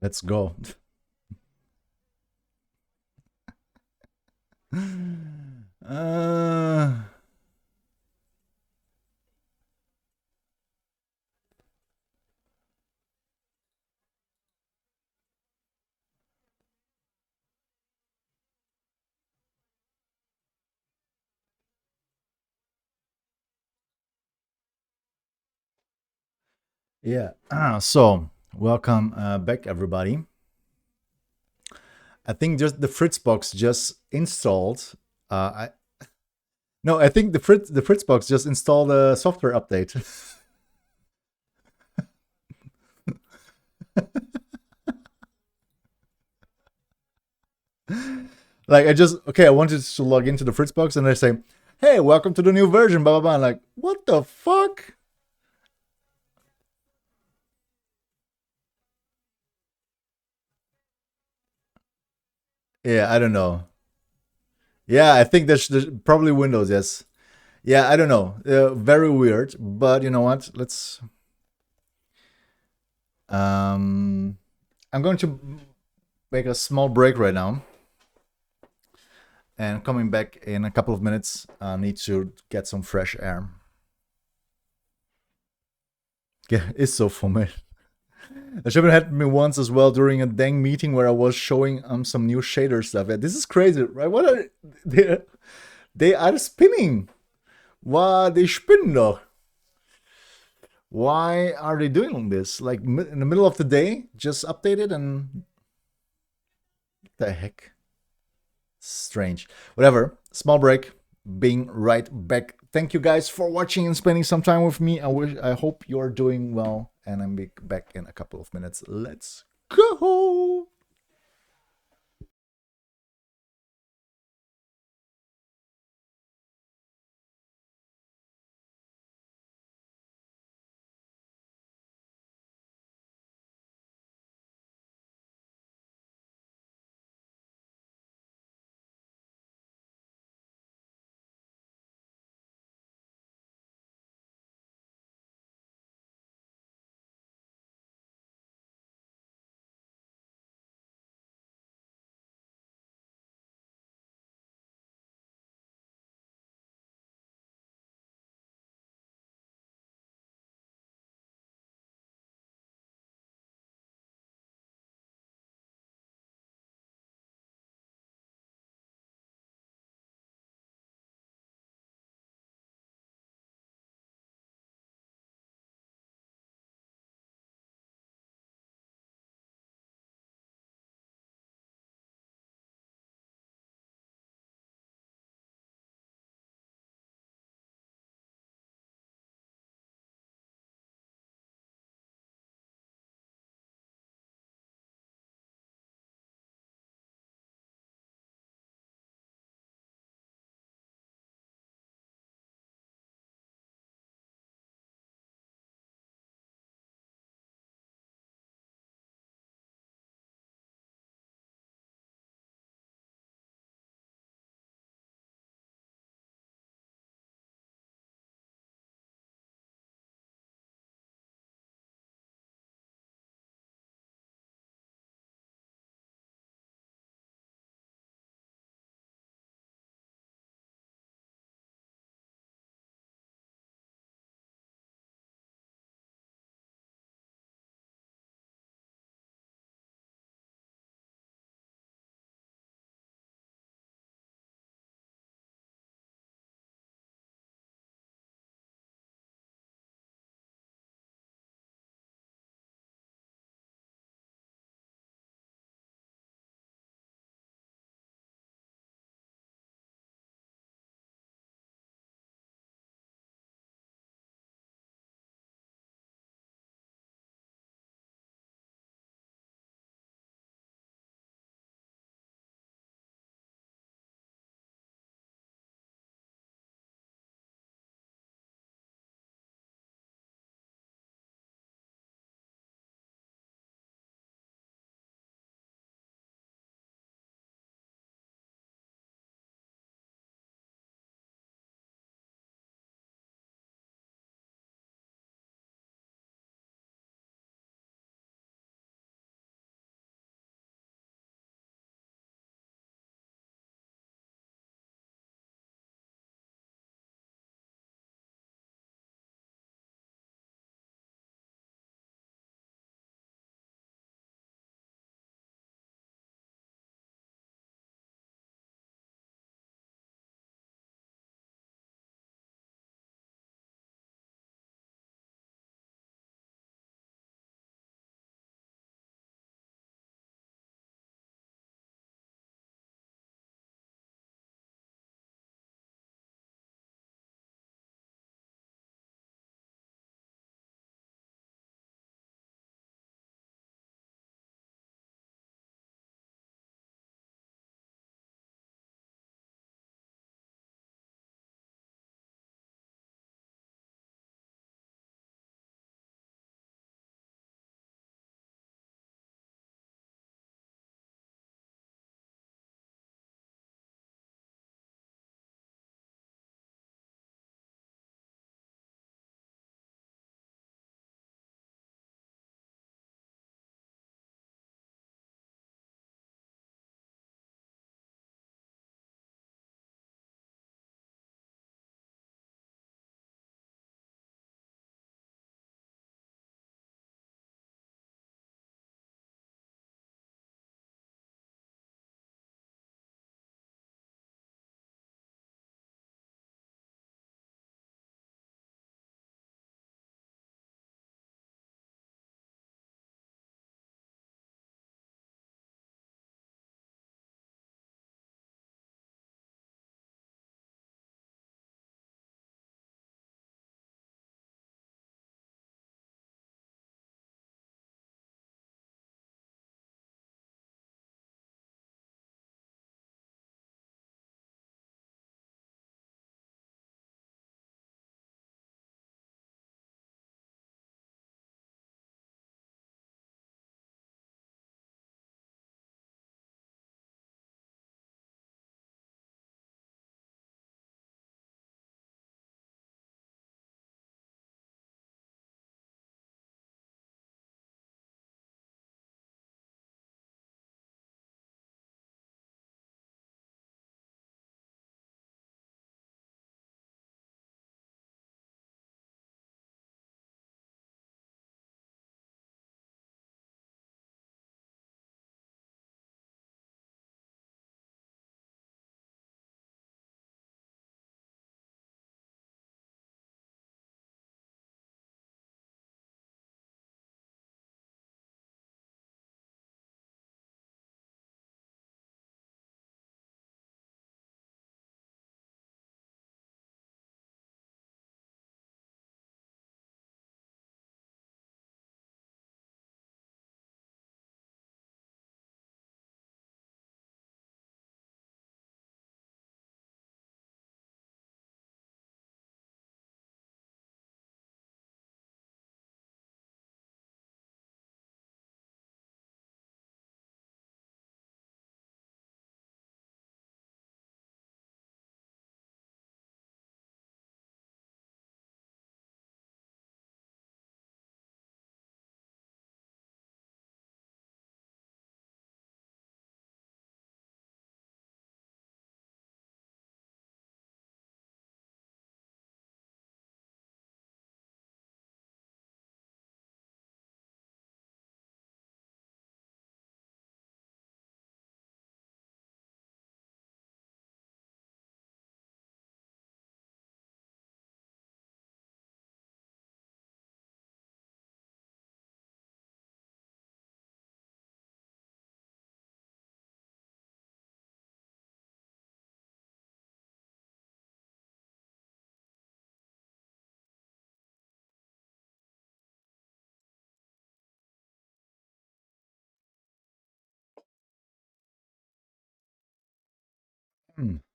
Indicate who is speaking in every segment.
Speaker 1: Let's go. uh, yeah. So, welcome back, everybody. I think just the Fritzbox just installed. I No, I think the Fritzbox just installed a software update. Like I wanted to log into the Fritzbox and I say, "Hey, welcome to the new version." Blah blah blah. I'm like, what the fuck? Yeah, I don't know. Yeah, I think there's probably Windows. Yes. Yeah, I don't know. Very weird. But you know what? Let's. Um, I'm going to make a small break right now, and coming back in a couple of minutes. I need to get some fresh air. Yeah, it's so for me. Shipman had me once as well during a dang meeting where I was showing some new shader stuff. Yeah, this is crazy, right? What are they? They are spinning. Why they spinnen doch? Why are they doing this? Like in the middle of the day, just update it and the heck? Strange. Whatever. Small break. Being right back. Thank you guys for watching and spending some time with me. I hope you're doing well, and I'm back in a couple of minutes. Let's go.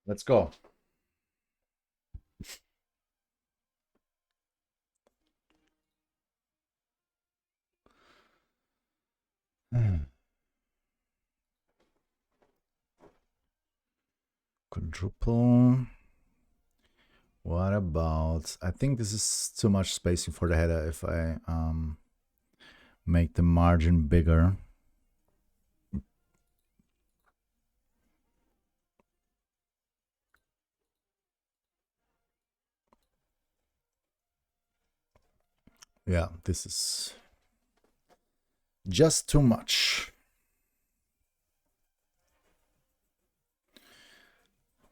Speaker 1: Let's go. Quadruple. What about, I think this is too much spacing for the header if I make the margin bigger. Yeah, this is just too much.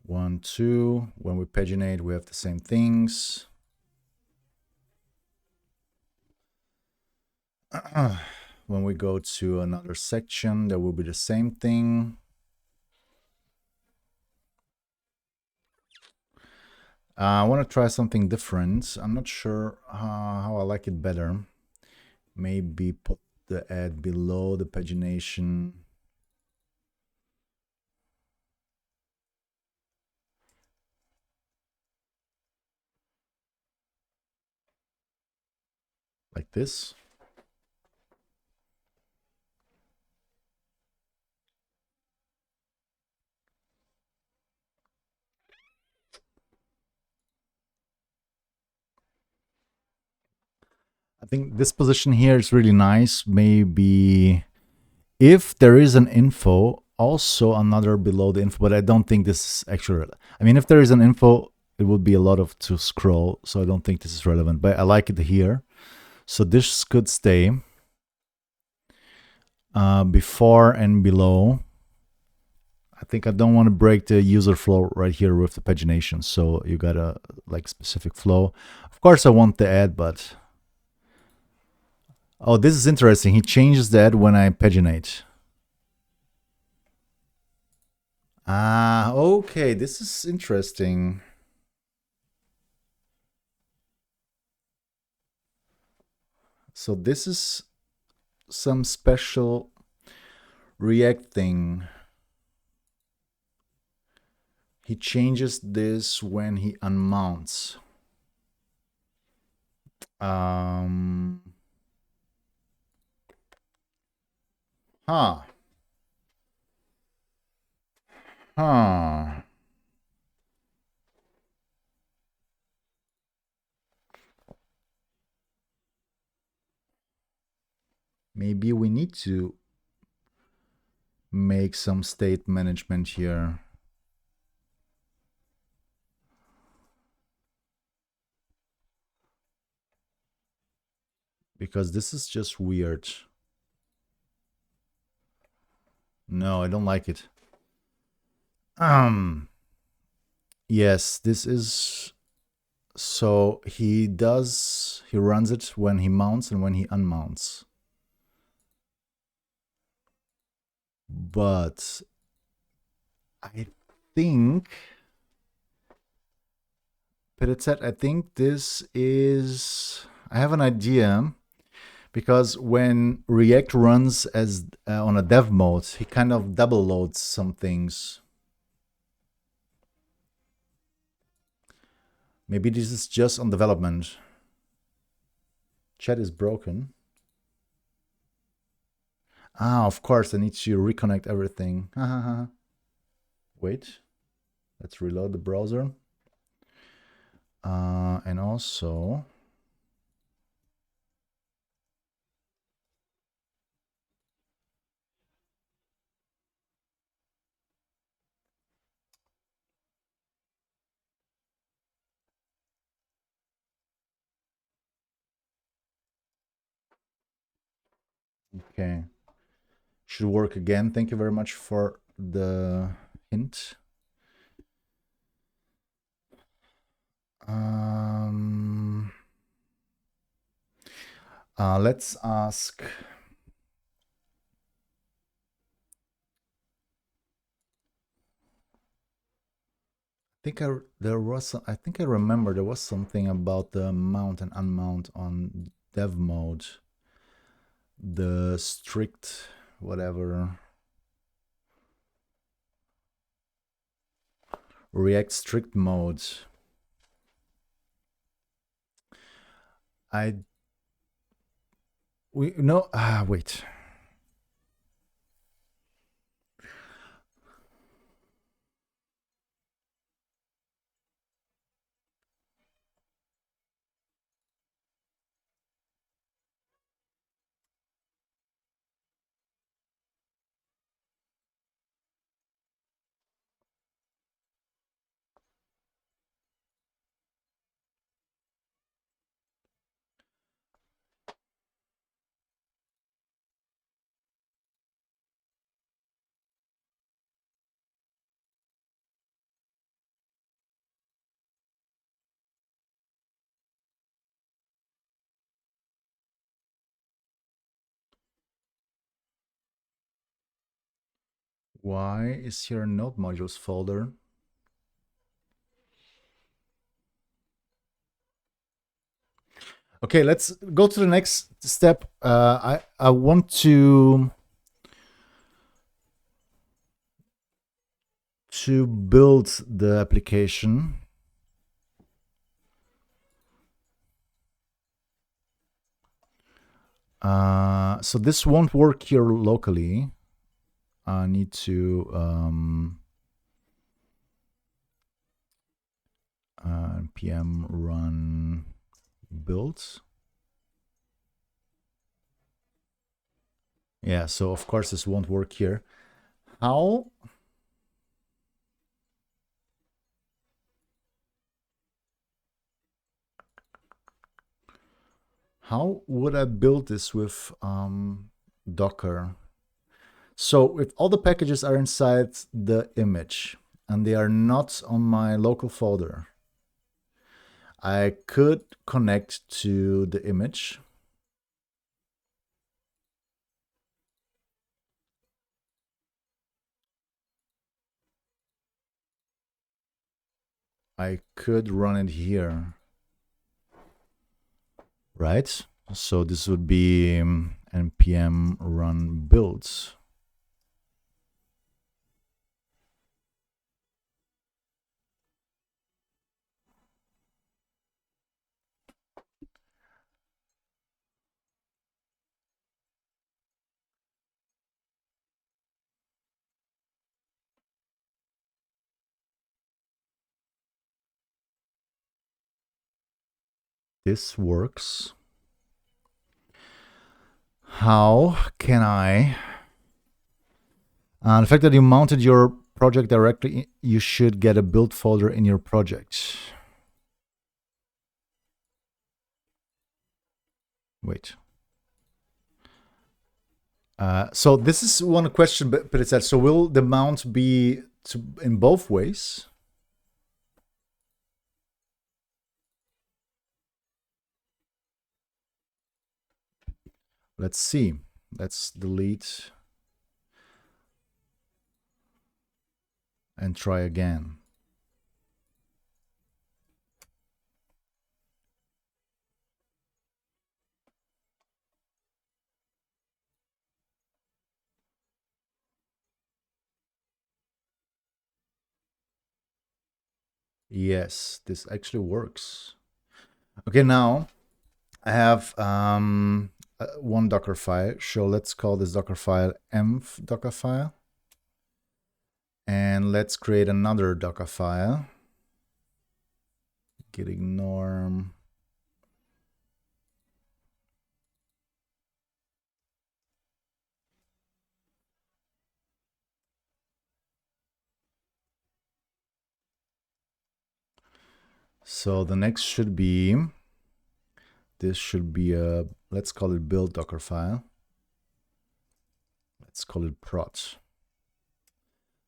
Speaker 1: 1, 2. When we paginate, we have the same things. When we go to another section, there will be the same thing. I want to try something different. I'm not sure how I like it better. Maybe put the ad below the pagination. Like this. I think this position here is really nice. Maybe if there is an info, also another below the info, but I don't think this is actually, I mean, if there is an info, it would be a lot of to scroll, so I don't think this is relevant, but I like it here. So this could stay before and below. I think I don't want to break the user flow right here with the pagination, so you got a like specific flow. Of course I want the ad, but oh, this is interesting. He changes the ad when I paginate. Ah, okay, this is interesting. So this is some special React thing. He changes this when he unmounts. Huh. Maybe we need to make some state management here. Because this is just weird. No, I don't like it. Yes, this is, so he runs it when he mounts and when he unmounts. But I think, I think this is, I have an idea, because when React runs as on a dev mode, he kind of double loads some things. Maybe this is just on development. Chat is broken. Ah, of course, I need to reconnect everything. Wait, let's reload the browser. And also, okay, should work again. Thank you very much for the hint. Let's ask. I think I think I remember there was something about the mount and unmount on dev mode. The strict whatever. React strict mode. Wait. Why is here a node modules folder? Okay, let's go to the next step. I want to build the application. So this won't work here locally. I need to npm run build. Yeah, so of course this won't work here. How would I build this with Docker? So if all the packages are inside the image and they are not on my local folder, I could connect to the image. I could run it here, right? So this would be npm run builds. This works. How can I? The fact that you mounted your project directly, you should get a build folder in your project. Wait. So this is one question, but it says, so will the mount be in both ways? Let's see. Let's delete and try again. Yes, this actually works. Okay, now I have one Docker file. So let's call this Docker file env Docker file. And let's create another Docker file. Git ignore. So the next should be, this should be a, let's call it build Docker file. Let's call it prot.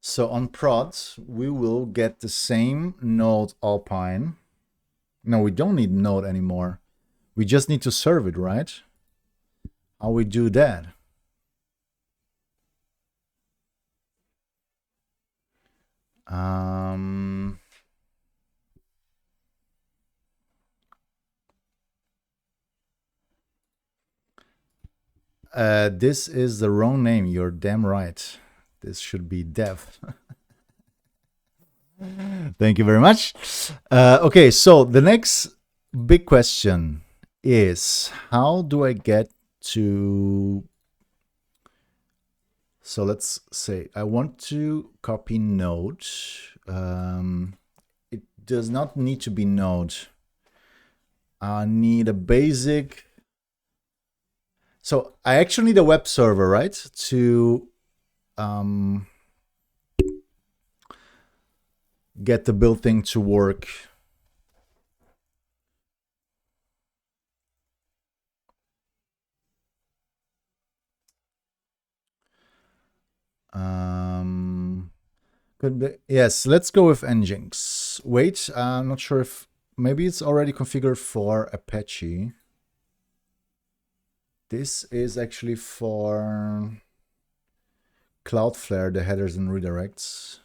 Speaker 1: So on prot, we will get the same node Alpine. No, we don't need node anymore. We just need to serve it, right? How we do that? This is the wrong name. You're damn right. This should be dev. Thank you very much. Okay, so the next big question is, how do I get to... So let's say I want to copy Node. It does not need to be Node. I need a basic... So I actually need a web server, right? To get the build thing to work. Could be, yes, let's go with Nginx. Wait, I'm not sure if maybe it's already configured for Apache. This is actually for Cloudflare, the headers and redirects.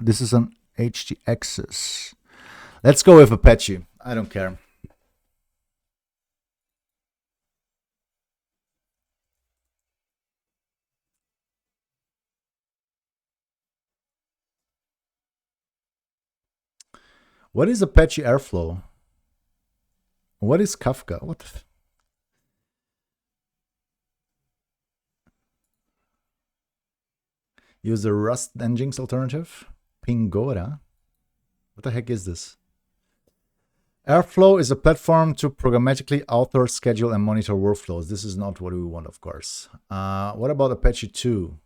Speaker 1: This is an htaccess. Let's go with Apache. I don't care. What is Apache Airflow? What is Kafka? What the use the Rust Nginx alternative? Pingora? What the heck is this? Airflow is a platform to programmatically author, schedule, and monitor workflows. This is not what we want, of course. What about Apache 2?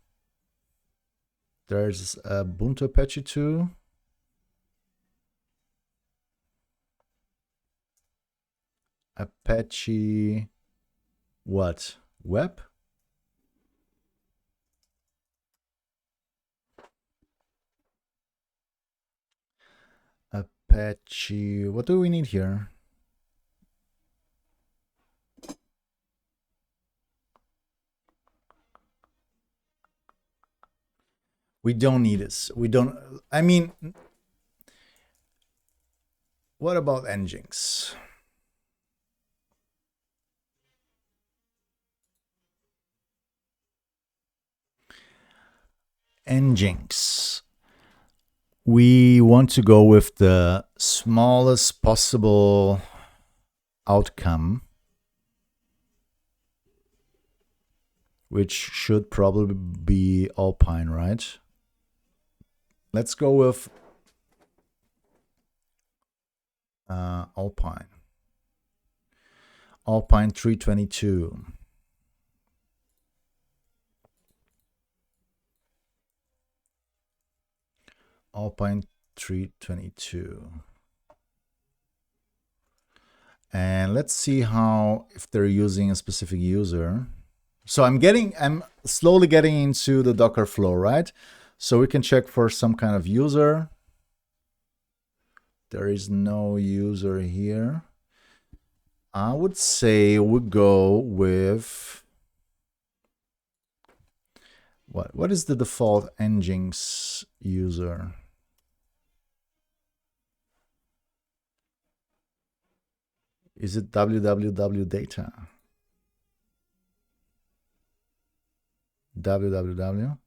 Speaker 1: There's Ubuntu Apache 2. Apache what? Web? Apache, what do we need here? We don't need this. We don't, I mean, what about Nginx? Nginx. We want to go with the smallest possible outcome, which should probably be Alpine, right? Let's go with Alpine. Alpine 322. Alpine 322. And let's see how, if they're using a specific user. So I'm slowly getting into the Docker flow, right? So we can check for some kind of user. There is no user here. I would say we go with what is the default Nginx user? Is it www data? www.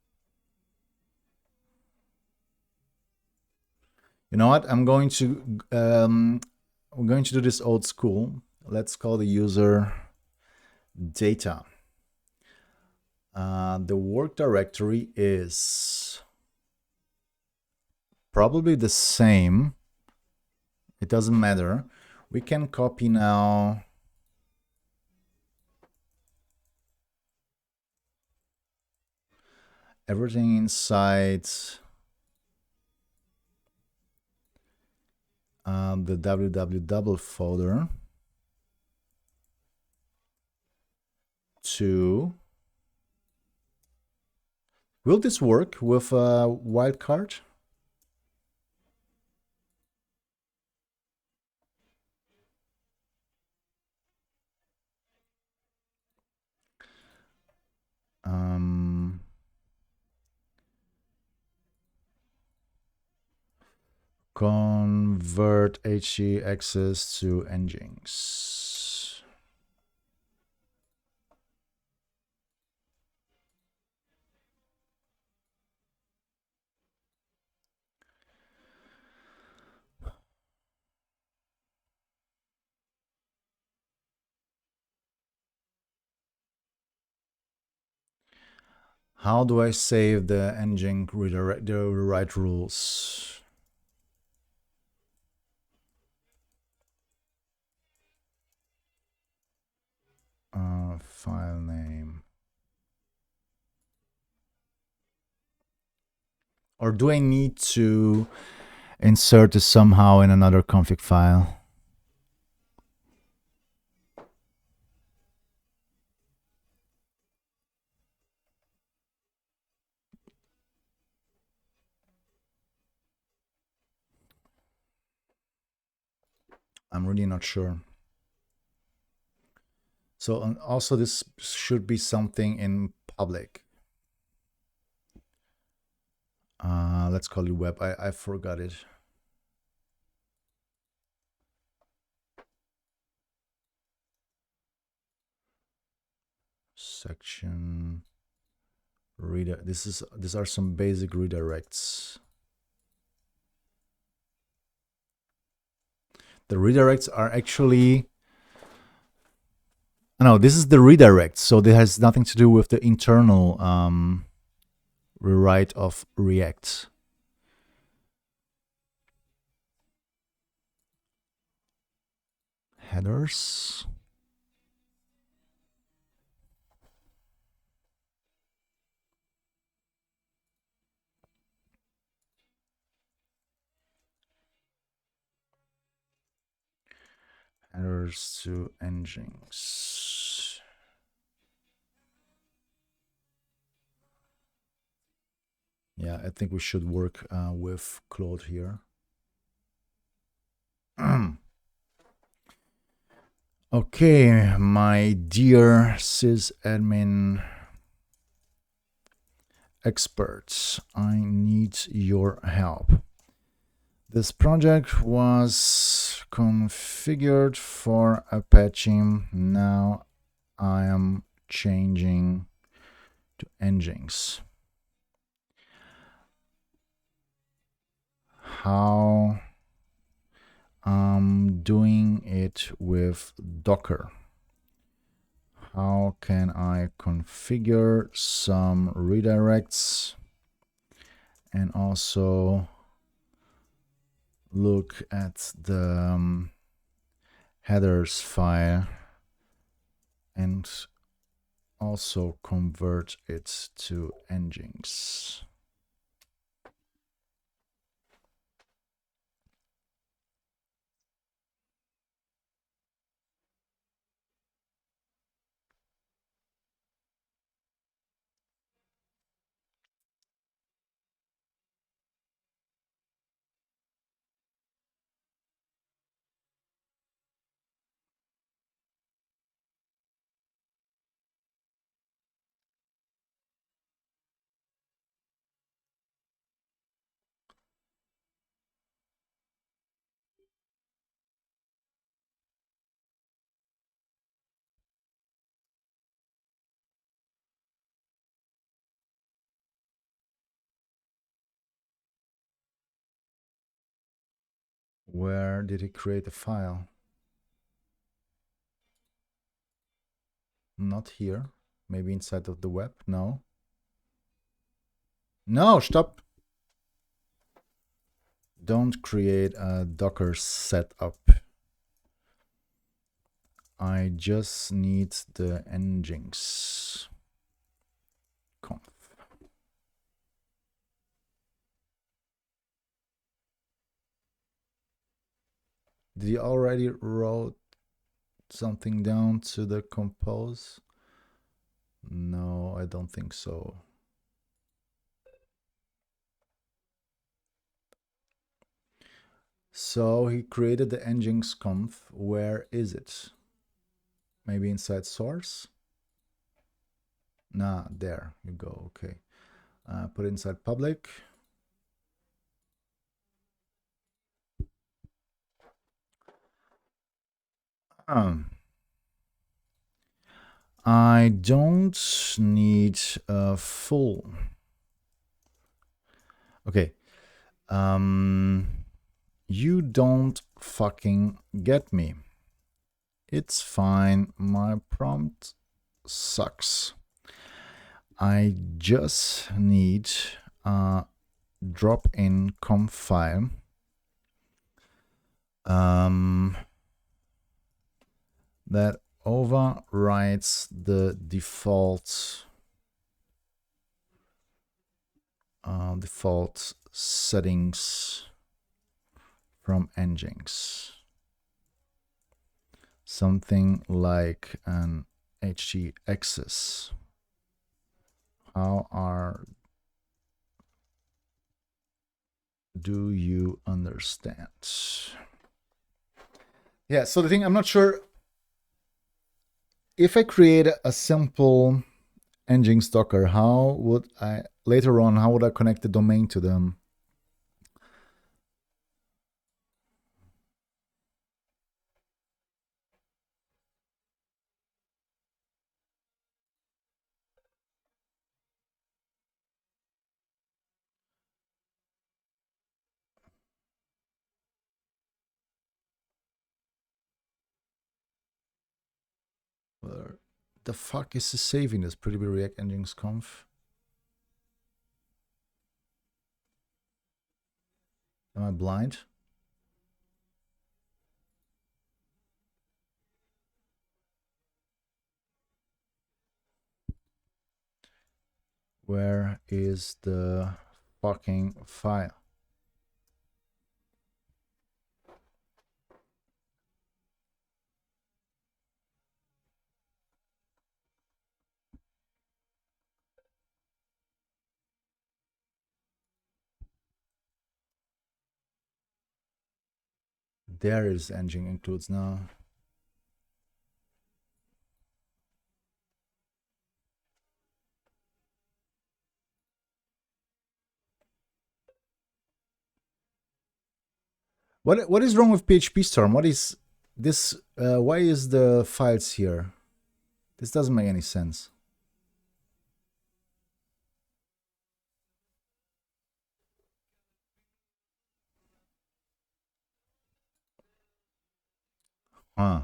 Speaker 1: You know what? I'm going to do this old school. Let's call the user data. The work directory is probably the same. It doesn't matter. We can copy now everything inside the www folder to... Will this work with a wildcard? Conv convert HE access to Nginx. How do I save the Nginx redirect the right rules? File name. Or do I need to insert this somehow in another config file? I'm really not sure. So also this should be something in public. Let's call it web. I forgot it. Section reader. These are some basic redirects. The redirects are actually, no, this is the redirect. So this has nothing to do with the internal rewrite of React. Headers. Headers to Nginx. Yeah, I think we should work with Claude here. Okay, my dear sysadmin experts, I need your help. This project was configured for Apache. Now I am changing to Nginx. How I'm doing it with Docker. How can I configure some redirects and also look at the headers file and also convert it to Nginx. Where did he create the file? Not here. Maybe inside of the web? No. No, stop. Don't create a Docker setup. I just need the Nginx conf. Did you already wrote something down to the compose? No, I don't think so. So he created the Nginx conf. Where is it? Maybe inside source? Nah, there you go. Okay. Put it inside public. I don't need a full. Okay. You don't fucking get me. It's fine. My prompt sucks. I just need a drop-in conf file. That overrides the default settings from Nginx. Something like an htaccess. Do you understand? Yeah, so the thing, I'm not sure if I create a simple Nginx Docker, how would I later on, how would I connect the domain to them? Where the fuck is the saving this pretty big React Nginx conf? Am I blind? Where is the fucking file? There is Nginx includes now. What is wrong with PHP Storm? What is this? Why is the files here? This doesn't make any sense. Huh.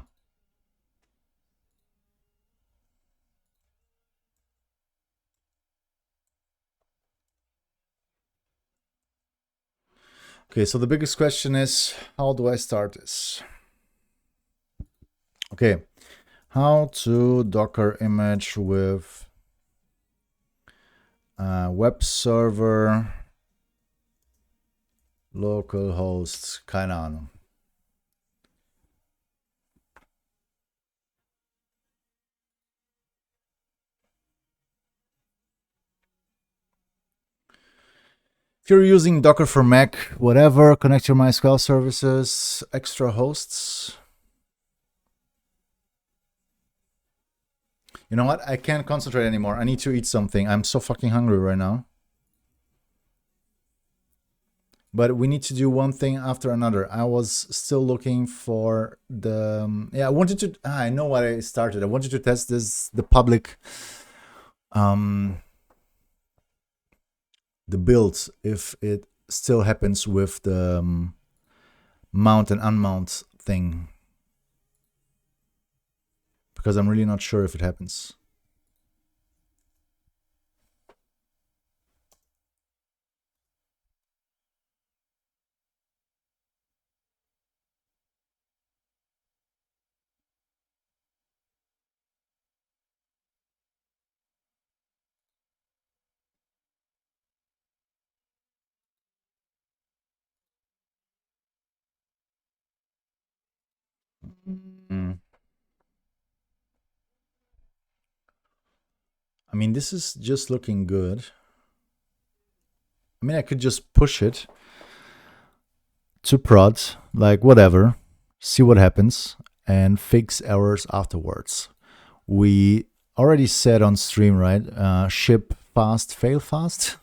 Speaker 1: Okay, so the biggest question is, how do I start this? Okay, how to Docker image with web server, localhost, keine Ahnung. If you're using Docker for Mac, whatever, connect your MySQL services, extra hosts. You know what? I can't concentrate anymore. I need to eat something. I'm so fucking hungry right now. But we need to do one thing after another. I was still looking for the... yeah, I wanted to... I know what I started. I wanted to test the public... the build, if it still happens with the mount and unmount thing. Because I'm really not sure if it happens. I mean, this is just looking good. I mean, I could just push it to prod, like whatever, see what happens, and fix errors afterwards. We already said on stream, right? Ship fast, fail fast.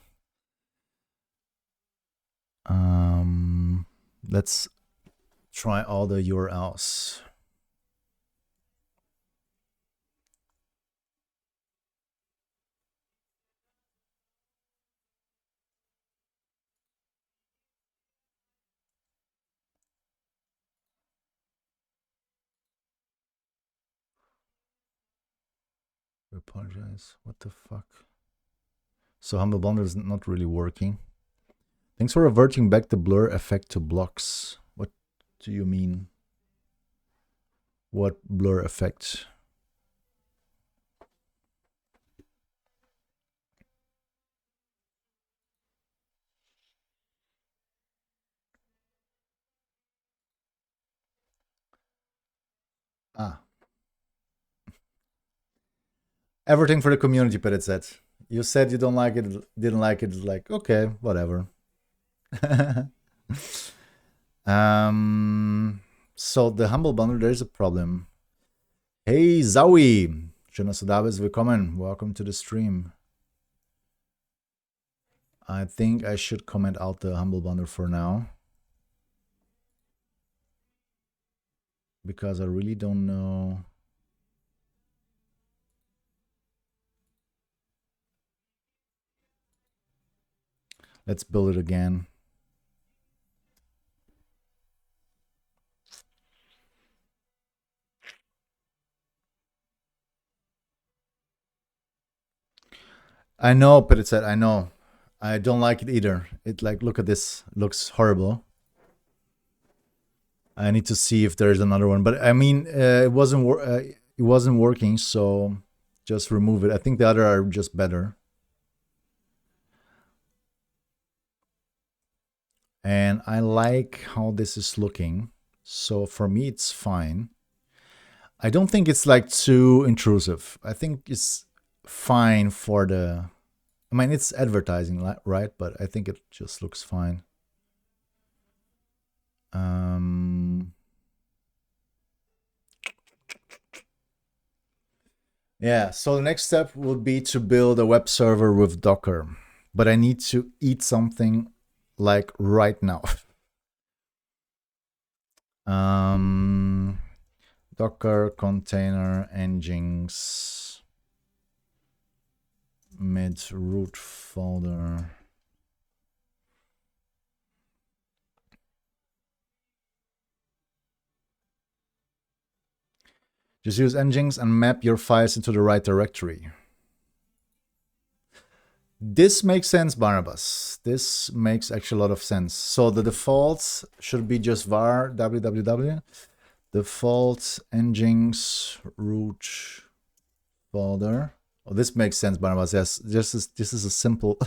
Speaker 1: Let's try all the URLs. apologize. What the fuck? So Humble Bundle is not really working. Thanks for reverting back the blur effect to blocks. What do you mean? What blur effect? Ah. Everything for the community, but it said. You said you don't like it, didn't like it. It's like, okay, whatever. So the Humble Bundle, there's a problem. Hey, Zawi. Schön, dass du da bist. Willkommen. Welcome to the stream. I think I should comment out the Humble Bundle for now, because I really don't know. Let's build it again. I know, but it said, I know. I don't like it either. It like, look at this. It looks horrible. I need to see if there's another one, but I mean, it wasn't working, so just remove it. I think the other are just better. And I like how this is looking. So for me, it's fine. I don't think it's like too intrusive. I think it's fine for the, I mean, it's advertising, right? But I think it just looks fine. Yeah, so the next step would be to build a web server with Docker. But I need to eat something like right now. Docker container engines mid root folder. Just use engines and map your files into the right directory. This makes sense, Barnabas. This makes actually a lot of sense. So the defaults should be just var www default engines root folder. Oh, this makes sense, Barnabas. Yes, this is a simple.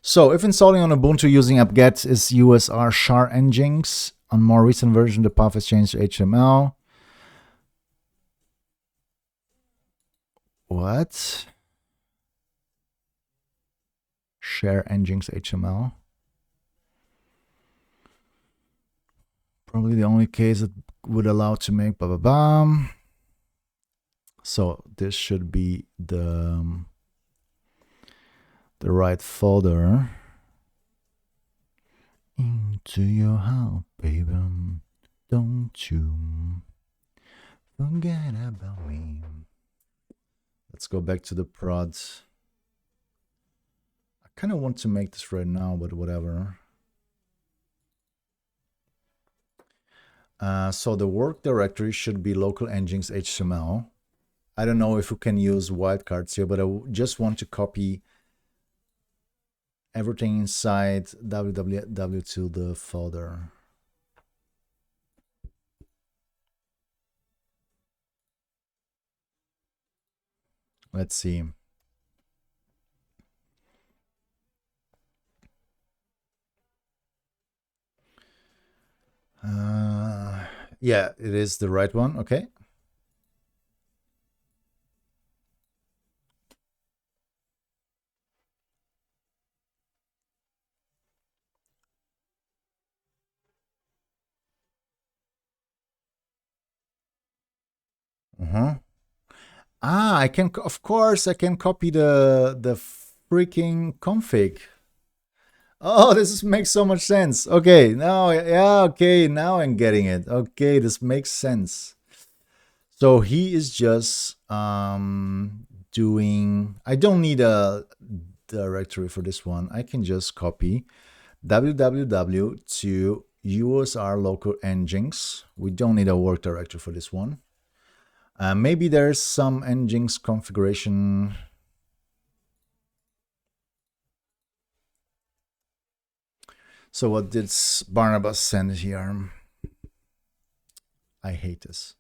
Speaker 1: So if installing on Ubuntu using apt-get is usr char engines, on more recent version the path is changed to HTML. What? Share engines HTML. Probably the only case that would allow to make blah blah blah. So this should be the right folder. Into your heart, baby, don't you forget about me. Let's go back to the prod. I kind of want to make this right now, but whatever. So the work directory should be local engines HTML. I don't know if we can use wildcards here, but I just want to copy everything inside www to the folder. Let's see. Yeah, it is the right one. Okay. I can, of course, I can copy the freaking config. Oh, this makes so much sense. Okay, now, yeah, okay, now I'm getting it. Okay, this makes sense. So he is just doing, I don't need a directory for this one. I can just copy www to use our local engines. We don't need a work directory for this one. Maybe there's some engines configuration. So what did Barnabas send here? I hate this.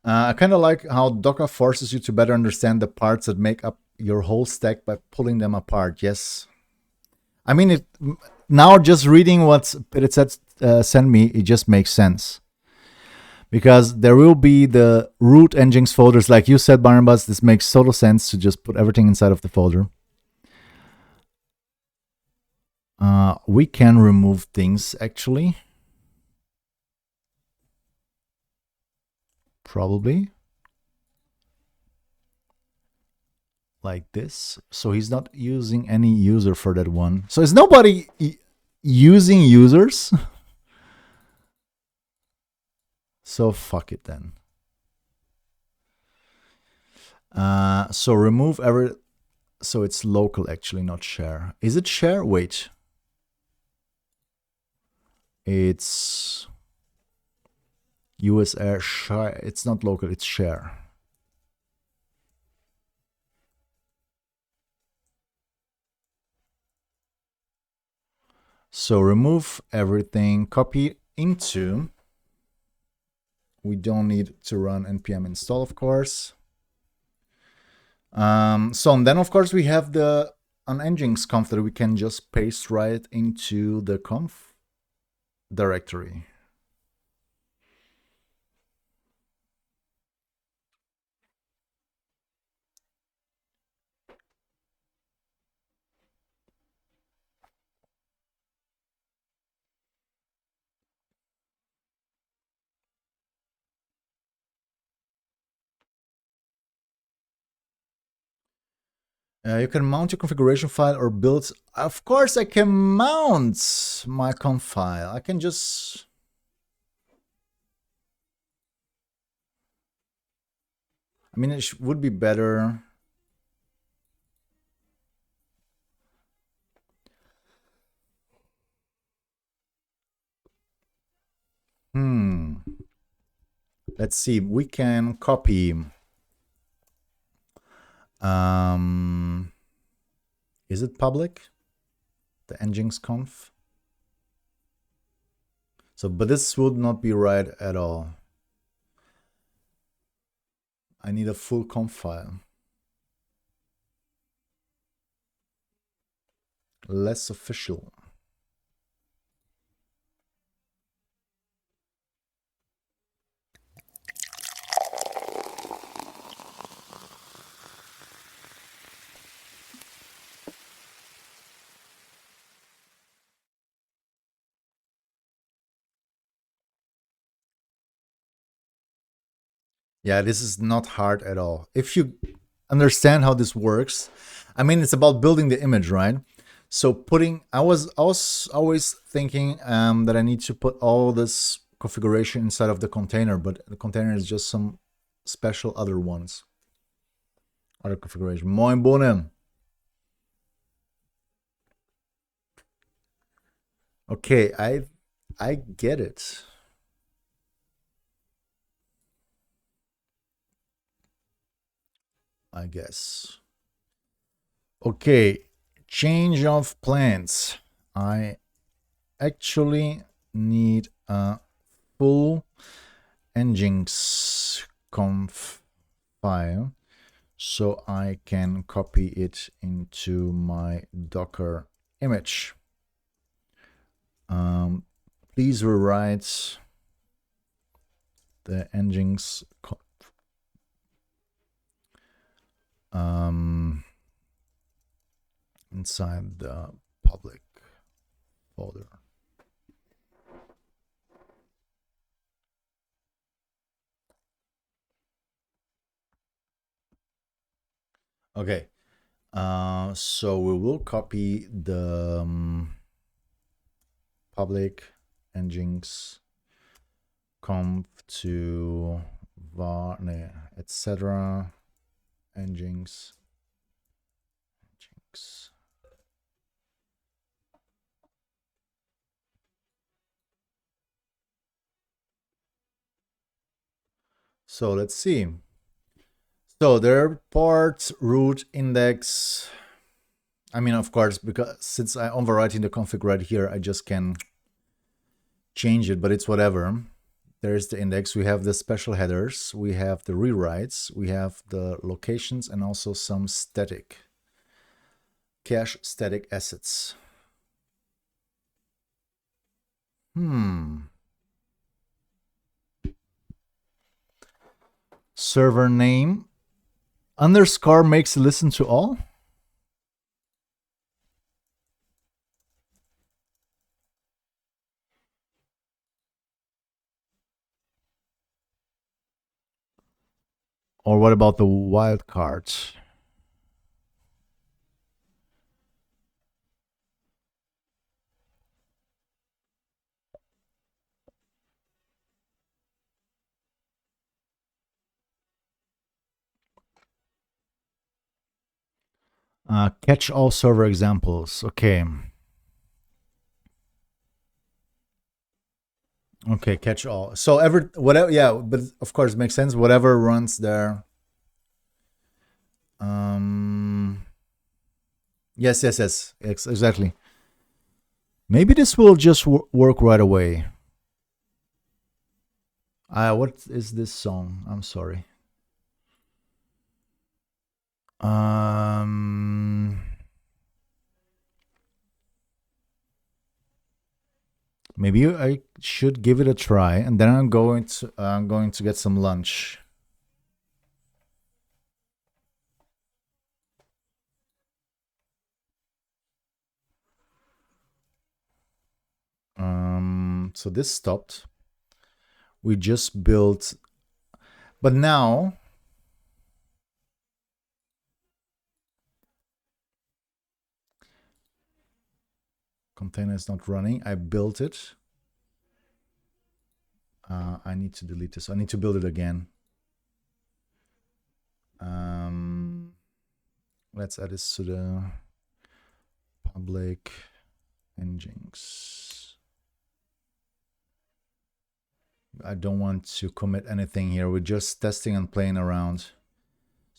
Speaker 1: I kind of like how Docker forces you to better understand the parts that make up your whole stack by pulling them apart. Yes. I mean, now just reading what it said, send me, it just makes sense. Because there will be the root engines folders, like you said, Barnabas. This makes total sense to just put everything inside of the folder. We can remove things, actually. Probably. Like this. So he's not using any user for that one. So is nobody using users? So fuck it then. So remove every... So it's local, actually, not share. Is it share? Wait. It's USR share. It's not local, it's share. So remove everything, copy into. We don't need to run npm install, of course. So and then, of course, we have the engines conf that we can just paste right into the conf directory. You can mount your configuration file or build. Of course, I can mount my conf file. I can just... I mean, it would be better. Let's see. We can copy. Is it public? The engines conf. So, but this would not be right at all. I need a full conf file. Less official. Yeah, this is not hard at all. If you understand how this works, I mean, it's about building the image, right? So putting, I was always thinking that I need to put all this configuration inside of the container, but the container is just some special other ones. Other configuration. Moin Bohnen. Okay, I get it. I guess. Okay, change of plans. I actually need a full engines conf file so I can copy it into my Docker image. Please rewrite the engines inside the public folder. Okay, so we will copy the public engines conf to var, etc. engines index. So let's see. So their part root index. I mean, of course, because since I'm overwriting the config right here, I just can change it, but it's whatever. There's the index. We have the special headers. We have the rewrites. We have the locations and also some static cache static assets. Server name underscore makes listen to all. Or what about the wildcard? Catch all server examples. Okay. Okay, catch all. So whatever, yeah, but of course it makes sense. Whatever runs there. Yes, exactly. Maybe this will just work right away. What is this song? I'm sorry. Maybe I should give it a try, and then I'm going to get some lunch. So this stopped. We just built, but now container is not running. I built it. I need to delete this. I need to build it again. Let's add this to the public engines. I don't want to commit anything here. We're just testing and playing around.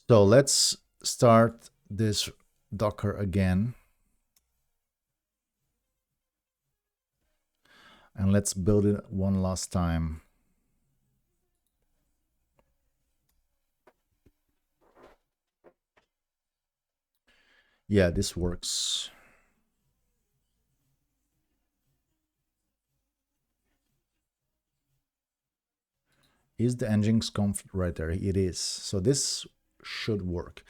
Speaker 1: So let's start this Docker again. And let's build it one last time. Yeah, this works. Is the nginx conf right there? It is. So this should work.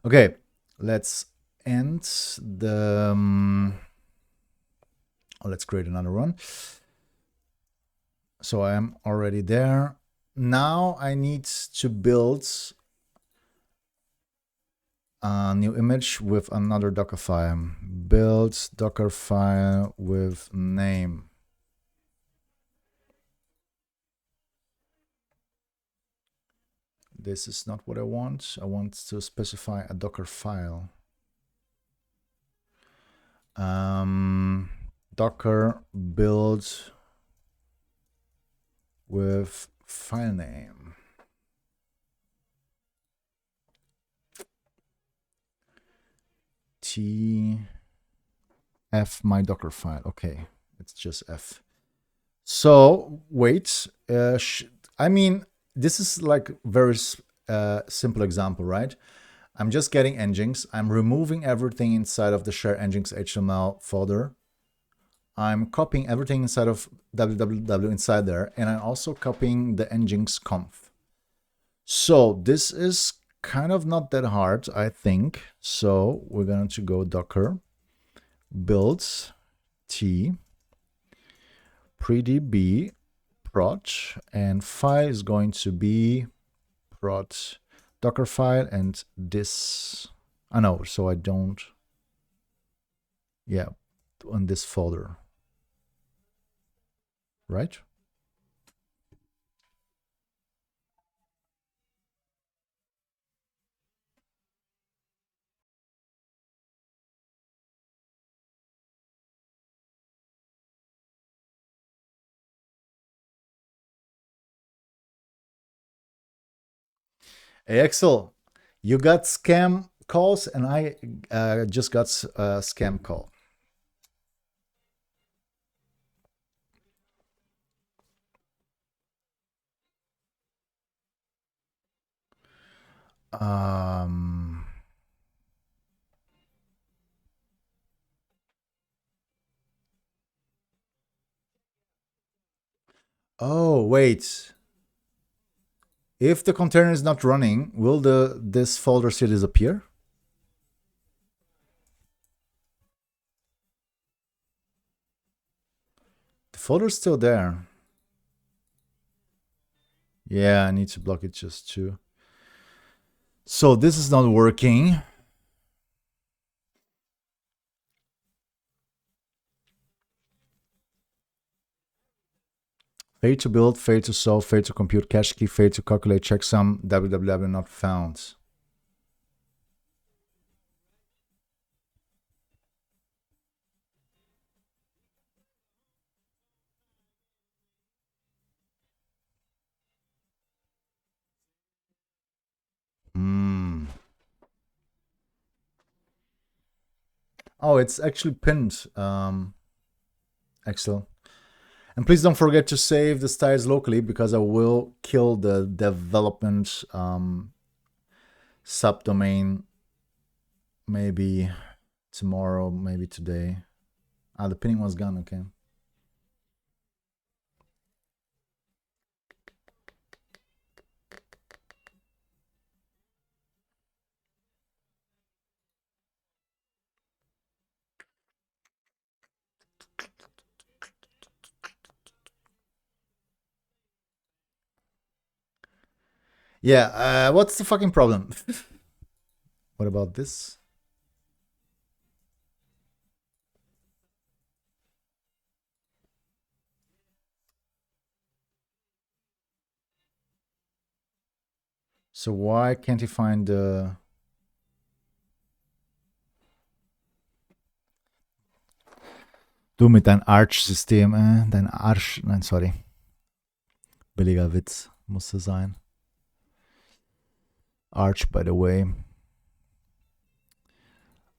Speaker 1: Okay, let's end the... let's create another one. So I am already there. Now I need to build a new image with another Docker file. Build Docker file with name. This is not what I want. I want to specify a Docker file. Docker build with file name. F my Docker file. Okay, it's just F. So wait, I mean, this is like very simple example, right? I'm just getting nginx. I'm removing everything inside of the share nginx HTML folder. I'm copying everything inside of www inside there, and I'm also copying the nginx conf. So this is kind of not that hard, I think. So we're going to go Docker build t predb prot, and file is going to be prot Docker file and this. I know, so I don't. Yeah, on this folder, right? Hey, Axel, you got scam calls, and I just got a scam call. Um. Oh, wait. If the container is not running, will this folder still disappear? The folder's still there. Yeah, I need to block it just too. So this is not working. Fail to build, fail to solve, fail to compute, cache key, fail to calculate checksum, www not found. Hmm. Oh, it's actually pinned, Excel. And please don't forget to save the styles locally, because I will kill the development subdomain maybe tomorrow, maybe today. Ah, the pinning was gone, okay. Yeah, what's the fucking problem? What about this? So why can't he find the... Du mit deinem Arch-System, dein Arsch... Nein, sorry. Billiger Witz musste sein. Arch, by the way.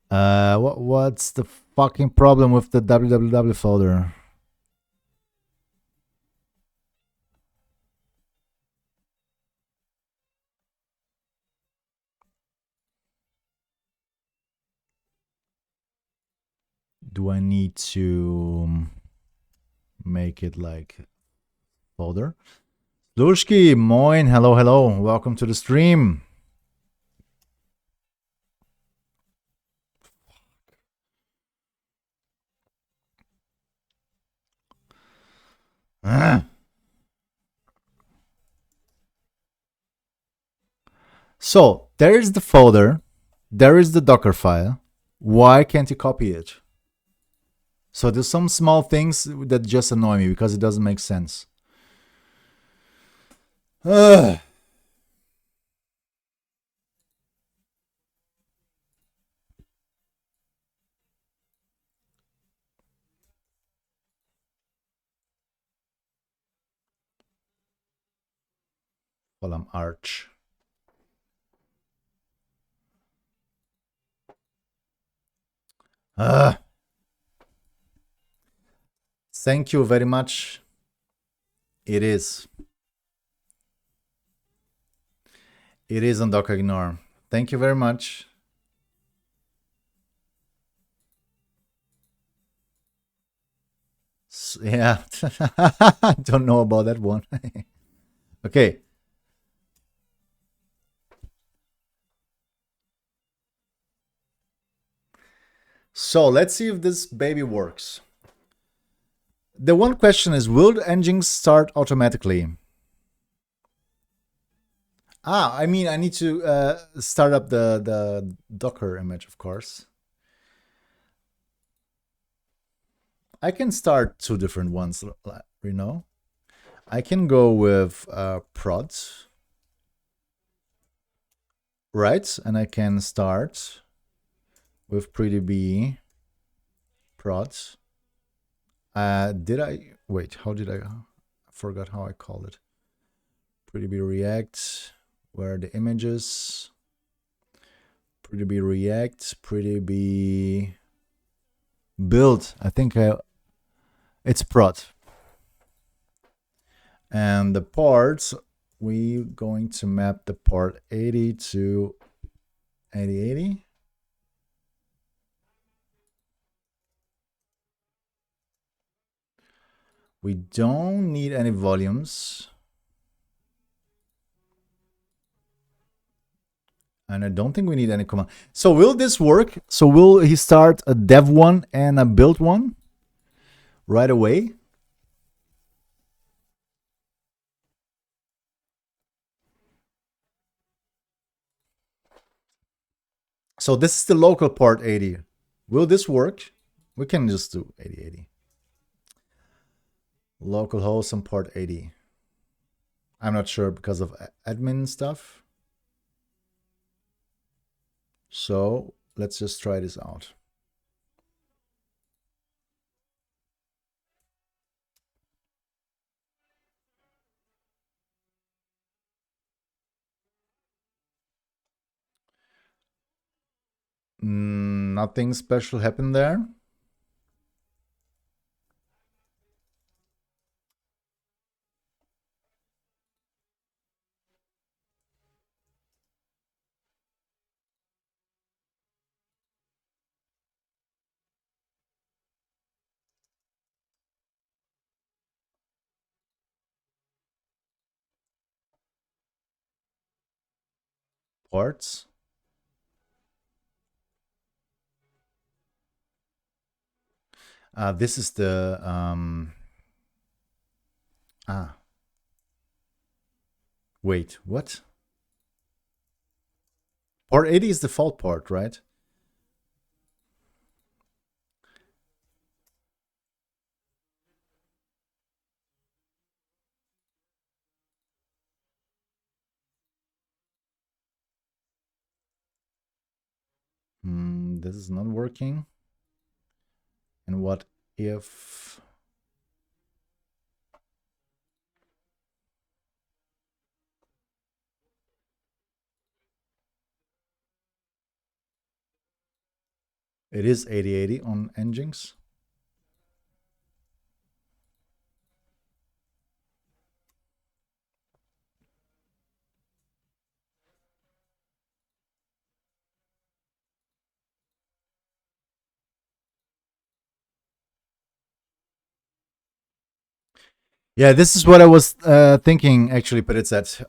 Speaker 1: What's the fucking problem with the www folder? Do I need to make it like folder? Lushki, moin, hello, hello. Welcome to the stream. So there is the folder, there is the Docker file. Why can't you copy it? So there's some small things that just annoy me because it doesn't make sense. Well, I'm Arch. Thank you very much. It is. It is on Docker Ignore. Thank you very much. Yeah, I don't know about that one. Okay. So let's see if this baby works. The one question is, will the engine start automatically? I mean, I need to start up the Docker image, of course. I can start two different ones, you know. I can go with prods, right? And I can start with pretty prods. Did I wait? How did I forgot how I called it? Pretty React. Where are the images? Pretty be React, pretty be build. I think it's prot. And the parts, we're going to map the part 80 to 8080. We don't need any volumes. And I don't think we need any command. So will this work? So will he start a dev one and a build one right away? So this is the local part 80. Will this work? We can just do 8080. Localhost and port 80. I'm not sure because of admin stuff. So let's just try this out. Nothing special happened there. Ports. This is the wait, what? Port 80 is the default port, right? This is not working. And what if it is 8080 on Nginx? Yeah, this is what I was thinking actually, but it's that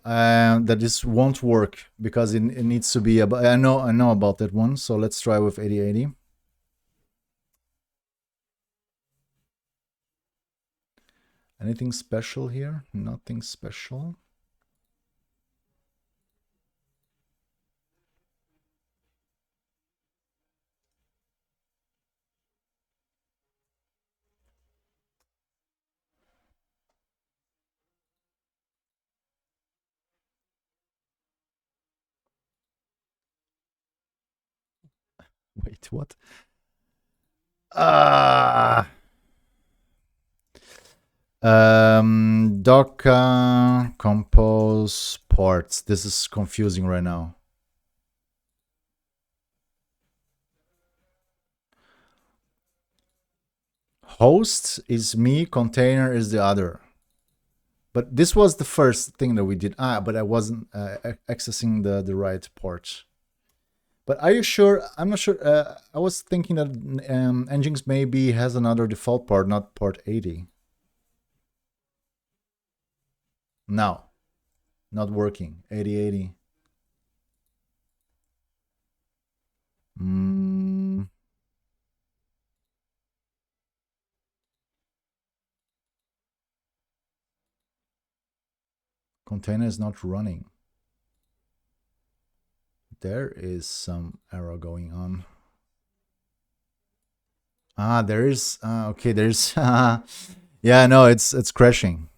Speaker 1: this won't work because it needs to be about. I know about that one. So let's try with 8080. Anything special here? Nothing special. Wait, what? Docker compose ports. This is confusing right now. Host is me, container is the other. But this was the first thing that we did. But I wasn't accessing the right port. But are you sure? I'm not sure. I was thinking that Nginx maybe has another default port, not port 80. No, not working. 8080. Container is not running. There is some error going on. There is. Okay, there's. Yeah, no, it's crashing.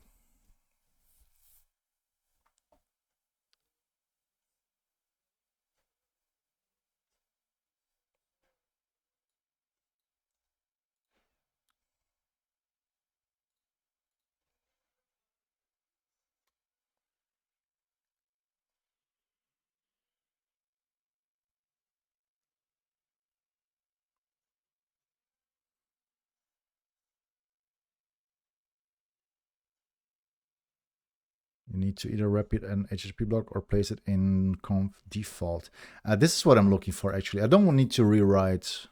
Speaker 1: You need to either wrap it an HTTP block or place it in conf default. This is what I'm looking for, actually. I don't need to rewrite.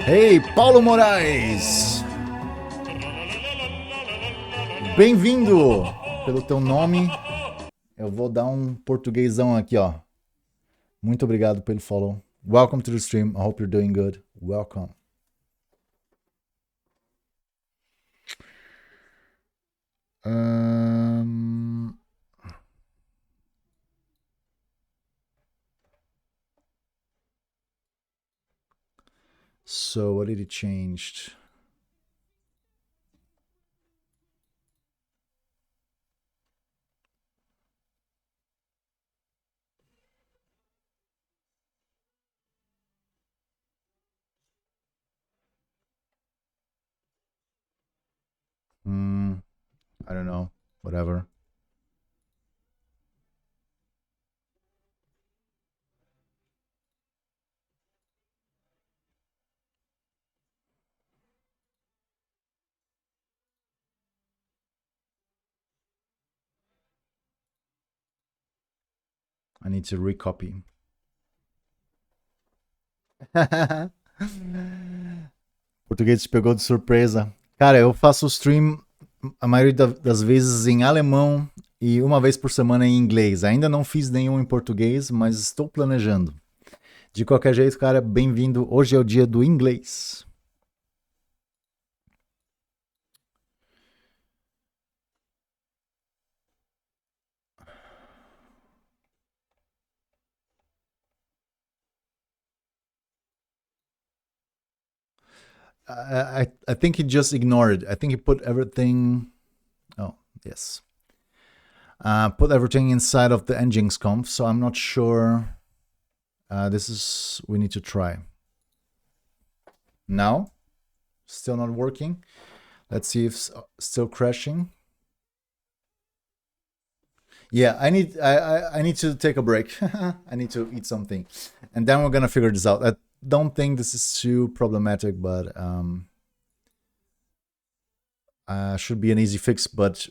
Speaker 1: Hey, Paulo Moraes! Bem-vindo! Pelo teu nome, eu vou dar um portuguesão aqui, ó. Muito obrigado pelo follow. Welcome to the stream. I hope you're doing good. Welcome. So what did it change? I don't know. Whatever. I need to recopy. Português te pegou de surpresa. Cara, eu faço stream a maioria das vezes em alemão e uma vez por semana em inglês. Ainda não fiz nenhum em português, mas estou planejando. De qualquer jeito, cara, bem-vindo. Hoje é o dia do inglês. I think he just ignored it. I think he put everything. Oh, yes. Put everything inside of the Nginx conf, so I'm not sure. This is, we need to try. Now, still not working. Let's see if it's still crashing. Yeah, I need to take a break. I need to eat something, and then we're gonna figure this out. I don't think this is too problematic, but should be an easy fix. But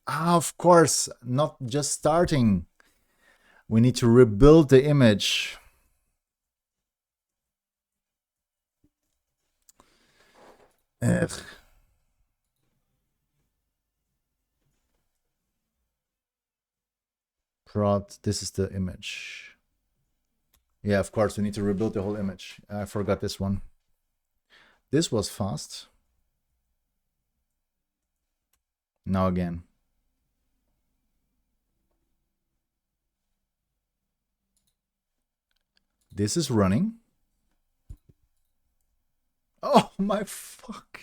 Speaker 1: of course, not just starting. We need to rebuild the image. Ugh. This is the image. Yeah, of course, we need to rebuild the whole image. I forgot this one. This was fast. Now again. This is running. Oh my fuck.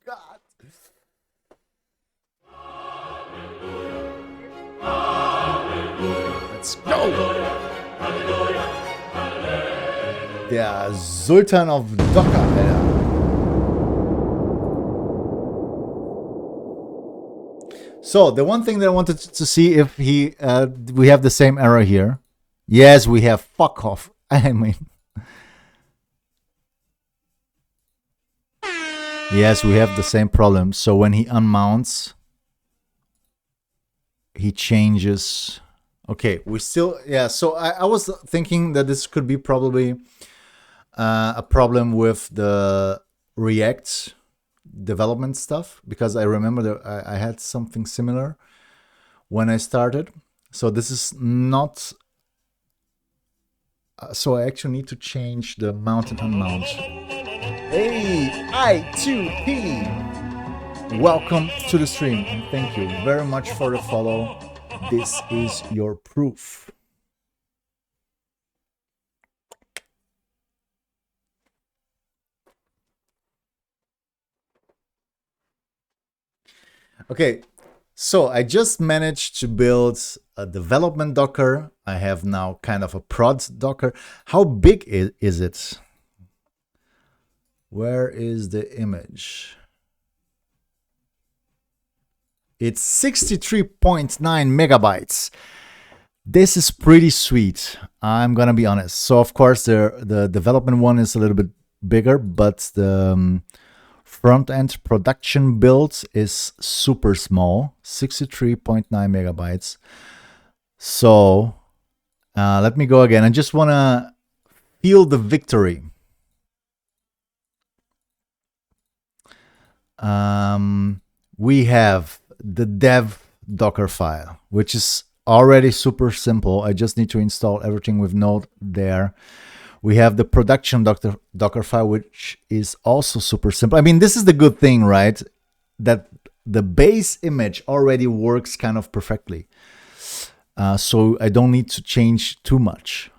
Speaker 1: God. Let's go. Der Sultan of Docker, Alter. So the one thing that I wanted to see if we have the same error here. Yes, we have. Fuck off. I mean, yes, we have the same problem. So when he unmounts, he changes. Okay, we still, yeah. So I was thinking that this could be probably a problem with the React development stuff, because I remember that I had something similar when I started. So this is not. So I actually need to change the mount and unmount. Hey, I2P! Welcome to the stream, and thank you very much for the follow. This is your proof. Okay, so I just managed to build a development Docker. I have now kind of a prod Docker. How big is it? Where is the image? It's 63.9 megabytes. This is pretty sweet, I'm gonna be honest. So of course the development one is a little bit bigger, but the Front-end production build is super small, 63.9 megabytes. So let me go again. I just want to feel the victory. We have the dev Docker file, which is already super simple. I just need to install everything with Node there. We have the production Docker file, which is also super simple. I mean, this is the good thing, right? That the base image already works kind of perfectly. So I don't need to change too much.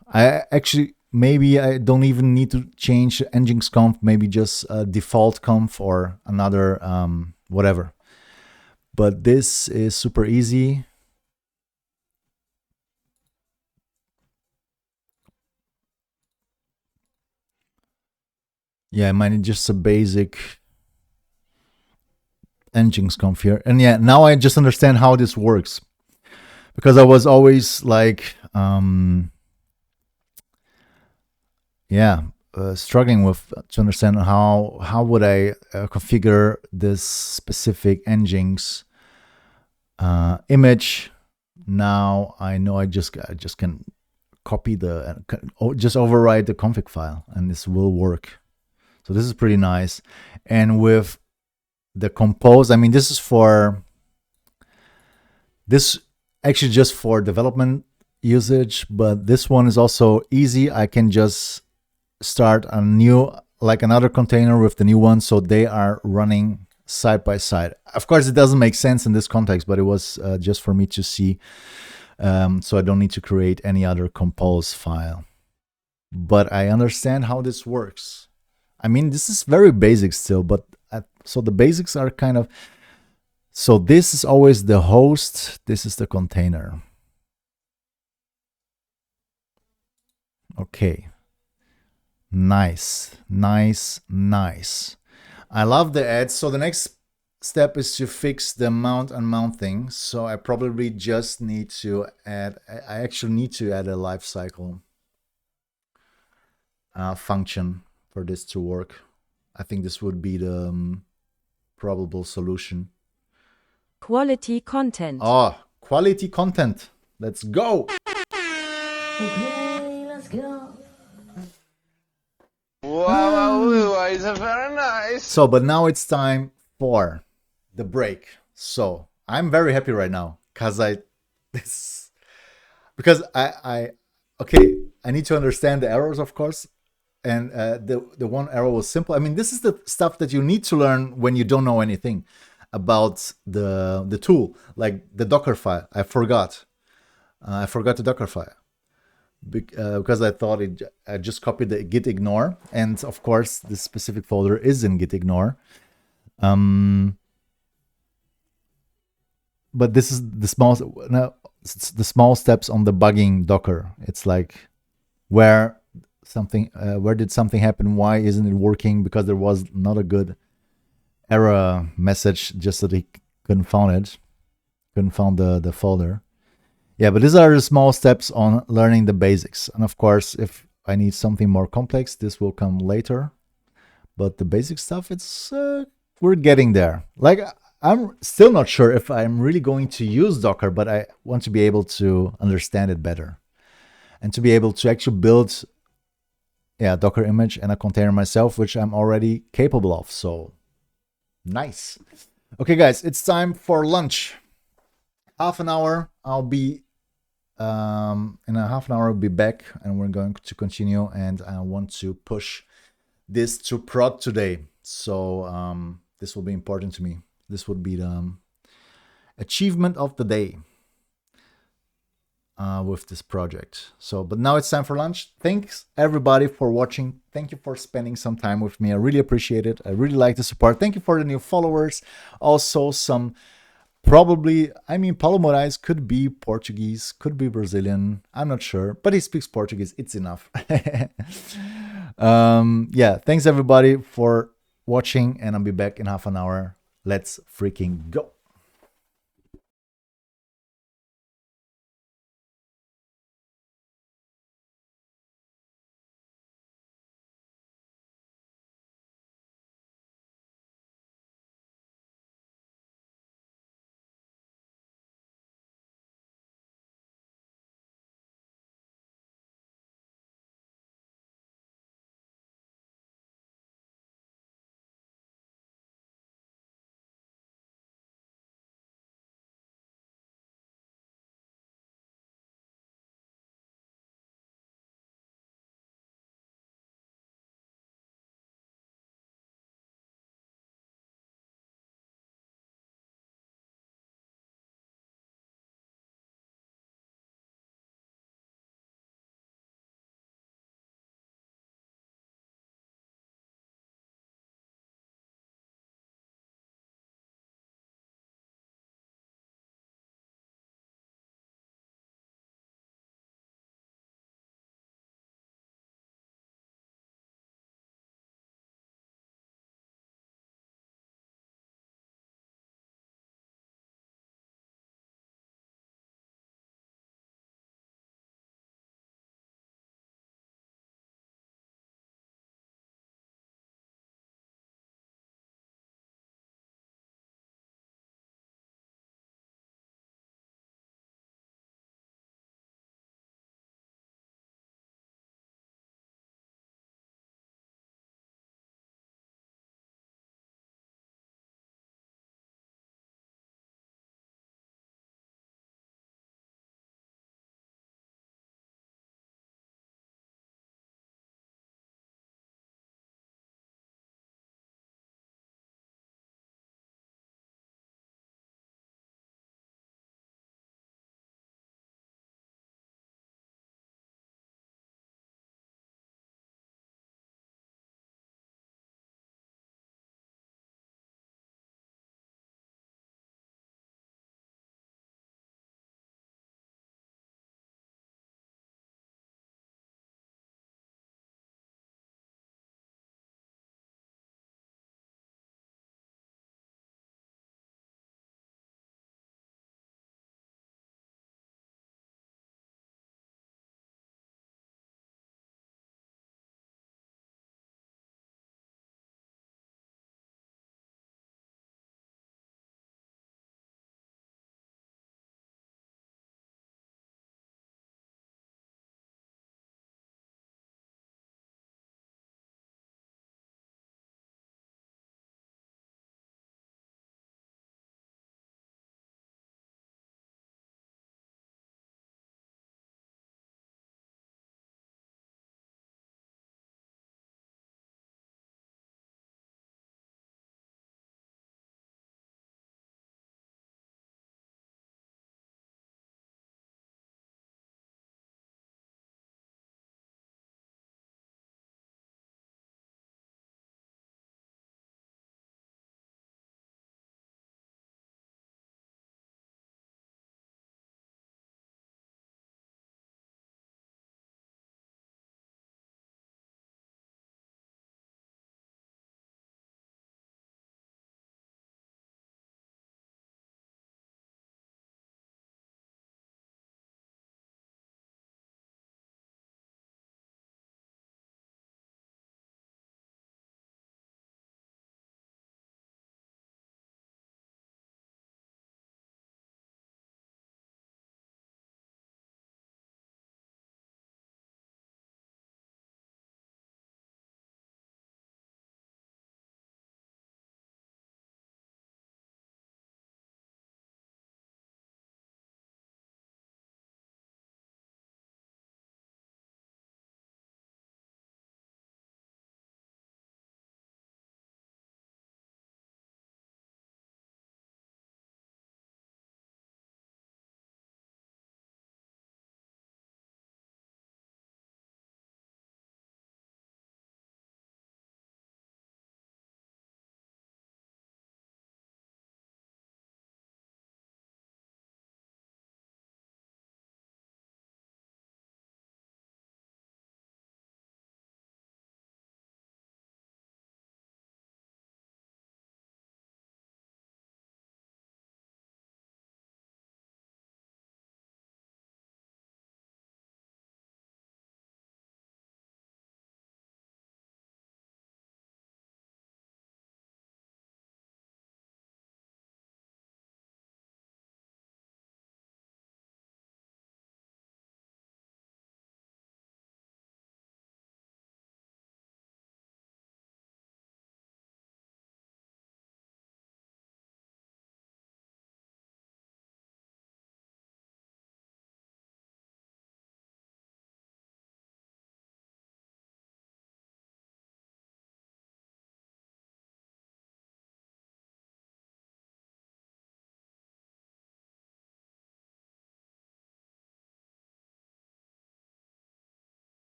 Speaker 1: Maybe I don't even need to change nginx conf, maybe just a default conf or another whatever. But this is super easy. Yeah, mine is just a basic nginx conf here. And yeah, now I just understand how this works. Because I was always like, struggling with to understand how would I configure this specific nginx image. Now I know I just can copy just override the config file, and this will work. So this is pretty nice. And with the compose, I mean, this actually just for development usage, but this one is also easy. I can just start a new, like another container with the new one, so they are running side by side. Of course, it doesn't make sense in this context, but it was just for me to see, so I don't need to create any other compose file. But I understand how this works. I mean, this is very basic still, but so the basics are kind of, so this is always the host, this is the container. Okay. Nice. I love the ads. So the next step is to fix the mount and mount thing. So I probably just need to add, I actually need to add a lifecycle function for this to work. I think this would be the probable solution.
Speaker 2: Quality content.
Speaker 1: Oh, quality content. Let's go.
Speaker 3: Okay, let's go.
Speaker 4: Wow, it's very nice.
Speaker 1: So, but now it's time for the break. So I'm very happy right now because I need to understand the errors, of course. And the one error was simple. I mean, this is the stuff that you need to learn when you don't know anything about the tool, like the Docker file. I forgot the Docker file because I thought I just copied the git ignore, and of course this specific folder is in git ignore. But this is the small steps on debugging Docker. It's like where did something happen? Why isn't it working? Because there was not a good error message, just that he couldn't find the folder. Yeah, but these are the small steps on learning the basics. And of course, if I need something more complex, this will come later. But the basic stuff, we're getting there. Like, I'm still not sure if I'm really going to use Docker, but I want to be able to understand it better and to be able to actually build a Docker image and a container myself, which I'm already capable of. So nice. Okay, guys, it's time for lunch. Half an hour. I'll be in a half an hour. I'll be back, and we're going to continue. And I want to push this to prod today. So this will be important to me. This would be the achievement of the day with this project. So, but now it's time for lunch. Thanks everybody for watching. Thank you for spending some time with me. I really appreciate it. I really like the support. Thank you for the new followers. Also some Paulo Moraes could be Portuguese, could be Brazilian. I'm not sure, but he speaks Portuguese. It's enough. Thanks everybody for watching, and I'll be back in half an hour. Let's freaking go.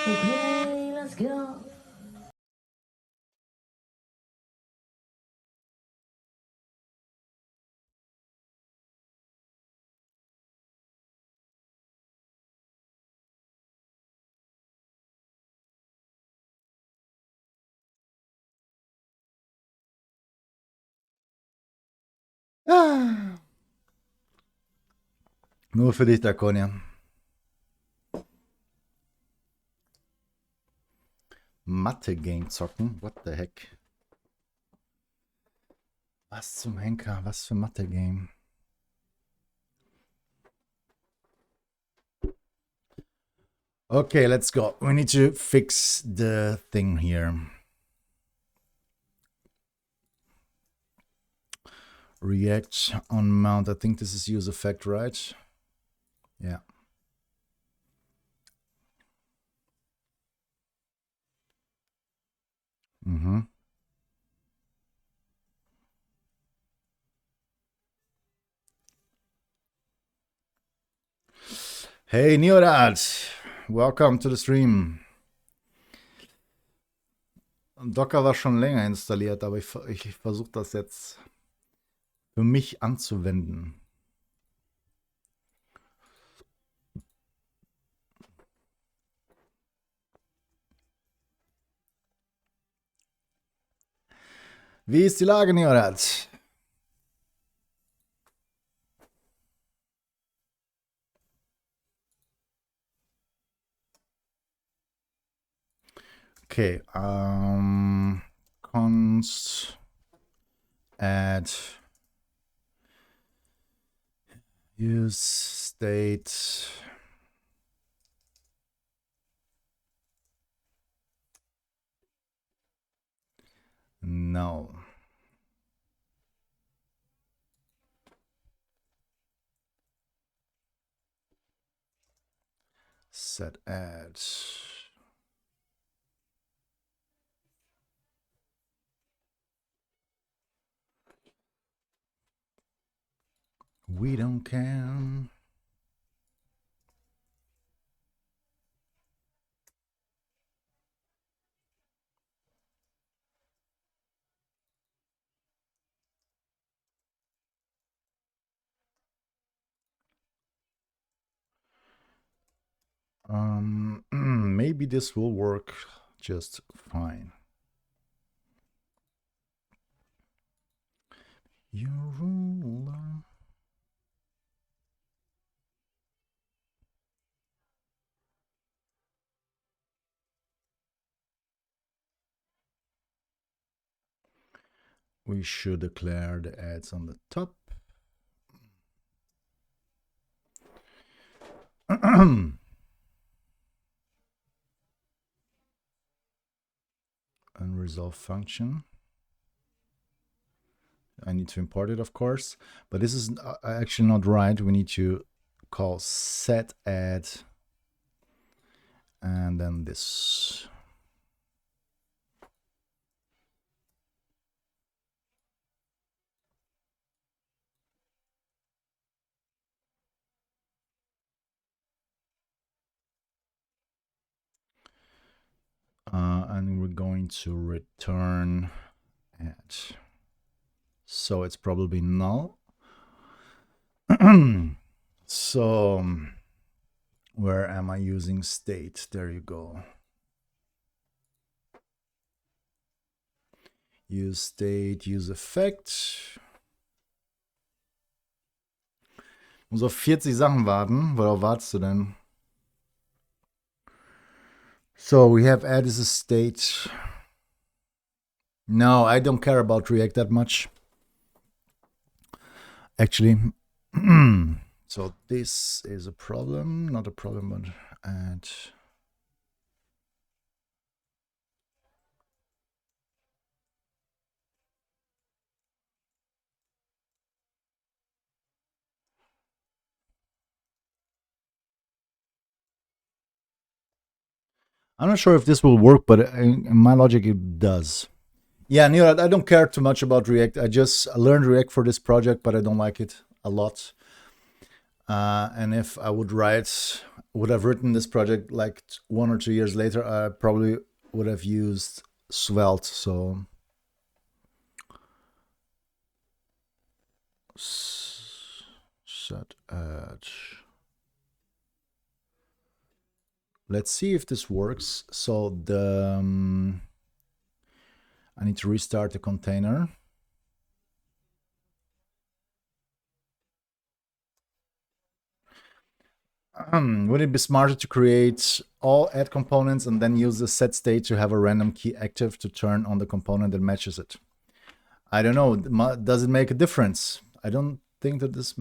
Speaker 3: Okay, let's go.
Speaker 1: Ah. Nur für dich, Draconia. Mathe-Game zocken? What the heck? Was zum Henker? Was für Mathe-Game? Okay, let's go. We need to fix the thing here. React on mount. I think this is use effect, right? Yeah. Mm-hmm. Hey, Neodad. Welcome to the stream. Docker war schon länger installiert, aber ich versuche das jetzt für mich anzuwenden. Wie ist die Lage, Neodad? Okay, const add use state no. Set add. We don't care. Maybe this will work just fine. Your ruler. We should declare the ads on the top. Unresolved function. I need to import it, of course, but this is actually not right. We need to call set add and then this. And we're going to return add. So it's probably null. So where am I using state? There you go. Use state, use effect. Muss auf 40 Sachen warten. Worauf wartest du denn? So we have add as a state. No, I don't care about React that much. Actually. So this is a problem, not a problem, but add. I'm not sure if this will work, but in my logic, it does. Yeah, Neil, I don't care too much about React. I just learned React for this project, but I don't like it a lot. And if I would write would have written this project like 1 or 2 years later, I probably would have used Svelte. So set edge. Let's see if this works. So I need to restart the container. Would it be smarter to create all add components and then use the set state to have a random key active to turn on the component that matches it? I don't know. Does it make a difference? I don't think that this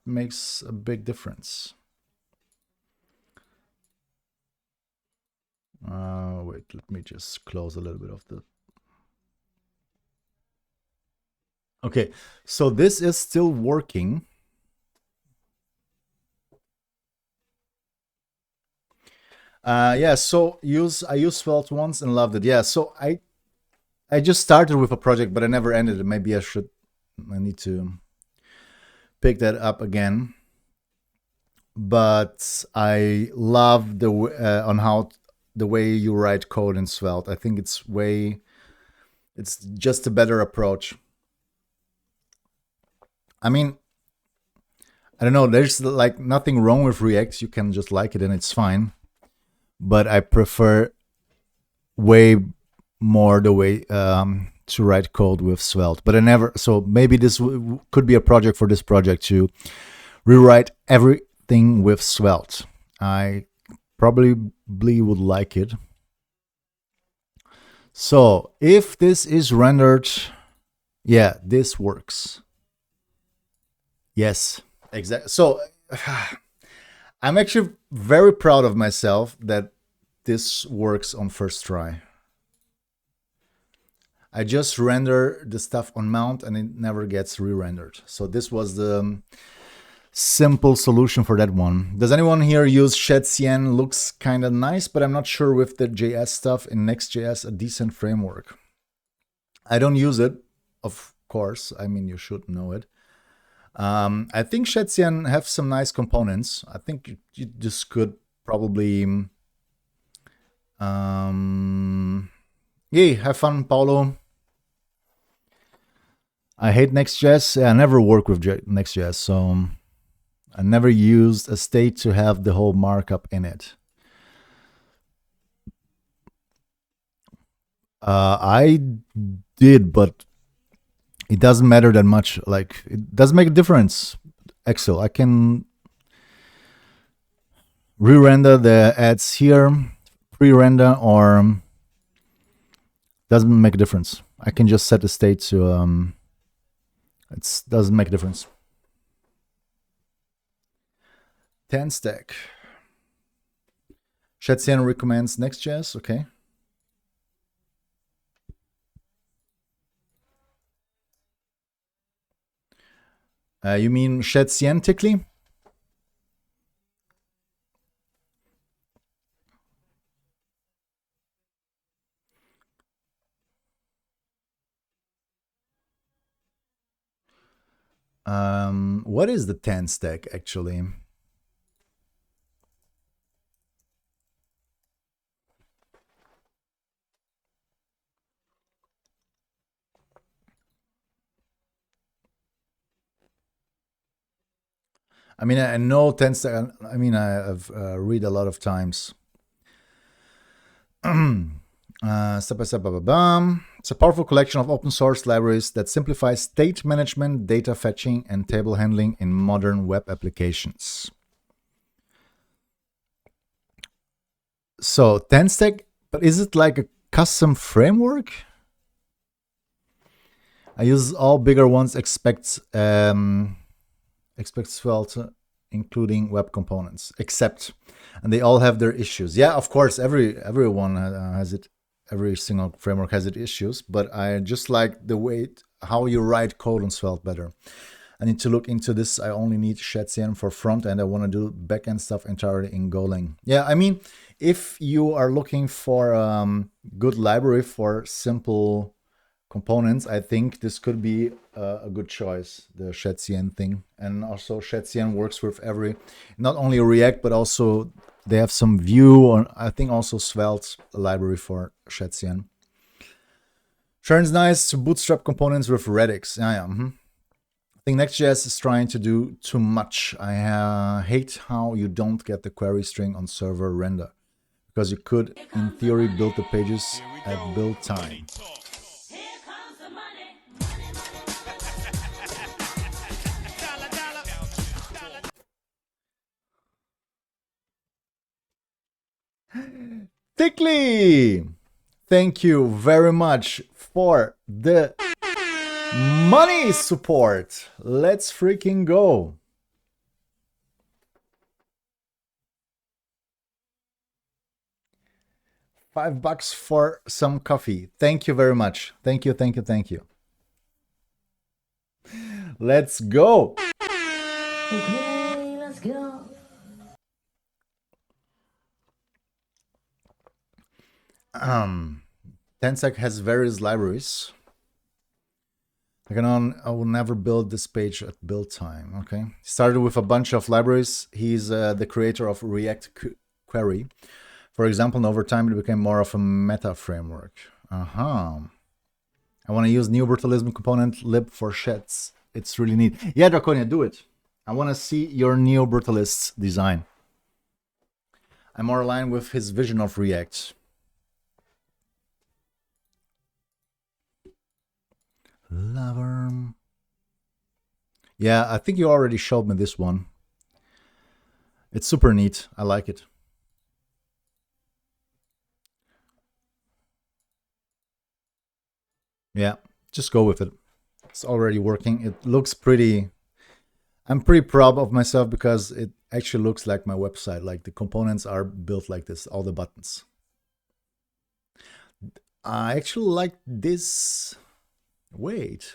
Speaker 1: makes a big difference. Wait, let me just close a little bit of the... Okay, so this is still working. Yeah, so I used Svelte once and loved it. Yeah, so I just started with a project, but I never ended it. Maybe I need to pick that up again. But I love the way you write code in Svelte. I think it's just a better approach. I mean, I don't know, there's like nothing wrong with React. You can just like it and it's fine. But I prefer way more the way to write code with Svelte. But so maybe this could be a project for this project to rewrite everything with Svelte. I probably would like it. So if this is rendered, yeah, this works. Yes, exactly. So I'm actually very proud of myself that this works on first try. I just render the stuff on mount and it never gets re-rendered. So this was the simple solution for that one. Does anyone here use Shadcn? Looks kind of nice, but I'm not sure with the JS stuff in Next.js a decent framework. I don't use it, of course. I mean, you should know it. I think Shadcn have some nice components. I think you just could probably... Yay, have fun, Paulo. I hate Next.js. I never work with Next.js, so I never used a state to have the whole markup in it. I did, but it doesn't matter that much. Like, it doesn't make a difference. Excel, I can re-render the ads here, pre-render, or doesn't make a difference. I can just set the state to it doesn't make a difference. 10 stack. Shadcn recommends Next.js. Okay. You mean Shadcn, Tickly? What is the 10 stack actually? I mean, I know 10 stack. I mean, I've read a lot of times. Step by step, it's a powerful collection of open source libraries that simplifies state management, data fetching, and table handling in modern web applications. So 10 stack, but is it like a custom framework? I use all bigger ones, expect Svelte, including web components, except, and they all have their issues. Yeah, of course, everyone has it. Every single framework has its issues, but I just like the way how you write code on Svelte better. I need to look into this. I only need Shadcn for front end. I want to do backend stuff entirely in Golang. Yeah, I mean, if you are looking for good library for simple components, I think this could be a good choice, the Shadcn thing. And also Shadcn works with not only React, but also They have some Vue, or I think also Svelte library for Schätzchen. Sharon's nice to bootstrap components with Redux. Yeah. I think Next.js is trying to do too much. I hate how you don't get the query string on server render, because you could, in theory, build the pages at build time. Thickly, thank you very much for the money support. Let's freaking go. $5 for some coffee. Thank you very much. Thank you, thank you, thank you. Let's go.
Speaker 3: Okay, let's go.
Speaker 1: Tensec has various libraries. I will never build this page at build time. Okay. Started with a bunch of libraries. He's the creator of React Query. For example, and over time it became more of a meta framework. I want to use new brutalism component lib for sheds. It's really neat. Yeah, Draconia, do it. I want to see your neo brutalist design. I'm more aligned with his vision of React. Lover. Yeah, I think you already showed me this one. It's super neat. I like it. Yeah, just go with it. It's already working. It looks pretty. I'm pretty proud of myself because it actually looks like my website. Like the components are built like this, all the buttons. I actually like this. Wait.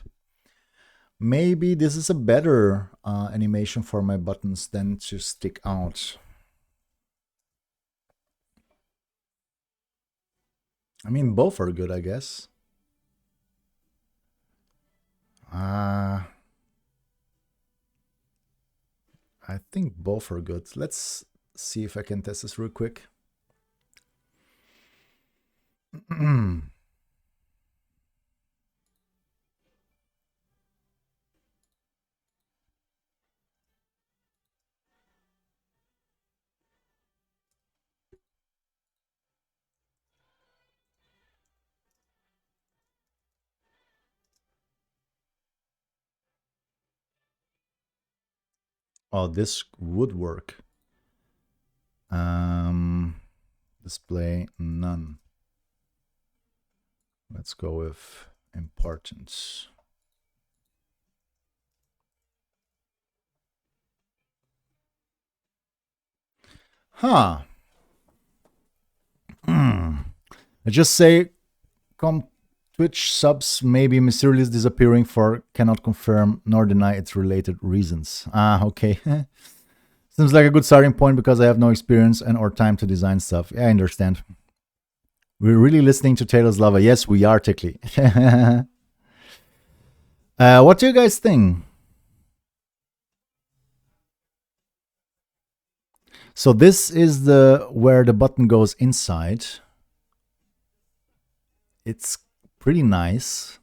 Speaker 1: Maybe this is a better animation for my buttons than to stick out. I mean, both are good, I guess. I think both are good. Let's see if I can test this real quick. Oh, this would work. Display none. Let's go with importance. Huh. I just say Twitch subs may be mysteriously disappearing for cannot confirm nor deny its related reasons. Okay. Seems like a good starting point because I have no experience and or time to design stuff. Yeah, I understand. We're really listening to Taylor's Lava. Yes, we are, Tickly. What do you guys think? So this is the where the button goes inside. It's pretty nice.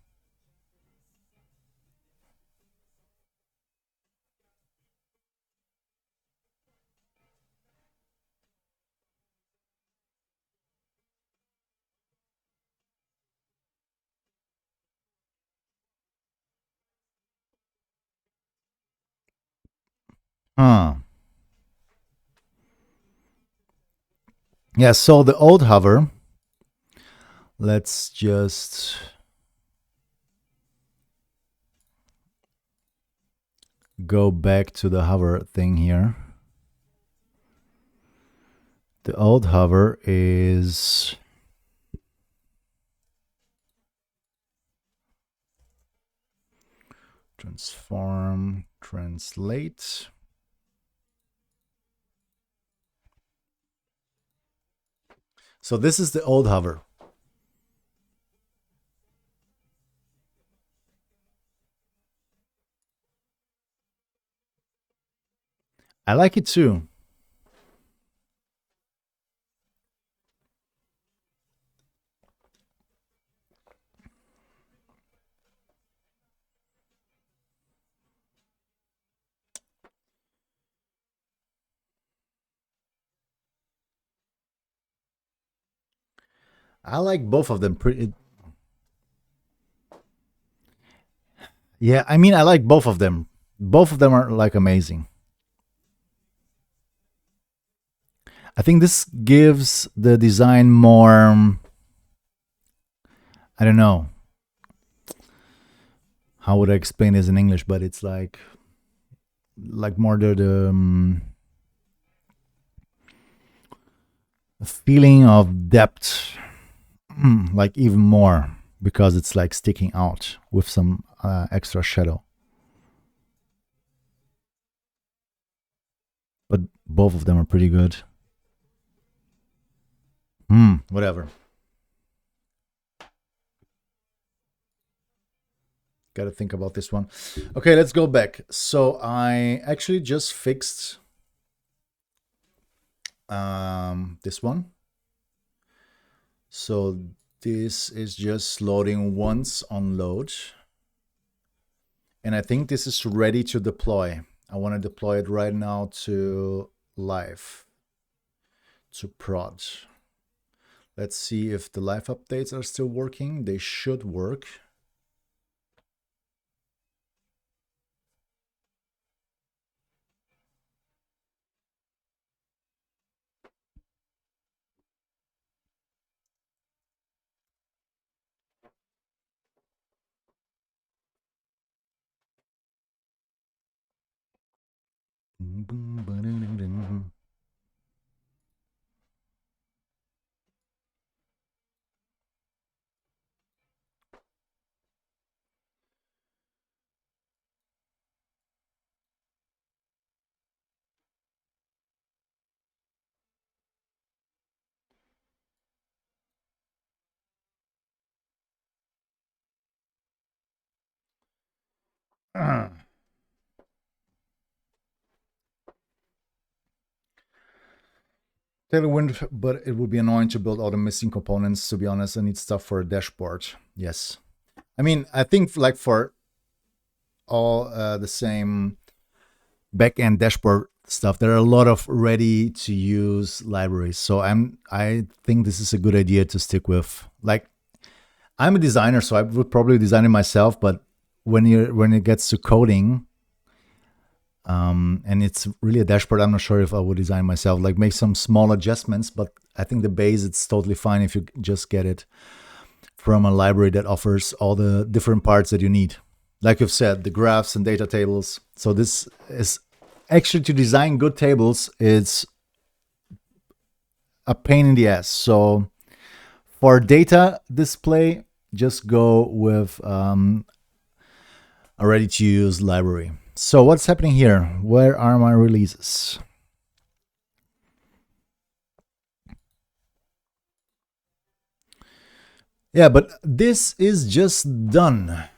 Speaker 1: Huh. Yeah, so the old hover, let's just go back to the hover thing here. The old hover is transform, translate. So this is the old hover. I like it too. I like both of them. Yeah, I mean, I like both of them. Both of them are like amazing. I think this gives the design more, I don't know. How would I explain this in English? But it's like more the feeling of depth, like even more, because it's like sticking out with some extra shadow. But both of them are pretty good. Whatever. Got to think about this one. Okay, let's go back. So I actually just fixed this one. So this is just loading once on load. And I think this is ready to deploy. I want to deploy it right now to live, to prod. Let's see if the live updates are still working. They should work. Tailwind, but it would be annoying to build all the missing components. To be honest, I need stuff for a dashboard. Yes. I mean, I think like for all the same backend dashboard stuff, there are a lot of ready to use libraries. So I think this is a good idea to stick with. Like, I'm a designer, so I would probably design it myself, but when it gets to coding, and it's really a dashboard, I'm not sure if I would design myself, like make some small adjustments, but I think the base, it's totally fine if you just get it from a library that offers all the different parts that you need. Like you've said, the graphs and data tables. So this is actually, to design good tables, it's a pain in the ass. So for data display, just go with a ready-to-use library. So what's happening here? Where are my releases? Yeah, but this is just done.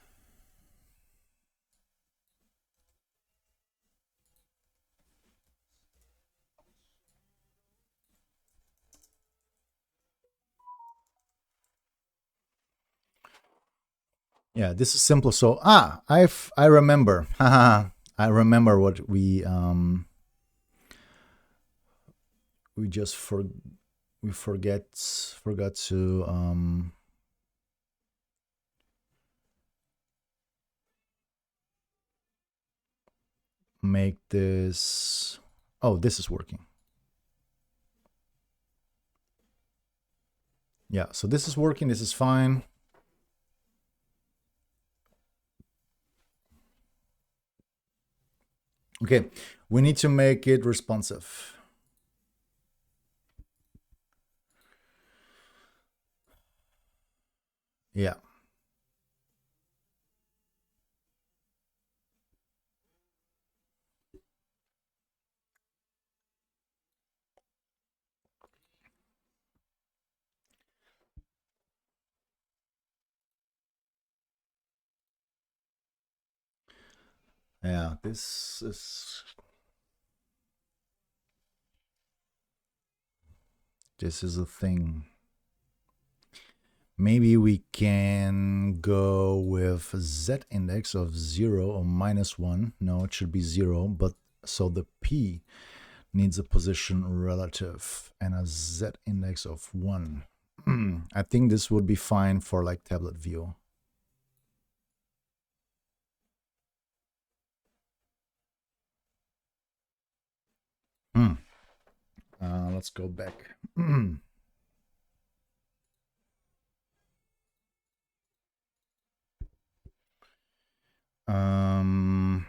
Speaker 1: Yeah, this is simple. So I remember. I remember what we just forgot to make this. Oh, this is working. Yeah, so this is working. This is fine. Okay, we need to make it responsive. Yeah. Yeah, this is a thing. Maybe we can go with z index of 0 or -1. No, it should be 0, but so the p needs a position relative and a z index of 1. I think this would be fine for like tablet view. Let's go back. um,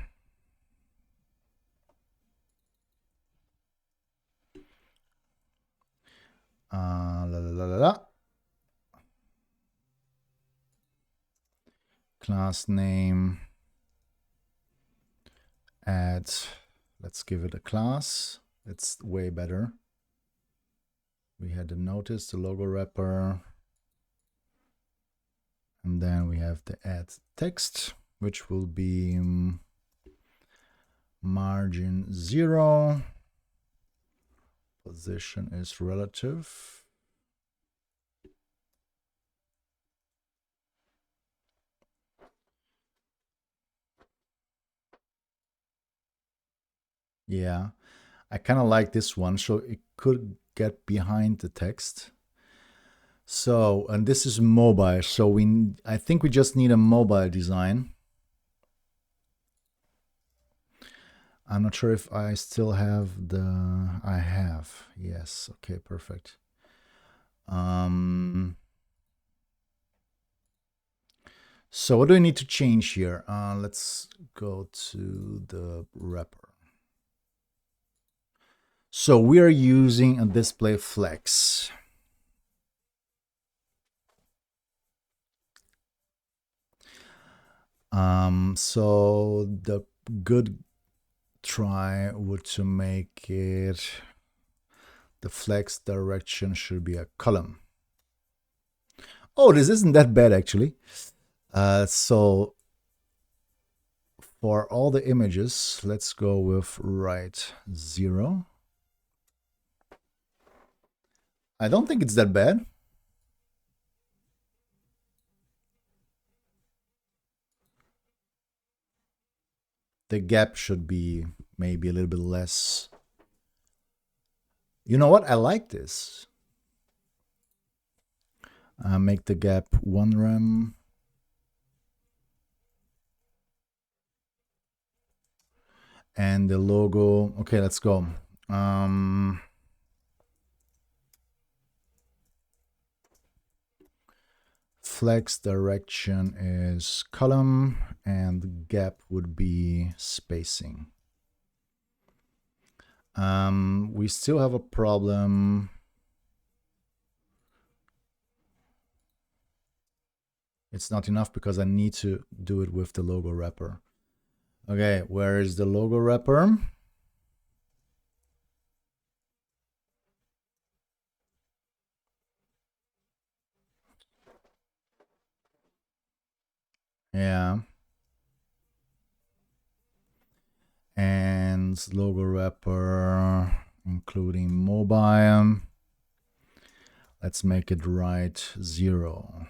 Speaker 1: la, la, la, la, la. Class name, add, let's give it a class. It's way better. We had the notice, the logo wrapper, and then we have the add text, which will be margin 0. Position is relative. Yeah, I kind of like this one, so it could get behind the text. So, and this is mobile, so I think we just need a mobile design. I'm not sure if I still have I have, yes, okay, perfect. So what do we need to change here? Let's go to the wrapper. So we are using a display flex. So the good try would to make it, the flex direction should be a column. Oh, this isn't that bad actually. So for all the images, let's go with right 0. I don't think it's that bad. The gap should be maybe a little bit less. You know what? I like this. Make the gap 1 rem. And the logo. Okay, let's go. Flex direction is column, and the gap would be spacing. We still have a problem. It's not enough because I need to do it with the logo wrapper. Okay, where is the logo wrapper? Yeah. And logo wrapper, including mobile. Let's make it right 0.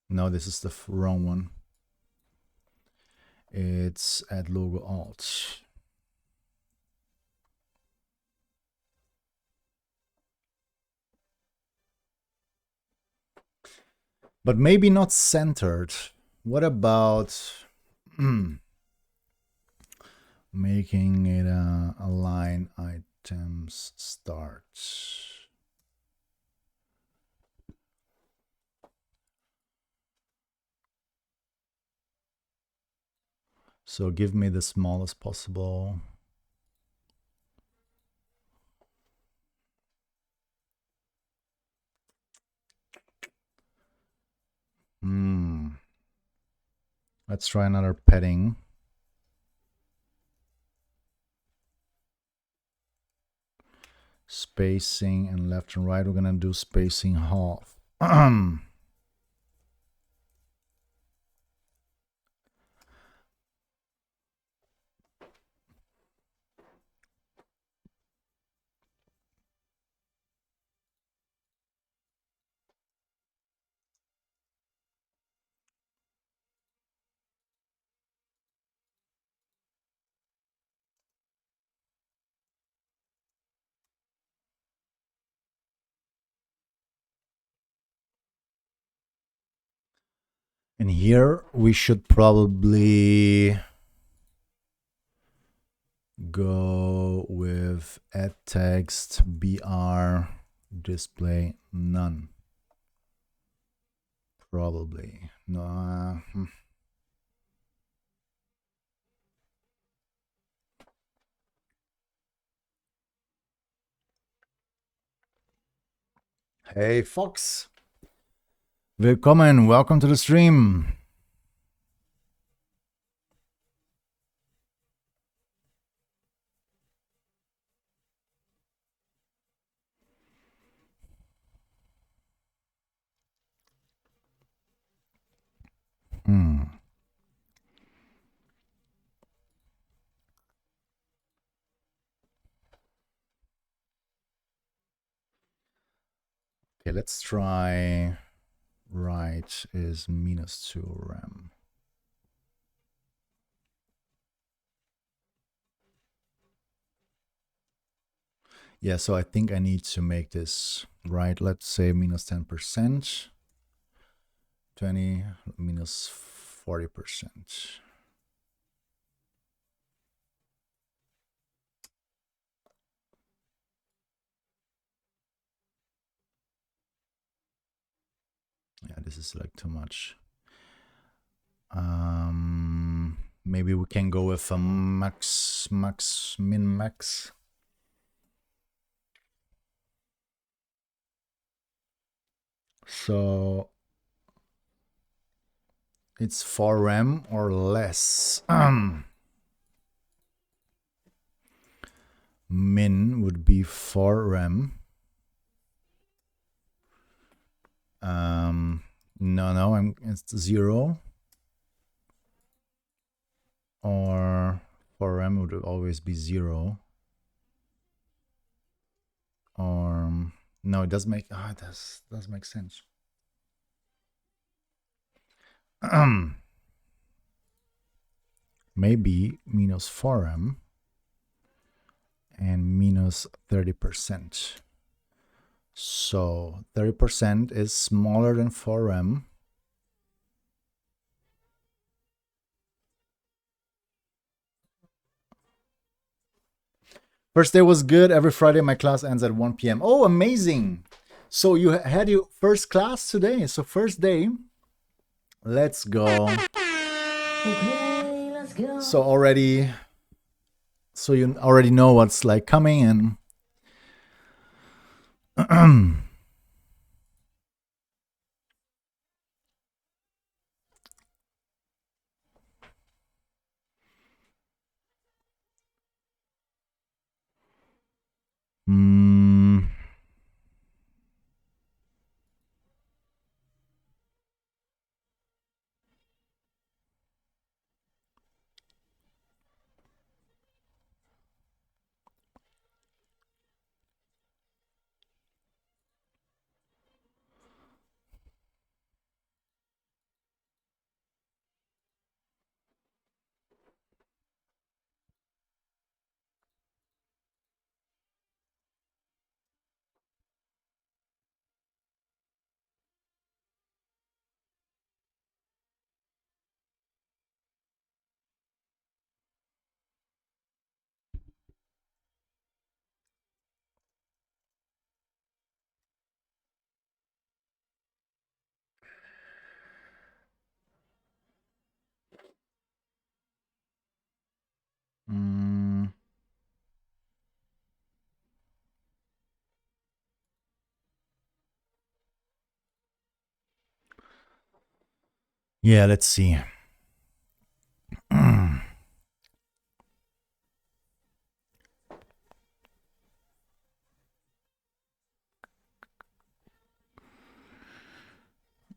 Speaker 1: No, this is the wrong one. It's add logo alt. But maybe not centered. What about making it a line items start? So give me the smallest possible. Let's try another padding. Spacing and left and right. We're gonna do spacing half. And here we should probably go with add text br display none. Probably no. Hey Fox, willkommen, welcome to the stream. Okay, let's try right is -2 RAM. Yeah, so I think I need to make this right. Let's say -10%, 20, -40%. Yeah, this is like too much. Maybe we can go with a max, min, max. So it's 4 RAM or less. Min would be 4 RAM. No, it's 0. Or 4 RAM would always be 0. Or no, it does make it does make sense. Maybe -4 RAM and -30%. So 30% is smaller than 4 RAM. First day was good. Every Friday my class ends at 1 p.m. Oh, amazing. So you had your first class today. So first day. Let's go.
Speaker 3: Okay, let's go.
Speaker 1: So you already know what's like coming and yeah, let's see.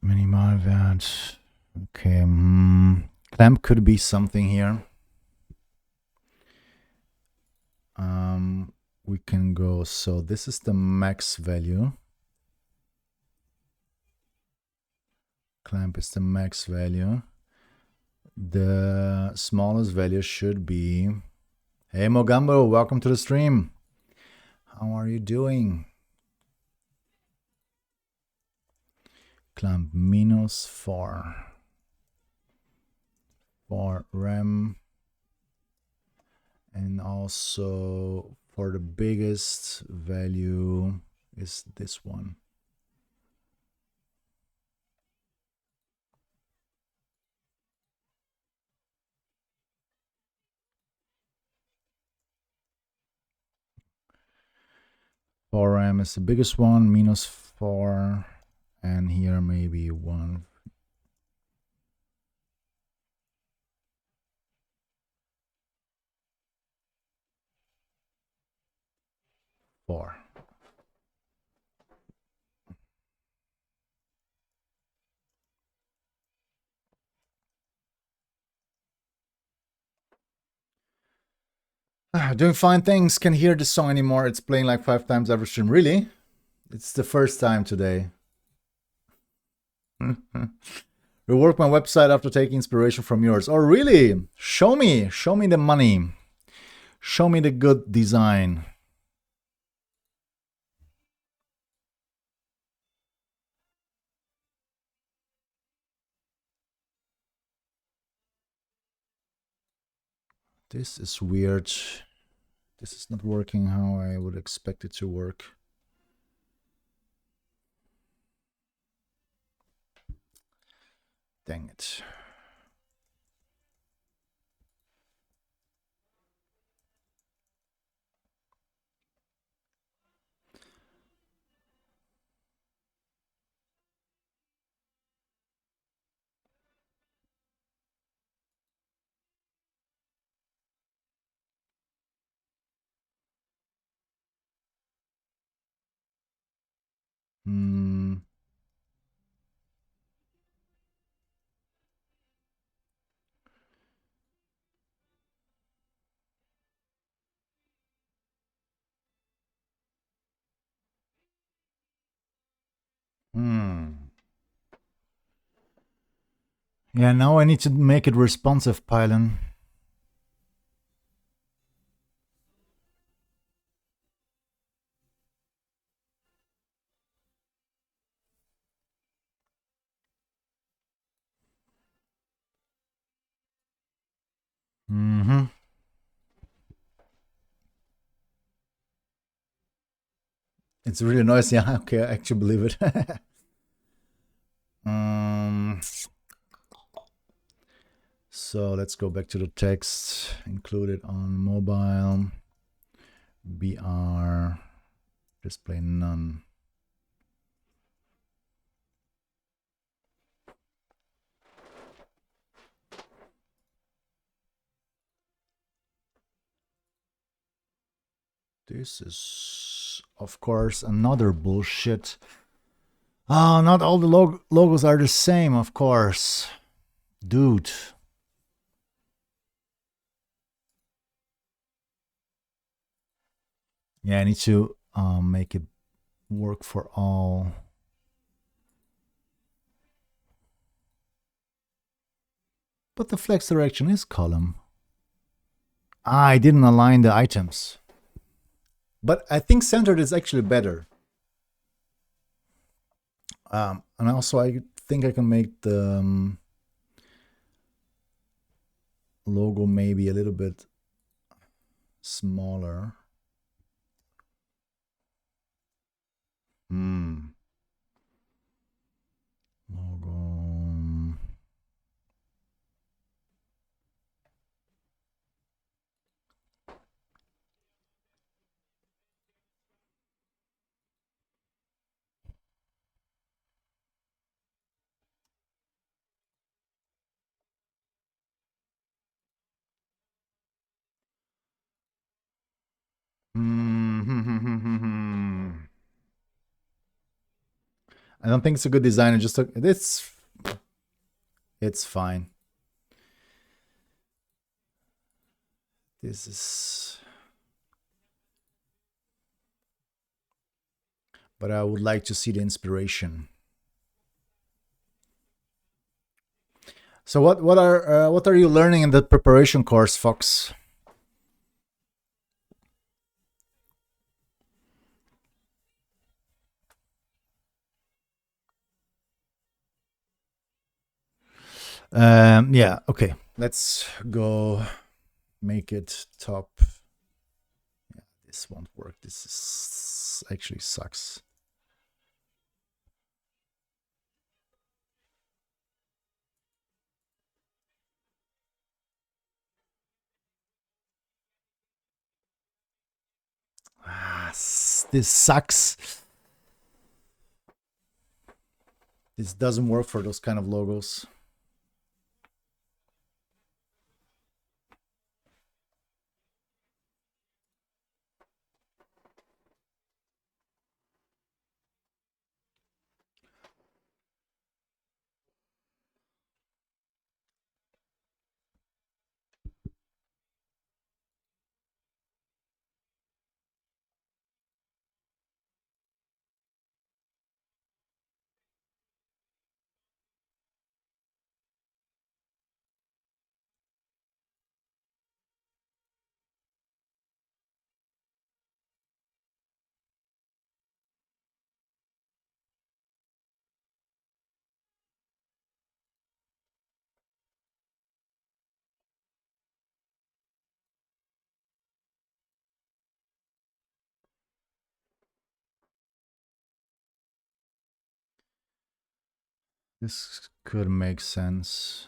Speaker 1: Minimalwert. Okay. Clamp could be something here. We can go. So this is the max value. Clamp is the max value. The smallest value should be. Hey Mogambo, welcome to the stream. How are you doing? Clamp -4. for RAM, and also for the biggest value is this one. For RAM is the biggest one, -4, and here maybe 1. Four. Doing fine, thanks. Can't hear the song anymore. It's playing like 5 times every stream. Really? It's the first time today. Rework my website after taking inspiration from yours. Oh, really? Show me. Show me the money. Show me the good design. This is weird. This is not working how I would expect it to work. Dang it. Hmm. Yeah, now I need to make it responsive, Pylon. Mm-hmm. It's really noisy. Yeah, okay, I actually believe it. So let's go back to the text. Included on mobile. BR. Display none. This is, of course, another bullshit. Oh, not all the logos are the same, of course. Dude. Yeah, I need to make it work for all. But the flex direction is column. I didn't align the items. But I think centered is actually better. And also I think I can make the logo maybe a little bit smaller. Logo. I don't think it's a good design. It's fine. This is, but I would like to see the inspiration. So what are you learning in the preparation course, Fox? Yeah, okay. Let's go make it top. Yeah, this won't work. This is actually sucks. This sucks. This doesn't work for those kind of logos. This could make sense.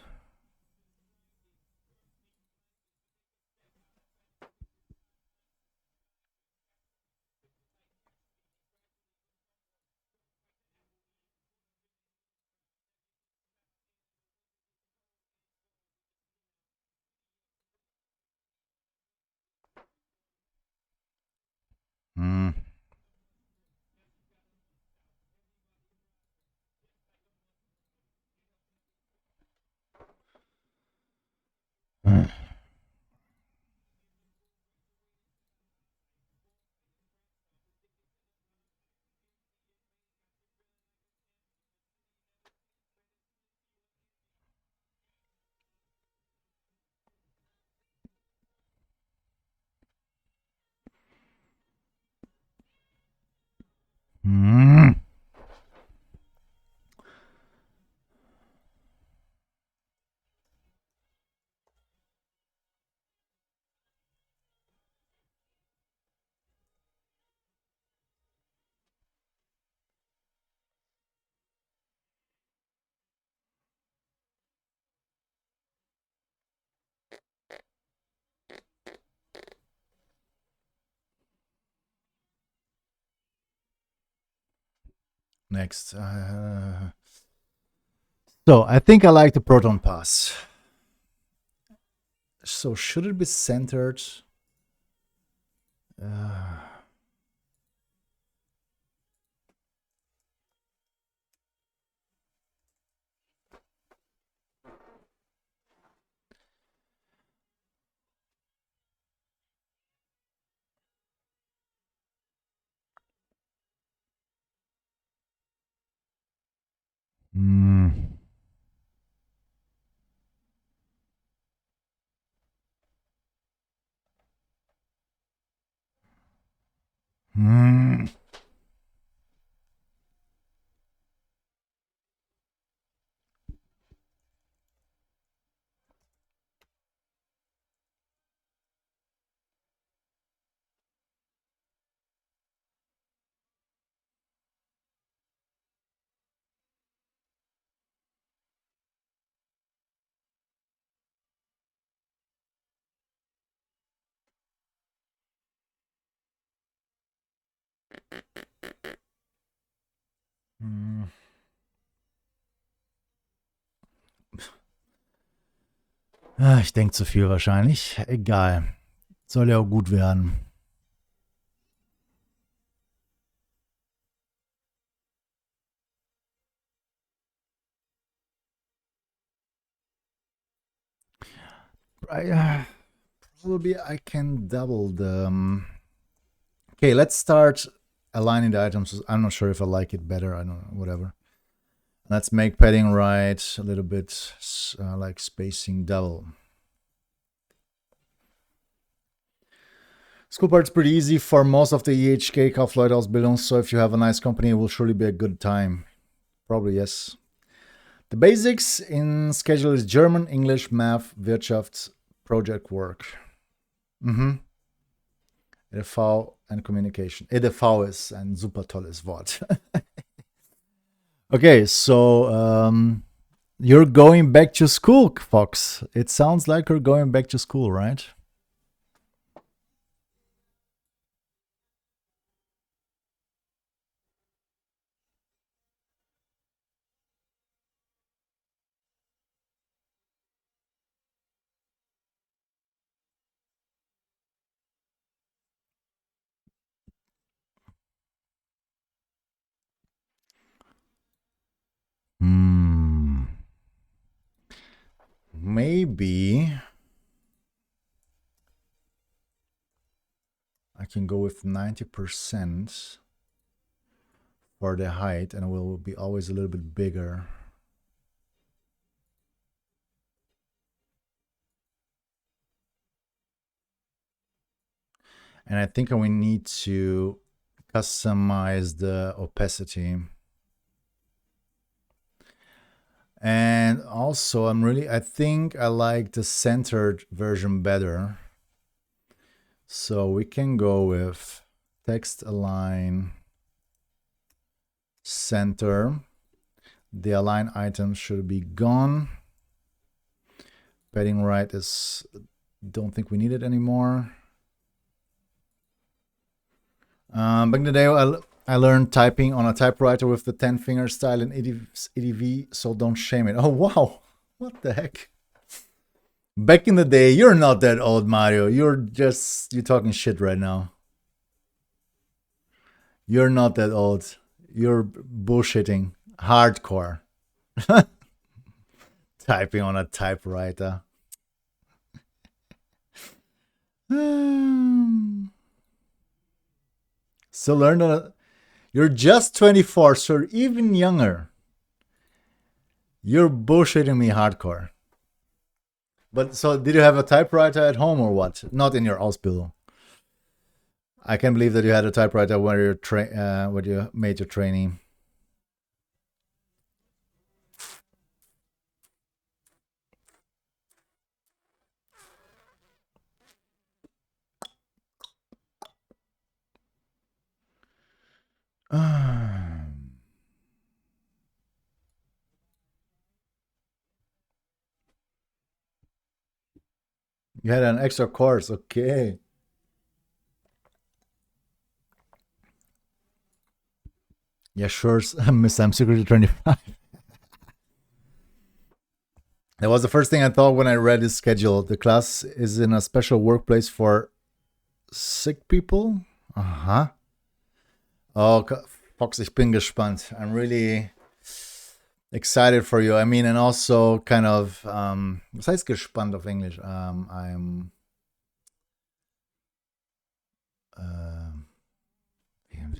Speaker 1: Hmm. Hmm. Next. So I think I like the Proton Pass. So should it be centered? Hmm. Hmm. Hmm. Ich denke zu viel wahrscheinlich. Egal. Soll ja auch gut werden. Probably I can double the... Okay, let's start aligning the items. I'm not sure if I like it better. I don't know, whatever. Let's make padding right, a little bit like spacing double. School part's pretty easy for most of the EHK Kaufleute-Ausbildung, so if you have a nice company, it will surely be a good time. Probably, yes. The basics in schedule is German, English, Math, Wirtschaft, project work. EDV and Communication. EDV ist ein super tolles Wort. Okay, so you're going back to school, Fox. It sounds like you're going back to school, right? Maybe I can go with 90% for the height, and it will be always a little bit bigger. And I think we need to customize the opacity. And also, I think I like the centered version better. So we can go with text align center. The align item should be gone. Padding right is, don't think we need it anymore. Back in the day, I learned typing on a typewriter with the 10 finger style in EDV, so don't shame it. Oh, wow. What the heck? Back in the day, you're not that old, Mario. You're talking shit right now. You're not that old. You're bullshitting. Hardcore. Typing on a typewriter. So learn on you're just 24, so you're even younger. You're bullshitting me hardcore. But so did you have a typewriter at home or what? Not in your Ausbildung. I can't believe that you had a typewriter when you made your training. You had an extra course, okay. Yeah, sure, Miss I'm Security 25. That was the first thing I thought when I read his schedule. The class is in a special workplace for sick people. Oh, Fox, ich bin gespannt. I'm really excited for you. I mean, and also kind of, was heißt gespannt auf Englisch? Wie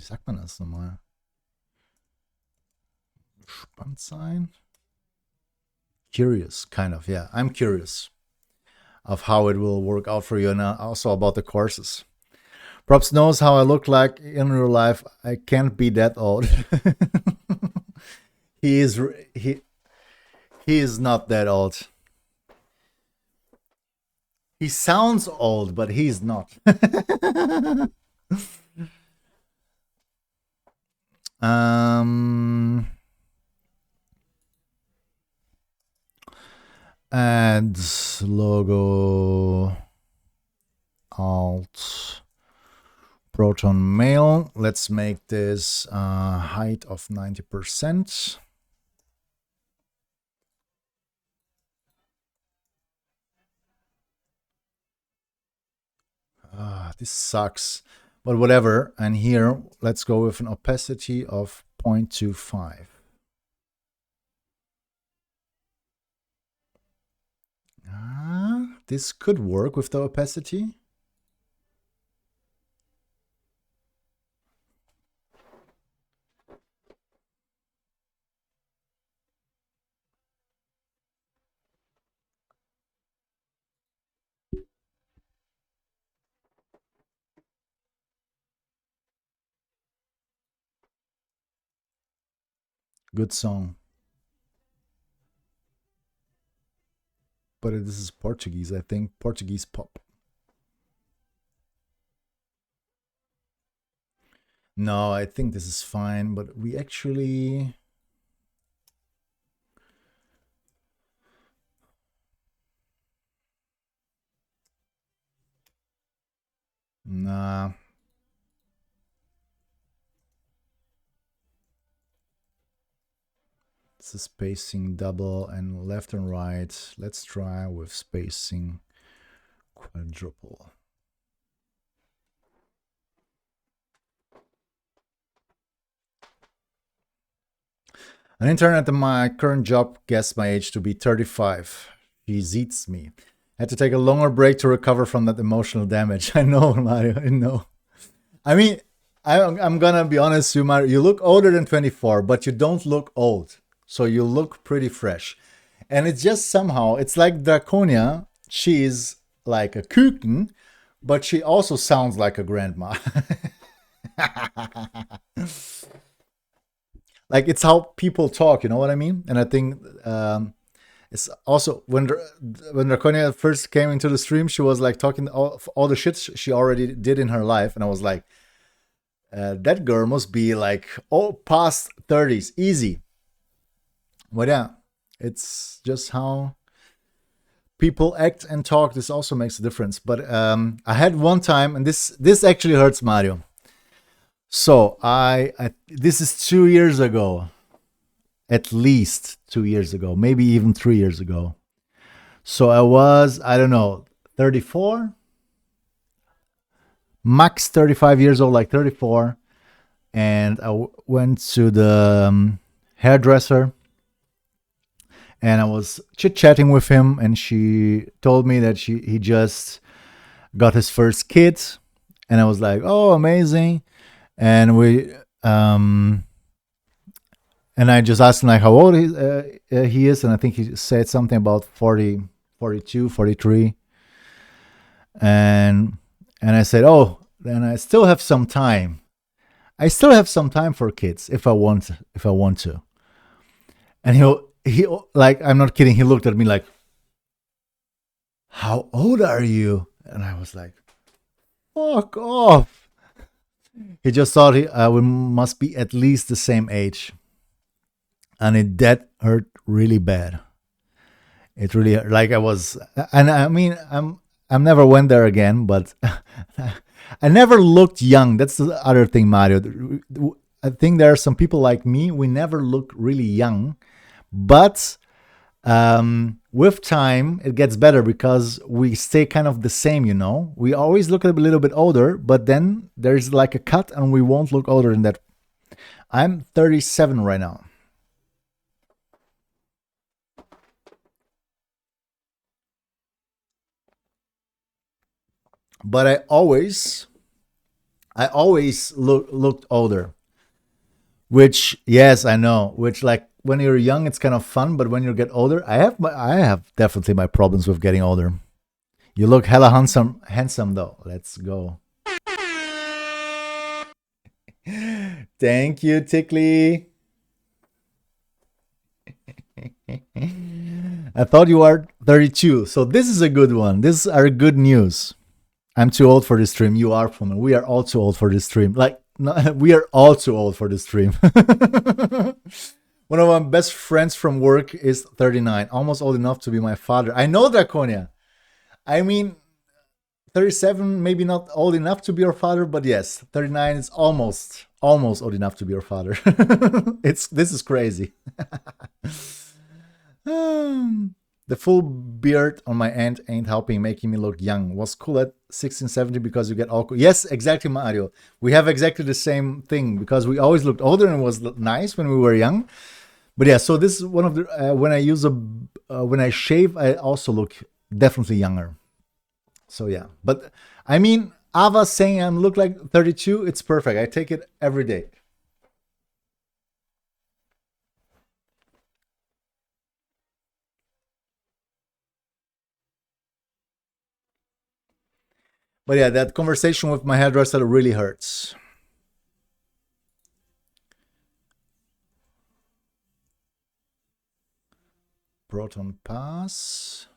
Speaker 1: sagt man das nochmal? Gespannt sein? Curious, kind of, yeah. I'm curious of how it will work out for you, and also about the courses. Propz knows how I look like in real life. I can't be that old. he is not that old. He sounds old, but he's not. Add logo, alt, Proton mail. Let's make this height of 90%. This sucks, but whatever. And here, let's go with an opacity of 0.25. This could work with the opacity. Good song. but this is Portuguese, I think. Portuguese pop. No, I think this is fine, but we actually... Nah. This is spacing double and left and right. Let's try with spacing quadruple. An intern at my current job guessed my age to be 35. She zeets me. Had to take a longer break to recover from that emotional damage. I know, Mario, I know. I mean, I'm gonna be honest with you, Mario. You look older than 24, but you don't look old. So you look pretty fresh. And it's just somehow, it's like Draconia. She's like a Küken, but she also sounds like a grandma. Like, it's how people talk, you know what I mean? And I think it's also when Draconia first came into the stream, she was like talking all the shit she already did in her life, and I was like, that girl must be like past 30s, easy. But yeah, it's just how people act and talk. This also makes a difference. But I had one time, and this actually hurts, Mario. So this is 2 years ago, at least 2 years ago, maybe even 3 years ago. So I was, I don't know, 34, max 35 years old, like 34. And I went to the hairdresser, and I was chit-chatting with him, and she told me that he just got his first kid. And I was like, oh, amazing. And and I just asked him like how old he is, and I think he said something about 40, 42, 43. And I said, oh, then I still have some time. I still have some time for kids if I want to. And he like, I'm not kidding, he looked at me like, how old are you? And I was like, fuck off. He just thought we must be at least the same age. And that hurt really bad. It really, like, I was, and I mean, I'm never went there again, but I never looked young. That's the other thing, Mario. I think there are some people like me, we never look really young, but with time it gets better because we stay kind of the same, you know. We always look a little bit older, but then there's like a cut and we won't look older than that. I'm 37 right now. But I always looked older. Which, yes, I know. Which, like, when you're young, it's kind of fun, but when you get older, I have definitely my problems with getting older. You look hella handsome though. Let's go. Thank you, Tickly. I thought you are 32, so this is a good one. This are good news. I'm too old for this stream. You are, Pullman. We are all too old for this stream. Like, no, we are all too old for this stream. One of my best friends from work is 39, almost old enough to be my father. I know, Draconia. I mean, 37, maybe not old enough to be your father, but yes, 39 is almost old enough to be your father. This is crazy. The full beard on my end ain't helping, making me look young. Was cool at 16, 17 because you get all cool. Yes, exactly, Mario. We have exactly the same thing because we always looked older and it was nice when we were young. But yeah, so this is one of the when I shave, I also look definitely younger. So yeah, but I mean, Ava saying I look like 32, it's perfect. I take it every day. But yeah, that conversation with my hairdresser really hurts. Proton Pass.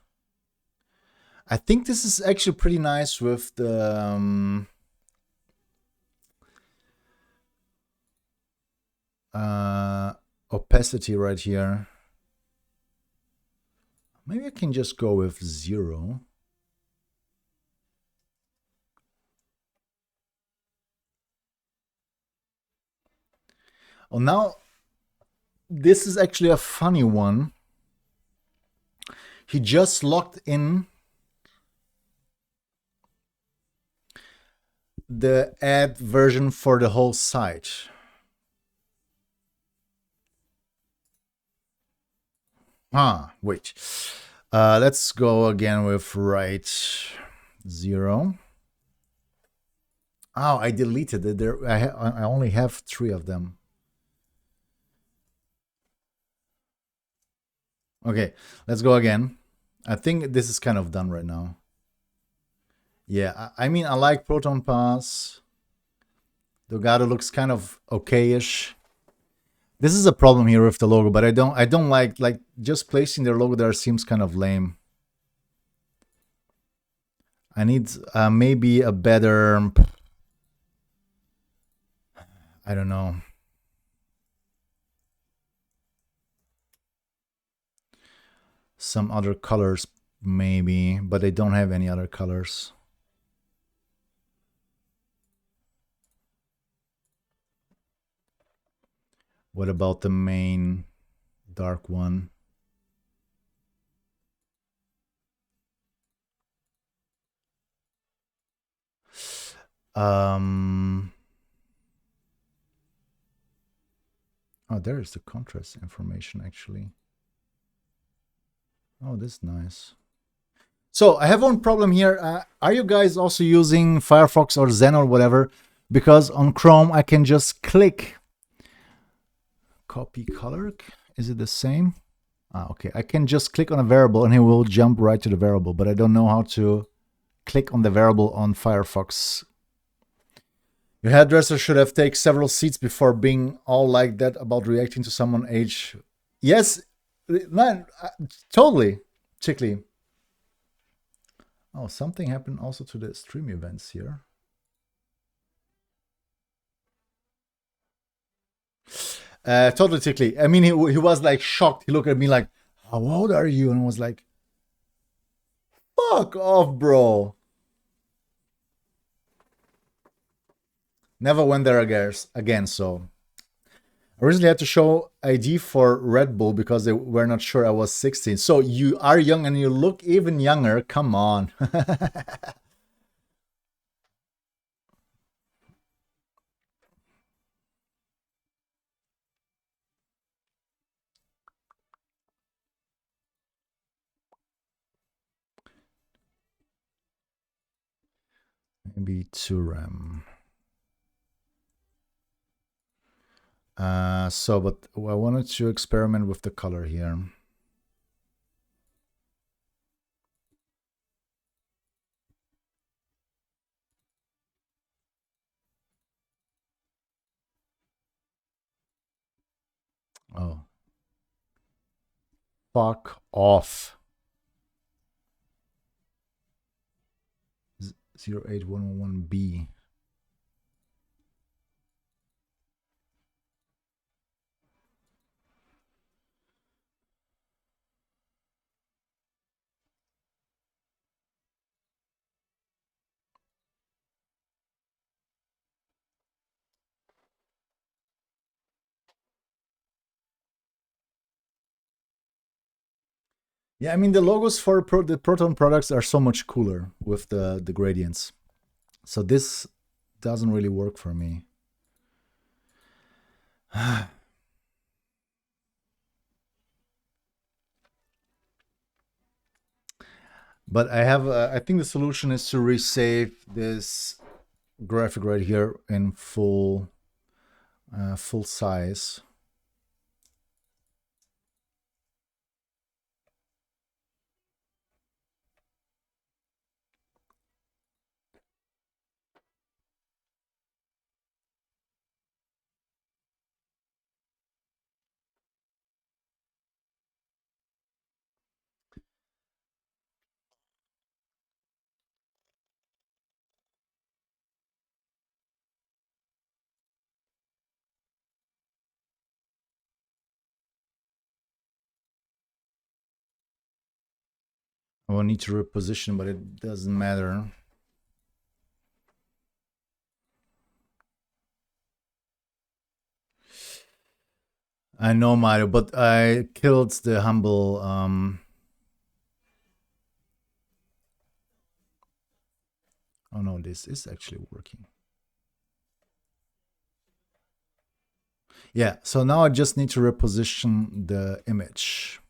Speaker 1: I think this is actually pretty nice with the opacity right here. Maybe I can just go with 0. Oh, now this is actually a funny one. He just logged in the ad version for the whole site. Wait. Let's go again with right 0. Oh, I deleted it. There, I only have 3 of them. Okay, let's go again. I think this is kind of done right now. Yeah, I mean, I like Proton Pass. Dogado looks kind of okay-ish. This is a problem here with the logo, but I don't like just placing their logo there seems kind of lame. I need maybe a better, I don't know. Some other colors maybe, but I don't have any other colors. What about the main dark one? Oh, there is the contrast information actually. Oh, this is nice. So I have one problem here. Are you guys also using Firefox or Zen or whatever? Because on Chrome, I can just click copy color. Is it the same? Okay. I can just click on a variable and it will jump right to the variable, but I don't know how to click on the variable on Firefox. Your hairdresser should have taken several seats before being all like that about reacting to someone's age. Yes, man, totally. Chickly. Oh, something happened also to the stream events here. Totally tickly. I mean, he was like shocked. He looked at me like, how old are you? And I was like, fuck off, bro. Never went there again, so. I originally had to show ID for Red Bull because they were not sure I was 16. So you are young and you look even younger. Come on. Maybe 2 RAM. But I wanted to experiment with the color here. Oh. Fuck off. 08111B. Yeah, I mean, the logos for the Proton products are so much cooler with the gradients. So this doesn't really work for me. But I think the solution is to resave this graphic right here in full size. I will need to reposition, but it doesn't matter. I know, Mario, but I killed the humble. Oh no, this is actually working. Yeah, so now I just need to reposition the image.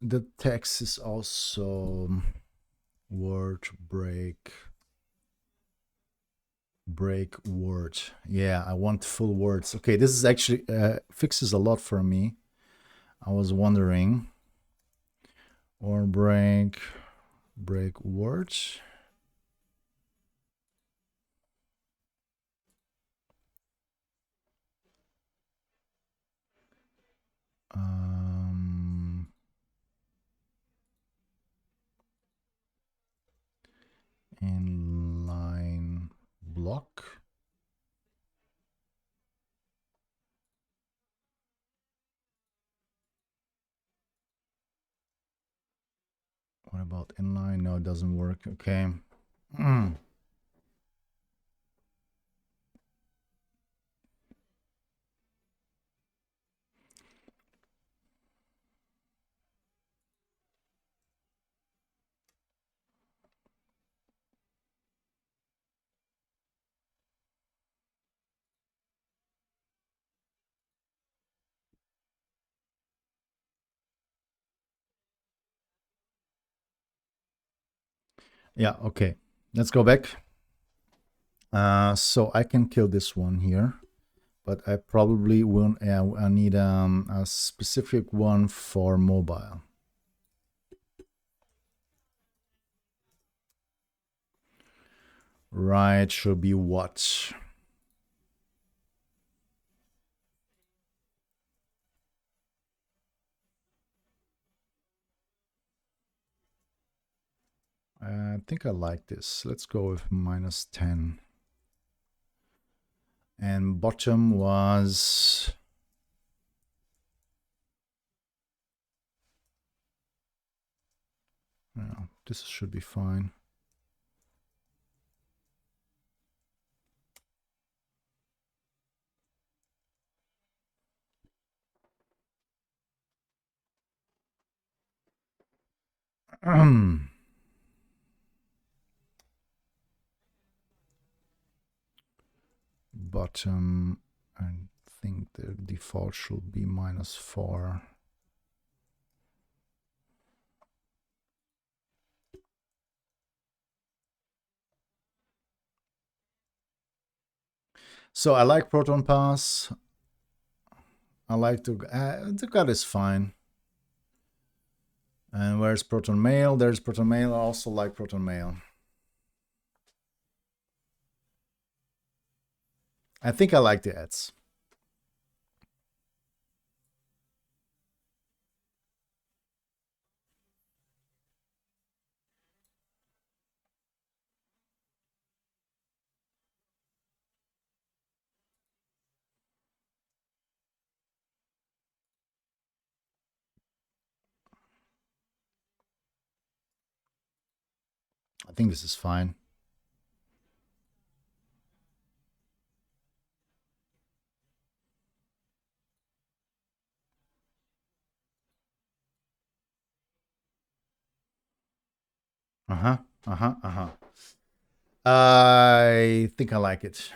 Speaker 1: The text is also word break word. Yeah, I want full words. Okay, this is actually fixes a lot for me. I was wondering. Or break words. Inline block. What about inline? No, it doesn't work. Okay. Yeah, okay. Let's go back. So I can kill this one here, but I probably will. I need a specific one for mobile. Right, should be what? I think I like this. Let's go with -10. And bottom was... No, this should be fine. Bottom, I think the default should be -4. So I like Proton Pass. I like to... the gut is fine. And where's Proton Mail? There's Proton Mail. I also like Proton Mail. I think I like the ads. I think this is fine. I think I like it.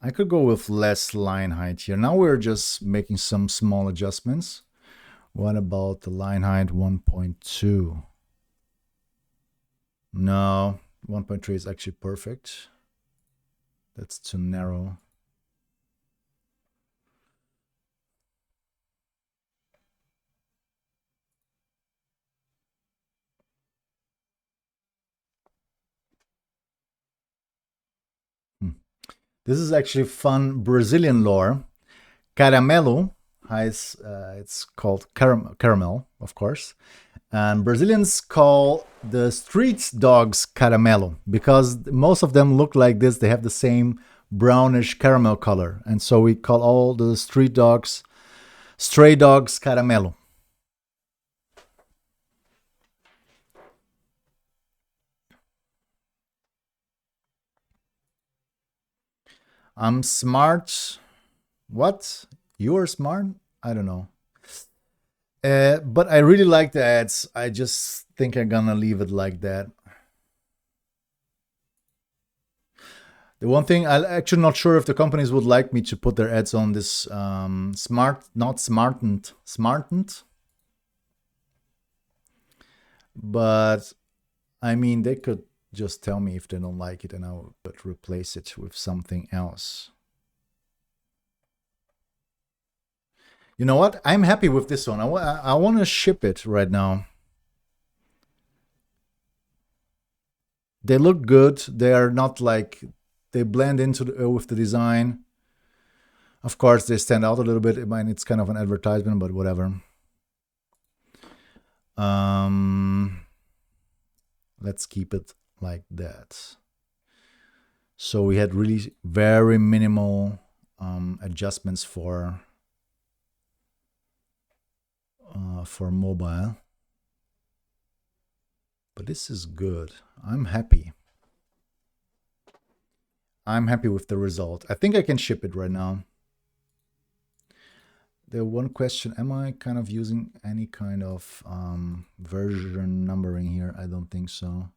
Speaker 1: I could go with less line height here. Now we're just making some small adjustments. What about the line height 1.2? No, 1.3 is actually perfect. That's too narrow. This is actually fun Brazilian lore. Caramelo it's called caramel, of course. And Brazilians call the street dogs caramelo because most of them look like this. They have the same brownish caramel color. And so we call all the street dogs, stray dogs, caramelo. I'm smart. What? You're smart? I don't know. But I really like the ads. I just think I'm gonna leave it like that. The one thing, I'm actually not sure if the companies would like me to put their ads on this smartened. But I mean, they could just tell me if they don't like it and I would replace it with something else. You know what? I'm happy with this one. I want to ship it right now. They look good. They are not like, they blend into with the design. Of course, they stand out a little bit. I mean, it's kind of an advertisement, but whatever. Let's keep it like that. So we had really very minimal adjustments for mobile. But this is good. I'm happy. I'm happy with the result. I think I can ship it right now. The one question, am I kind of using any kind of version numbering here? I don't think so.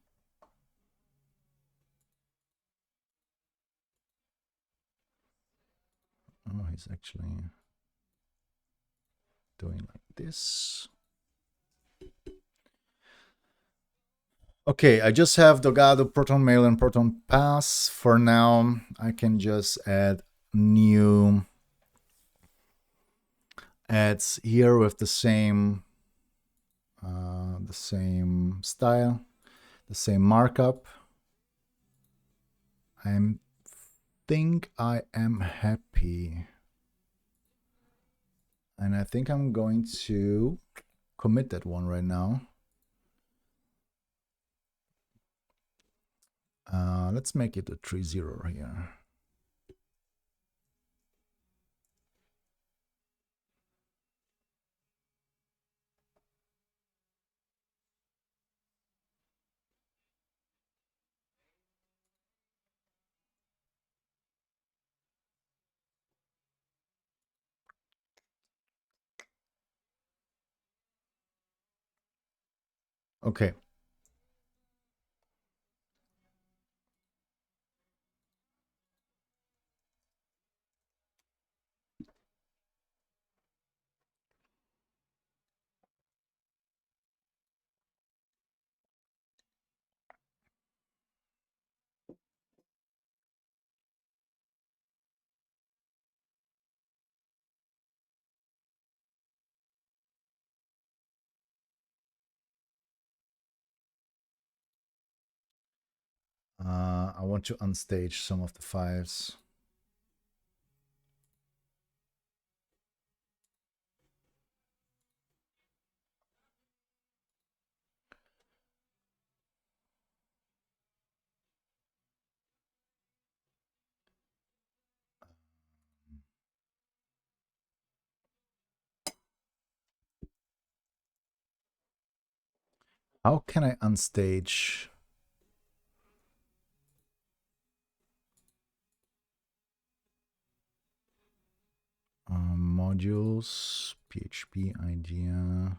Speaker 1: Oh, he's actually doing like this. Okay, I just have Dogado, Proton Mail, and Proton Pass. For now, I can just add new ads here with the same style, the same markup. I think I am happy. And I think I'm going to commit that one right now. Let's make it a 3.0 here. Okay. I want to unstage some of the files. How can I unstage? Modules, PHP, idea.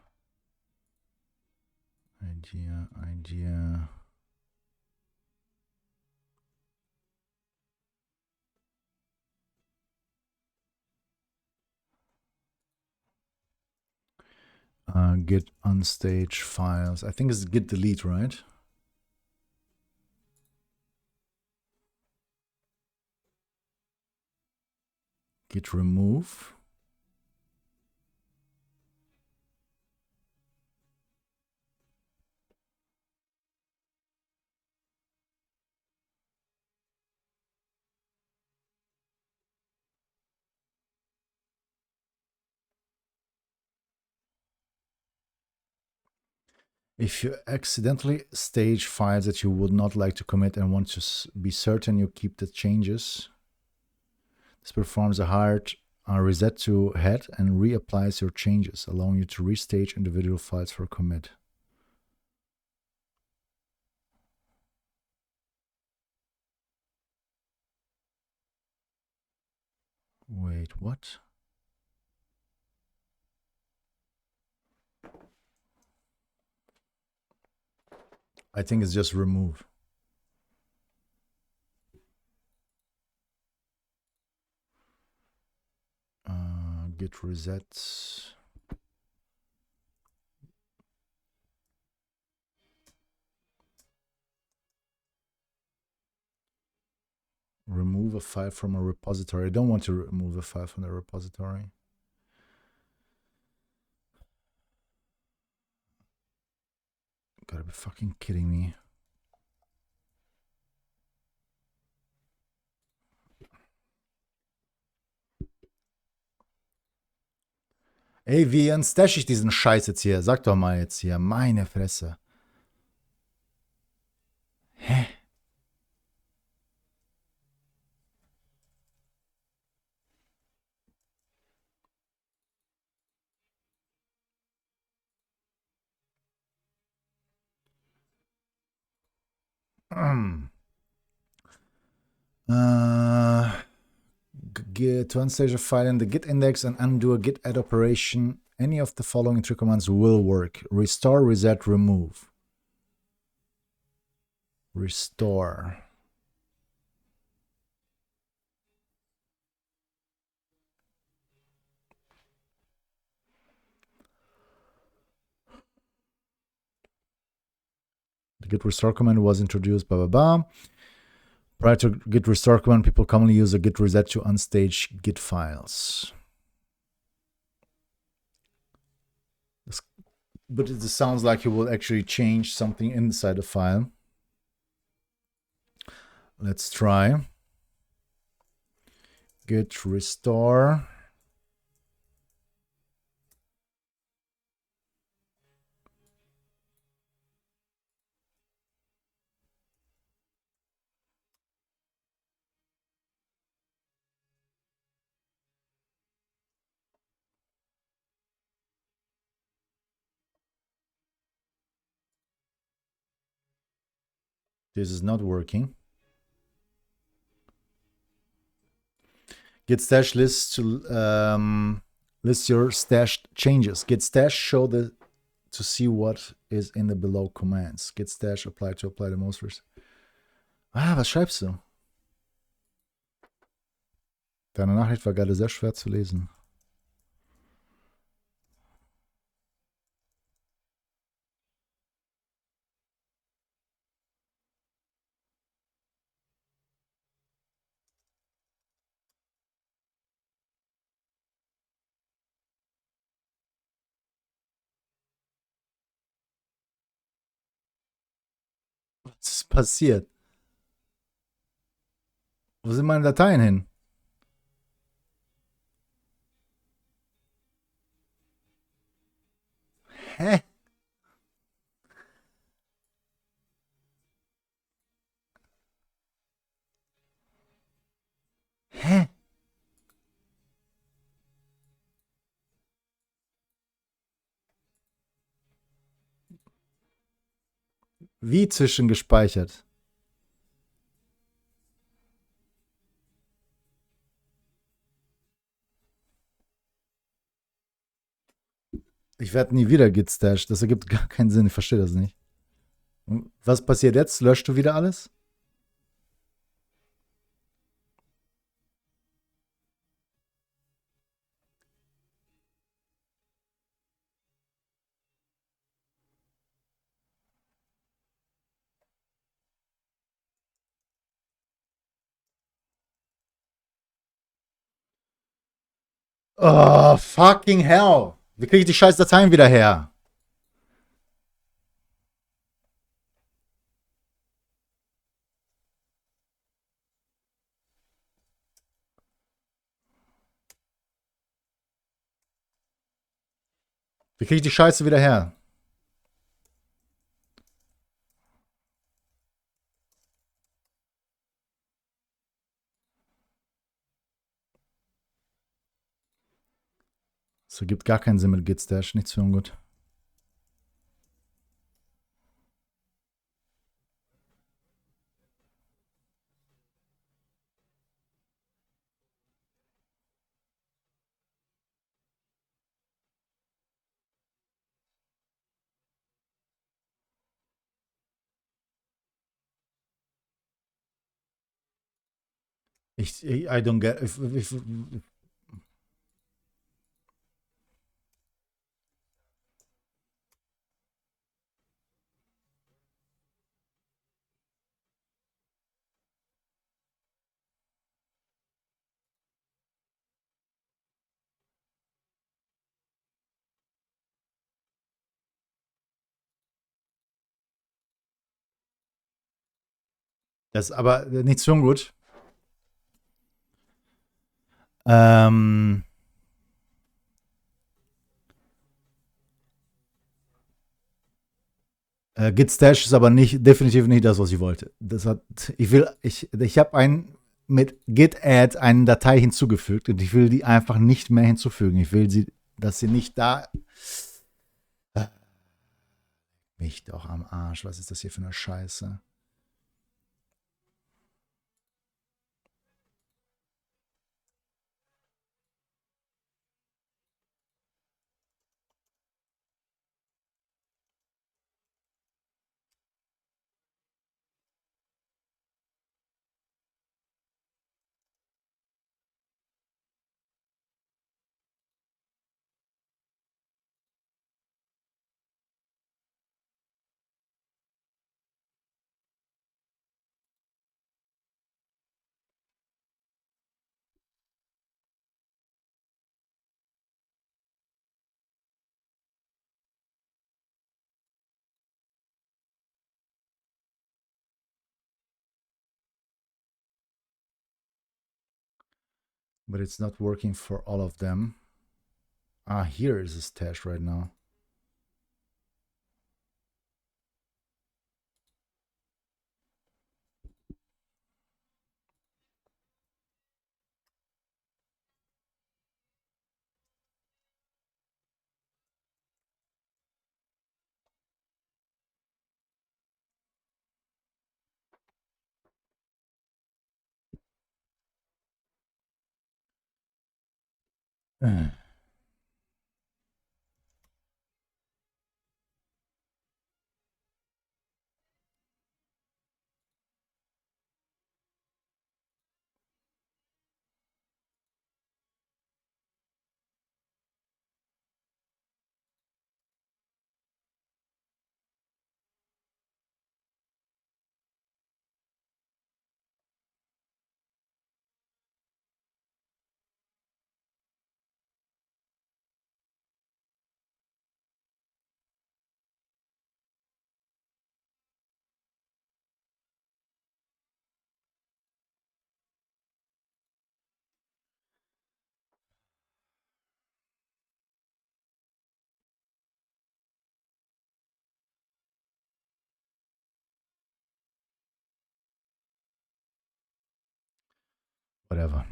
Speaker 1: Git unstage files. I think it's git delete, right? Git remove. If you accidentally stage files that you would not like to commit and want to be certain you keep the changes, this performs a hard reset to head and reapplies your changes, allowing you to restage individual files for commit. Wait, what? I think it's just remove. Git reset. Remove a file from a repository. I don't want to remove a file from the repository. Gotta be fucking kidding me. Ey, wie unstash ich diesen Scheiß jetzt hier? Sag doch mal jetzt hier. Meine Fresse. Hä? To unstage a file in the git index and undo a git add operation, any of the following three commands will work. Restore, reset, remove. Restore. The git restore command was introduced, blah, blah, blah. Prior to git restore command, people commonly use a git reset to unstage git files. But it sounds like you will actually change something inside the file. Let's try. Git restore. This is not working. Git stash list to list your stashed changes. Git stash show to see what is in the below commands. Git stash apply to apply the most first. Was schreibst du? Deine Nachricht war gerade sehr schwer zu lesen. Was ist passiert? Wo sind meine Dateien hin? Hä? Hä? Wie zwischengespeichert? Ich werde nie wieder Git stash. Das ergibt gar keinen Sinn. Ich verstehe das nicht. Und was passiert jetzt? Löscht du wieder alles? Oh, fucking hell. Wie kriege ich die scheiß Dateien wieder her? Wie kriege ich die Scheiße wieder her? So gibt gar keinen Sinn mit Git Stash, nichts für ungut. I don't get. Das ist aber nichts für ungut. Git Stash ist aber definitiv nicht das, was ich wollte. Ich habe mit Git Add eine Datei hinzugefügt und ich will die einfach nicht mehr hinzufügen. Ich will dass sie nicht da. Mich doch am Arsch. Was ist das hier für eine Scheiße? But it's not working for all of them. Here is a stash right now. Whatever.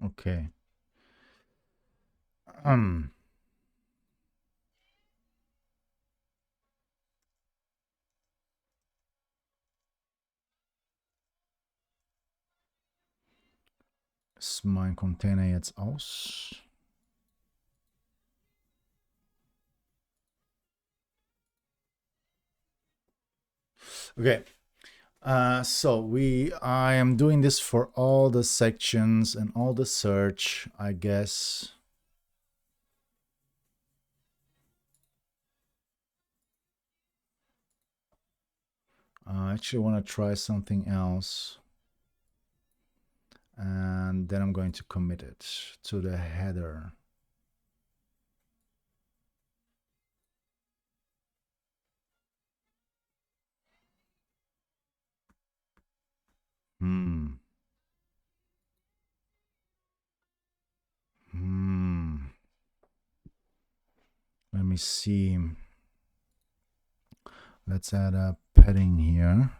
Speaker 1: Okay. Ist mein Container jetzt aus? Okay. So I am doing this for all the sections and all the search, I guess. I actually want to try something else. And then I'm going to commit it to the header. Let me see. Let's add a padding here.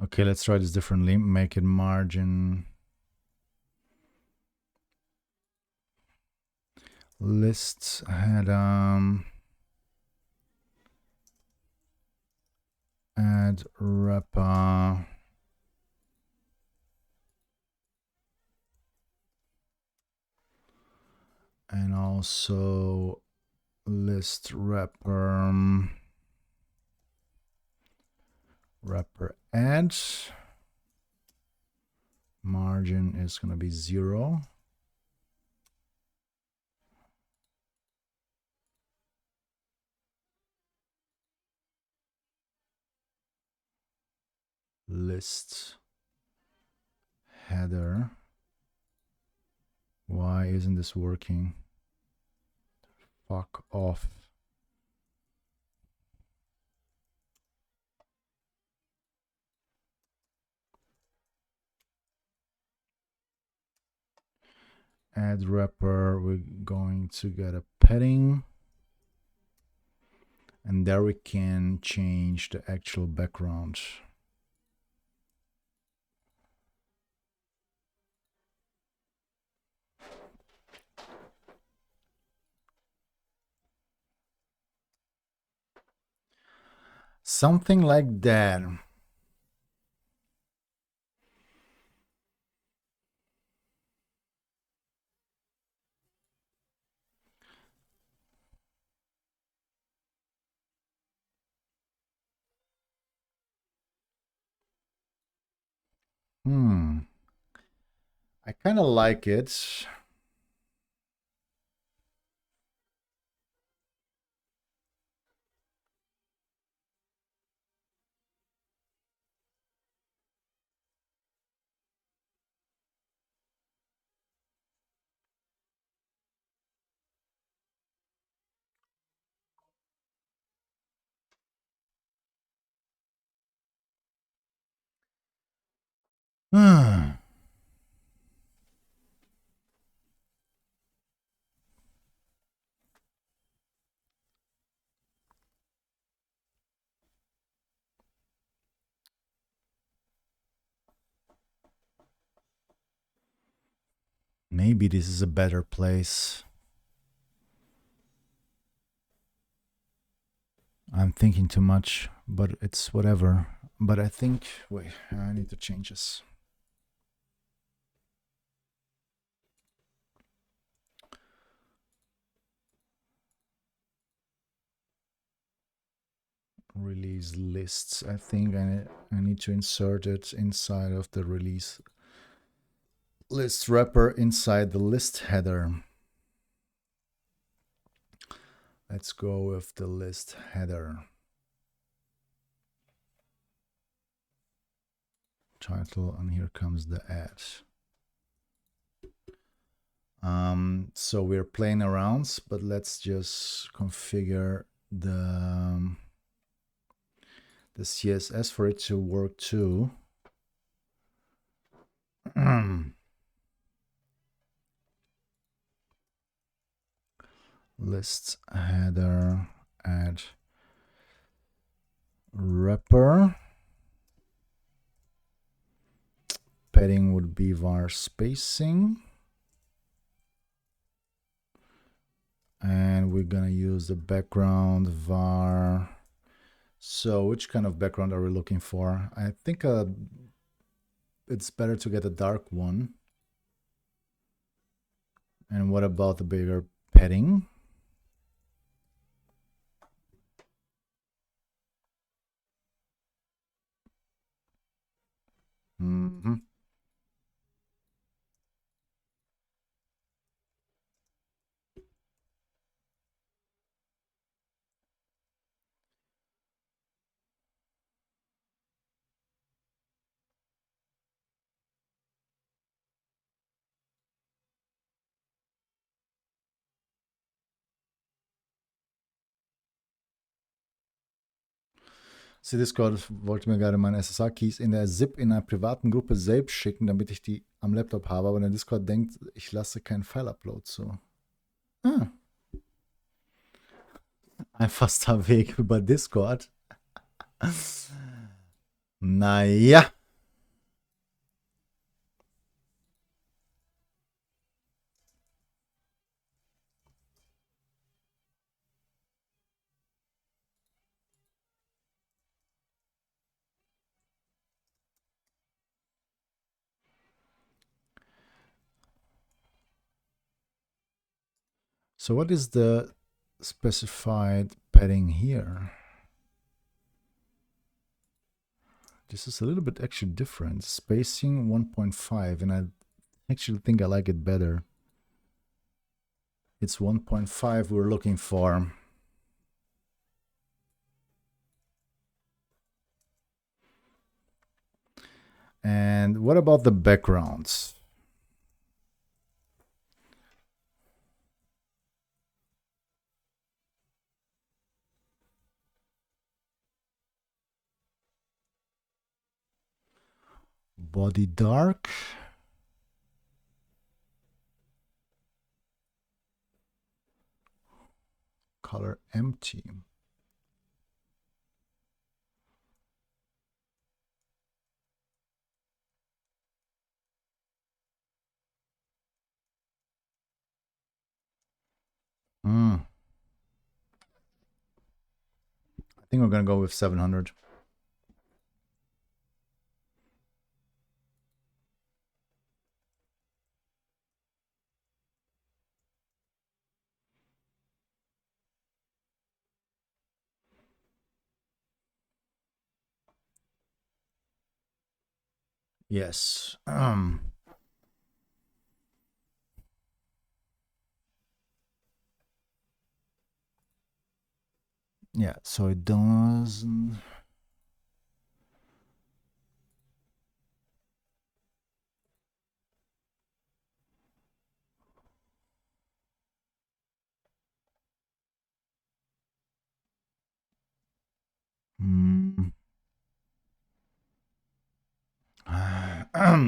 Speaker 1: Okay, let's try this differently. Make it margin. List header. Add wrapper. And also list wrapper. Wrapper add. Margin is going to be 0. List header. Why isn't this working? Fuck off. Add wrapper, we're going to get a padding. And there we can change the actual background. Something like that. I kind of like it. Maybe this is a better place. I'm thinking too much, but it's whatever. But I think, wait, I need to change this. Release lists. I think I need to insert it inside of the release list wrapper inside the list header. Let's go with the list header. Title, and here comes the ad. So we're playing around, but let's just configure the CSS for it to work too. List header add wrapper. Padding would be var spacing. And we're gonna use the background var. So which kind of background are we looking for? I think it's better to get a dark one. And what about the bigger padding? Sie Discord wollte mir gerade meine SSH-Keys in der ZIP in einer privaten Gruppe selbst schicken, damit ich die am Laptop habe, aber der Discord denkt, ich lasse keinen File-Upload zu. Einfachster Weg über Discord. Naja. So what is the specified padding here? This is a little bit actually different. Spacing 1.5, and I actually think I like it better. It's 1.5 we're looking for. And what about the backgrounds? Body dark. Color empty. I think we're gonna go with 700. Yes. Yeah, so it doesn't.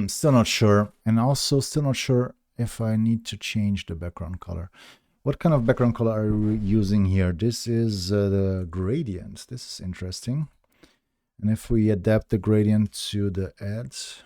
Speaker 1: Still not sure, and also still not sure if I need to change the background color. What kind of background color are we using here? This is the gradient. This is interesting. And if we adapt the gradient to the ads,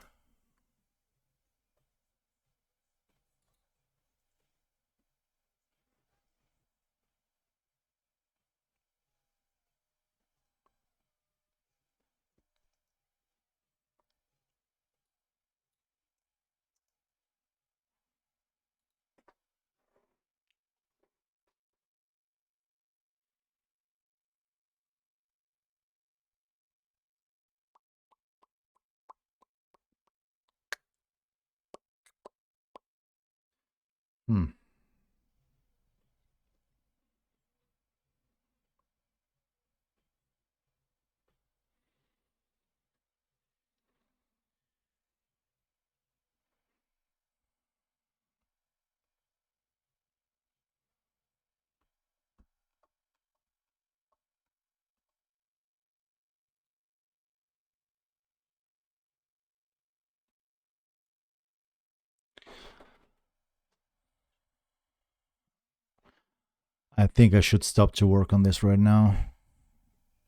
Speaker 1: I think I should stop to work on this right now.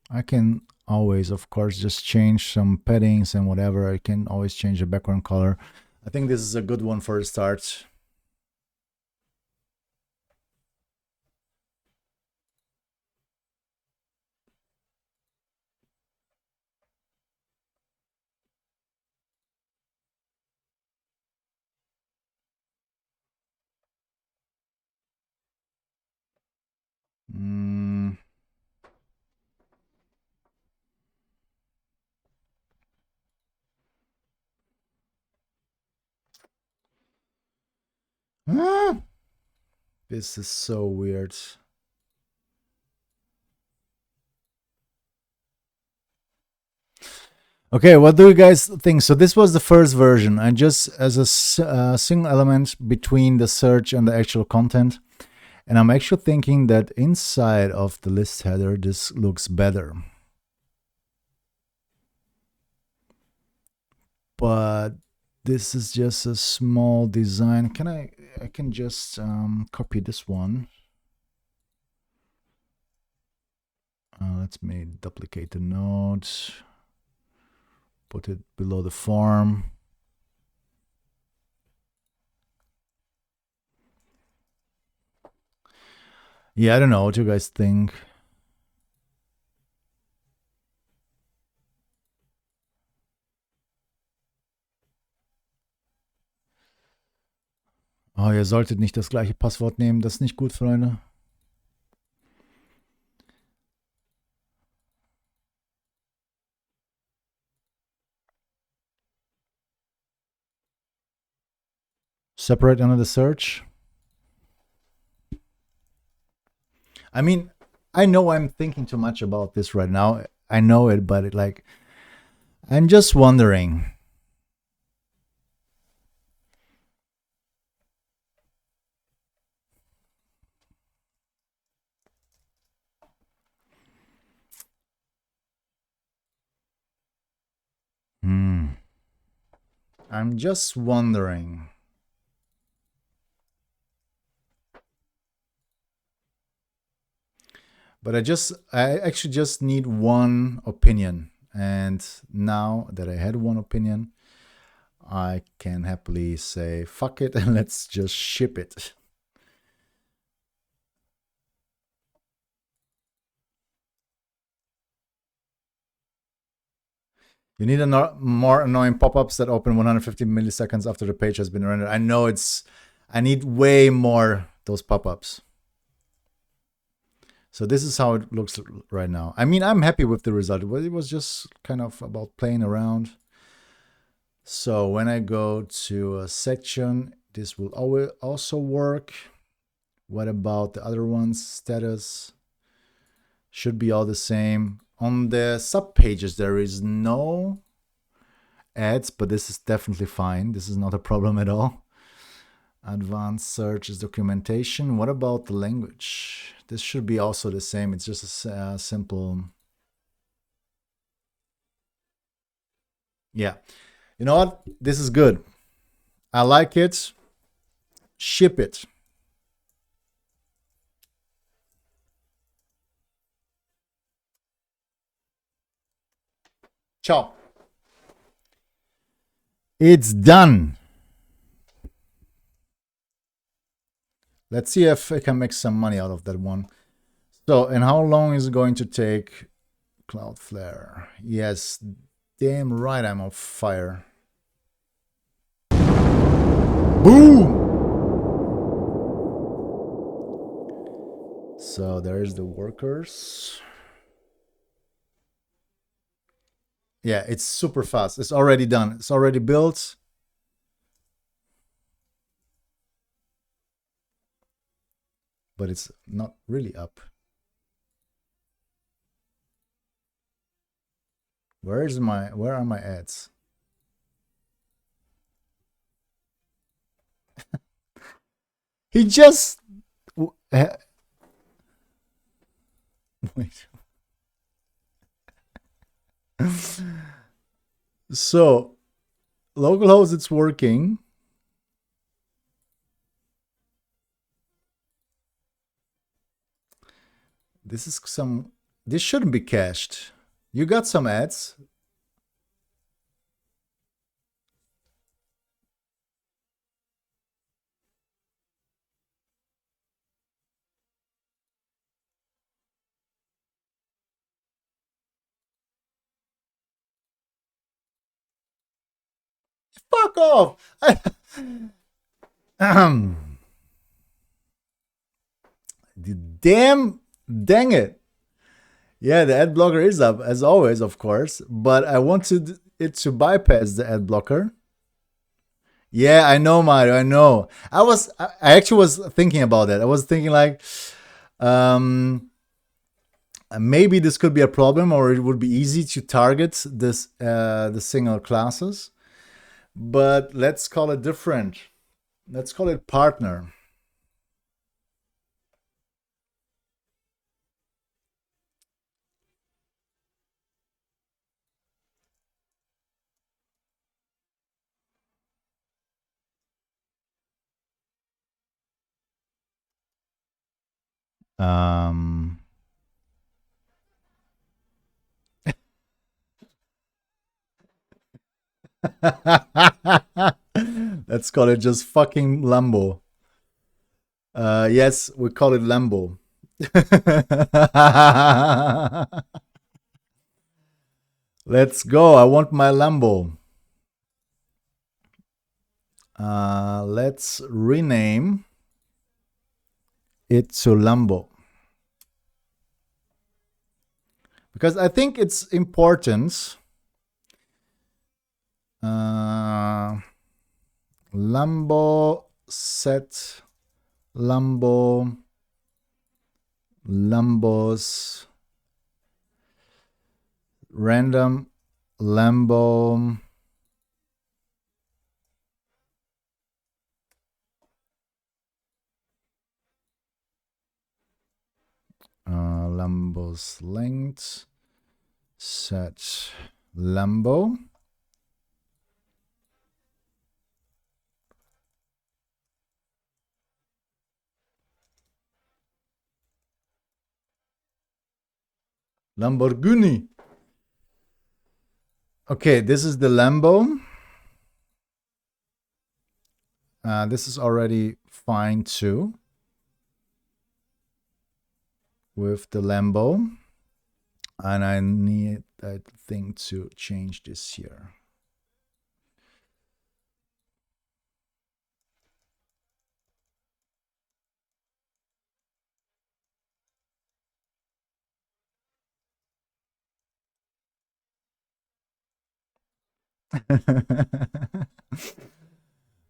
Speaker 1: I can always, of course, just change some paddings and whatever. I can always change the background color. I think this is a good one for a start. Ah, this is so weird. Okay, what do you guys think? So this was the first version, and just as a single element between the search and the actual content. And I'm actually thinking that inside of the list header, this looks better. But this is just a small design. I can just copy this one. Let's duplicate the node. Put it below the form. Yeah, I don't know what you guys think. Oh, ihr solltet nicht das gleiche Passwort nehmen. Das ist nicht gut, Freunde. Separate under the search. I mean, I know I'm thinking too much about this right now. I know it, but I'm just wondering. I'm just wondering. But I actually just need one opinion. And now that I had one opinion, I can happily say, fuck it, and let's just ship it. You need more annoying pop-ups that open 150 milliseconds after the page has been rendered. I know I need way more those pop-ups. So this is how it looks right now. I mean, I'm happy with the result. It was just kind of about playing around. So when I go to a section, this will also work. What about the other ones? Status should be all the same. On the sub pages, there is no ads, but this is definitely fine. This is not a problem at all. Advanced search is documentation. What about the language? This should be also the same. It's just a simple. Yeah. You know what? This is good. I like it. Ship it. Ciao. It's done. Let's see if I can make some money out of that one. So, and how long is it going to take? Cloudflare. Yes, damn right I'm on fire. Boom! So there's the workers. Yeah, it's super fast. It's already done. It's already built. But it's not really up. Where are my ads? He just wait. So localhost, it's working. This shouldn't be cached. You got some ads. Fuck off! Dang it. Yeah, the ad blocker is up, as always, of course, but I wanted it to bypass the ad blocker. Yeah, I know, Mario, I know. I actually was thinking about that. I was thinking like, um, maybe this could be a problem, or it would be easy to target the single classes. But let's call it different. Let's call it partner. Um, let's call it just fucking Lambo. Yes, we call it Lambo. Let's go. I want my Lambo. Let's rename it to Lambo. Because I think it's important. Lambo set Lambos random Lambo Lambos length set Lambo. Lamborghini. Okay, this is the Lambo. This is already fine too with the Lambo. And I need, I think, to change this here.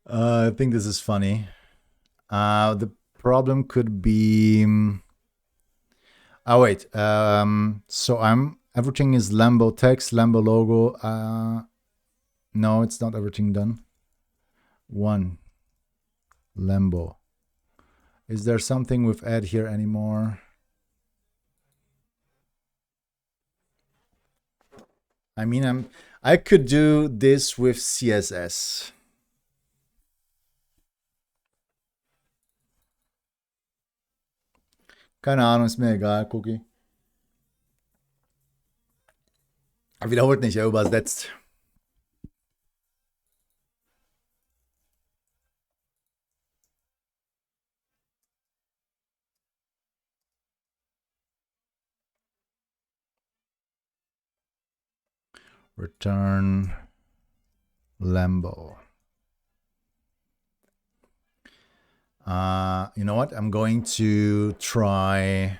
Speaker 1: I think this is funny. The problem could be. Oh wait. So everything is Lambo text, Lambo logo. No, it's not everything done. One Lambo. Is there something with add here anymore? I mean, I could do this with CSS. Keine Ahnung, ist mir egal, Cookie. Er wiederholt nicht, er übersetzt. Return Lambo. You know what? I'm going to try.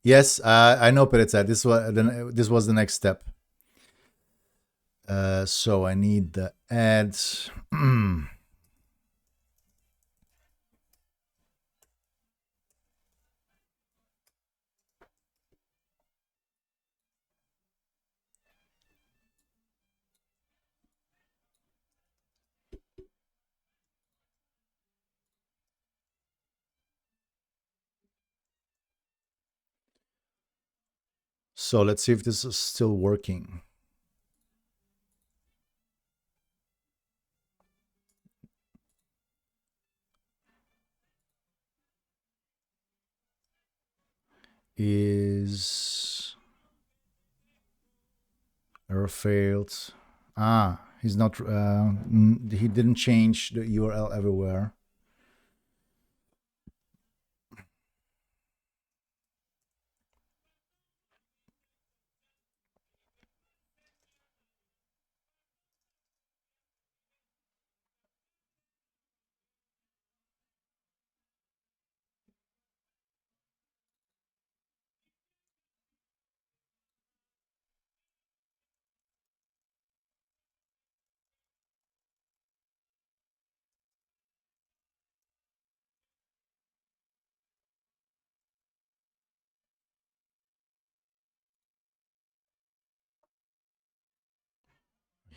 Speaker 1: Yes, I know Peretza. This was the next step. So I need the ads. So let's see if this is still working. is error failed. Ah, he's not. He didn't change the URL everywhere.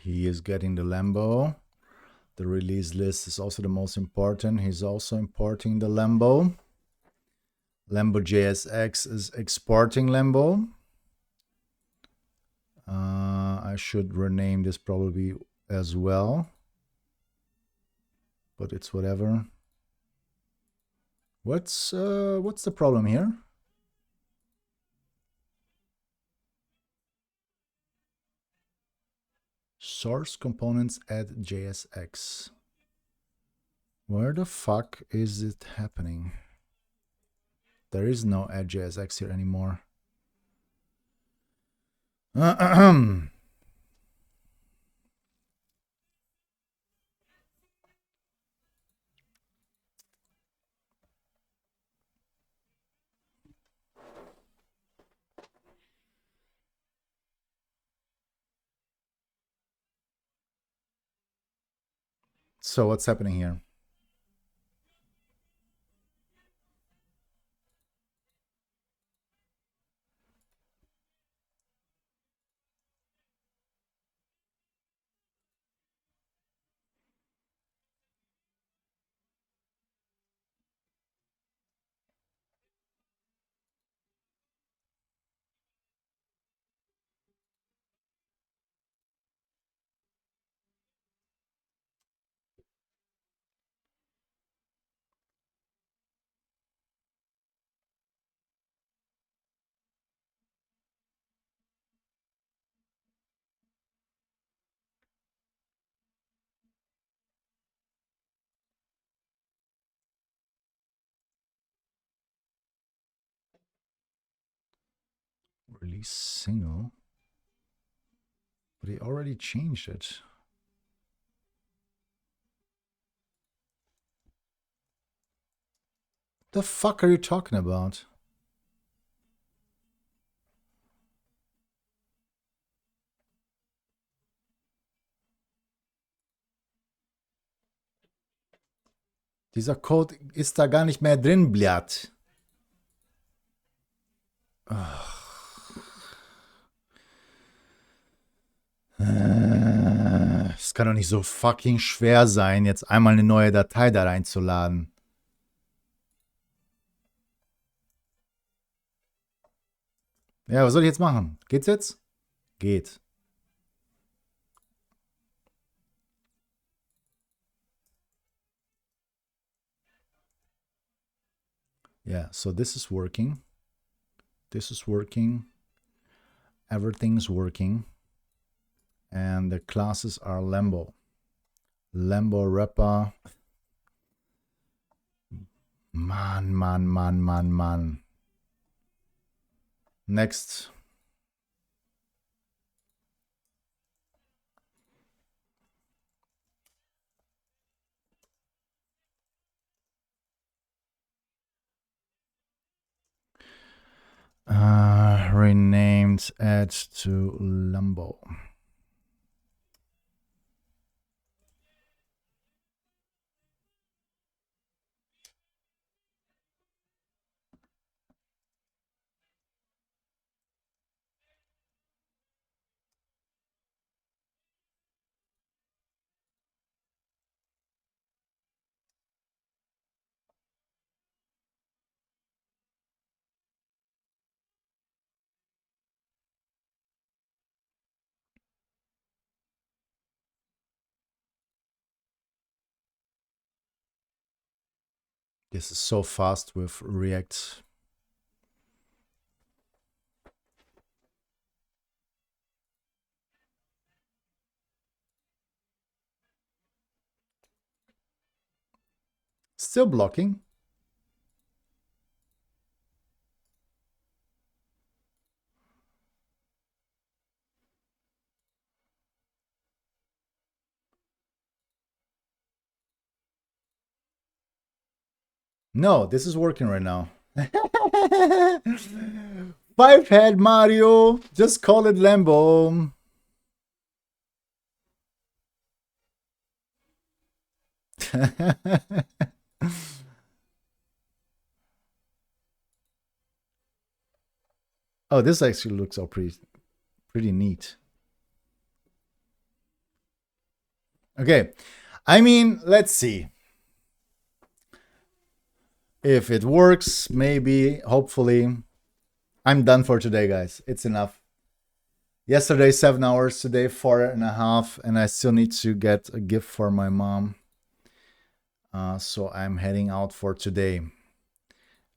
Speaker 1: He is getting the Lambo. The release list is also the most important. He's also importing the Lambo. Lambo JSX is exporting Lambo. I should rename this probably as well, but it's whatever. What's the problem here? Source components add JSX. Where the fuck is it happening? There is no add JSX here anymore. So what's happening here? Release single, but he already changed it. The fuck are you talking about? Dieser Code ist da gar nicht mehr drin, Blatt. Es kann doch nicht so fucking schwer sein, jetzt einmal eine neue Datei da reinzuladen. Ja, was soll ich jetzt machen? Geht's jetzt? Geht. Yeah, so this is working. This is working. Everything's working. And the classes are Lambo. Lambo wrapper. Man. Next. Renamed add to Lambo. This is so fast with React. Still blocking. No, this is working right now. 5-head Mario. Just call it Lambo. Oh, this actually looks all pretty neat. Okay. I mean, let's see. If it works, maybe, hopefully. I'm done for today, guys. It's enough. Yesterday, 7 hours. Today, 4.5. And I still need to get a gift for my mom. So I'm heading out for today.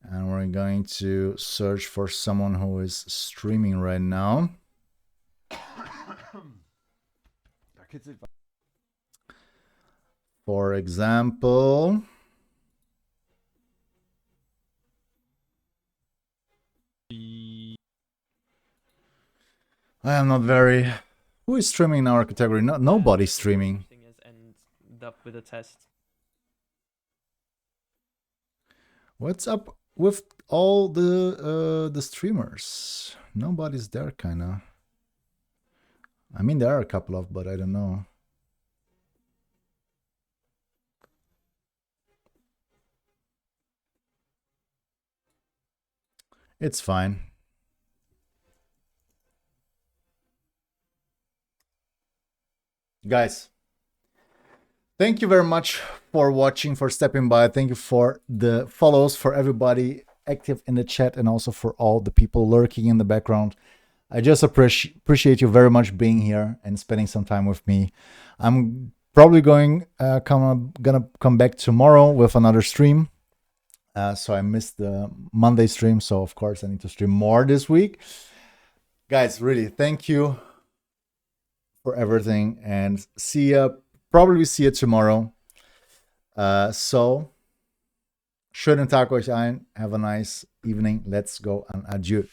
Speaker 1: And we're going to search for someone who is streaming right now. For example... I am not very... Who is streaming in our category? No, nobody's streaming.
Speaker 5: End up with a test.
Speaker 1: What's up with all the streamers? Nobody's there, kinda. I mean, there are a couple of, but I don't know. It's fine. Guys, thank you very much for watching, for stepping by. Thank you for the follows, for everybody active in the chat, and also for all the people lurking in the background. I just appreciate you very much being here and spending some time with me. I'm probably gonna come back tomorrow with another stream. So I missed the Monday stream, so of course I need to stream more this week. Guys, really, thank you for everything, and probably see you tomorrow. So, schönen Tag euch allen. Have a nice evening. Let's go and adieu.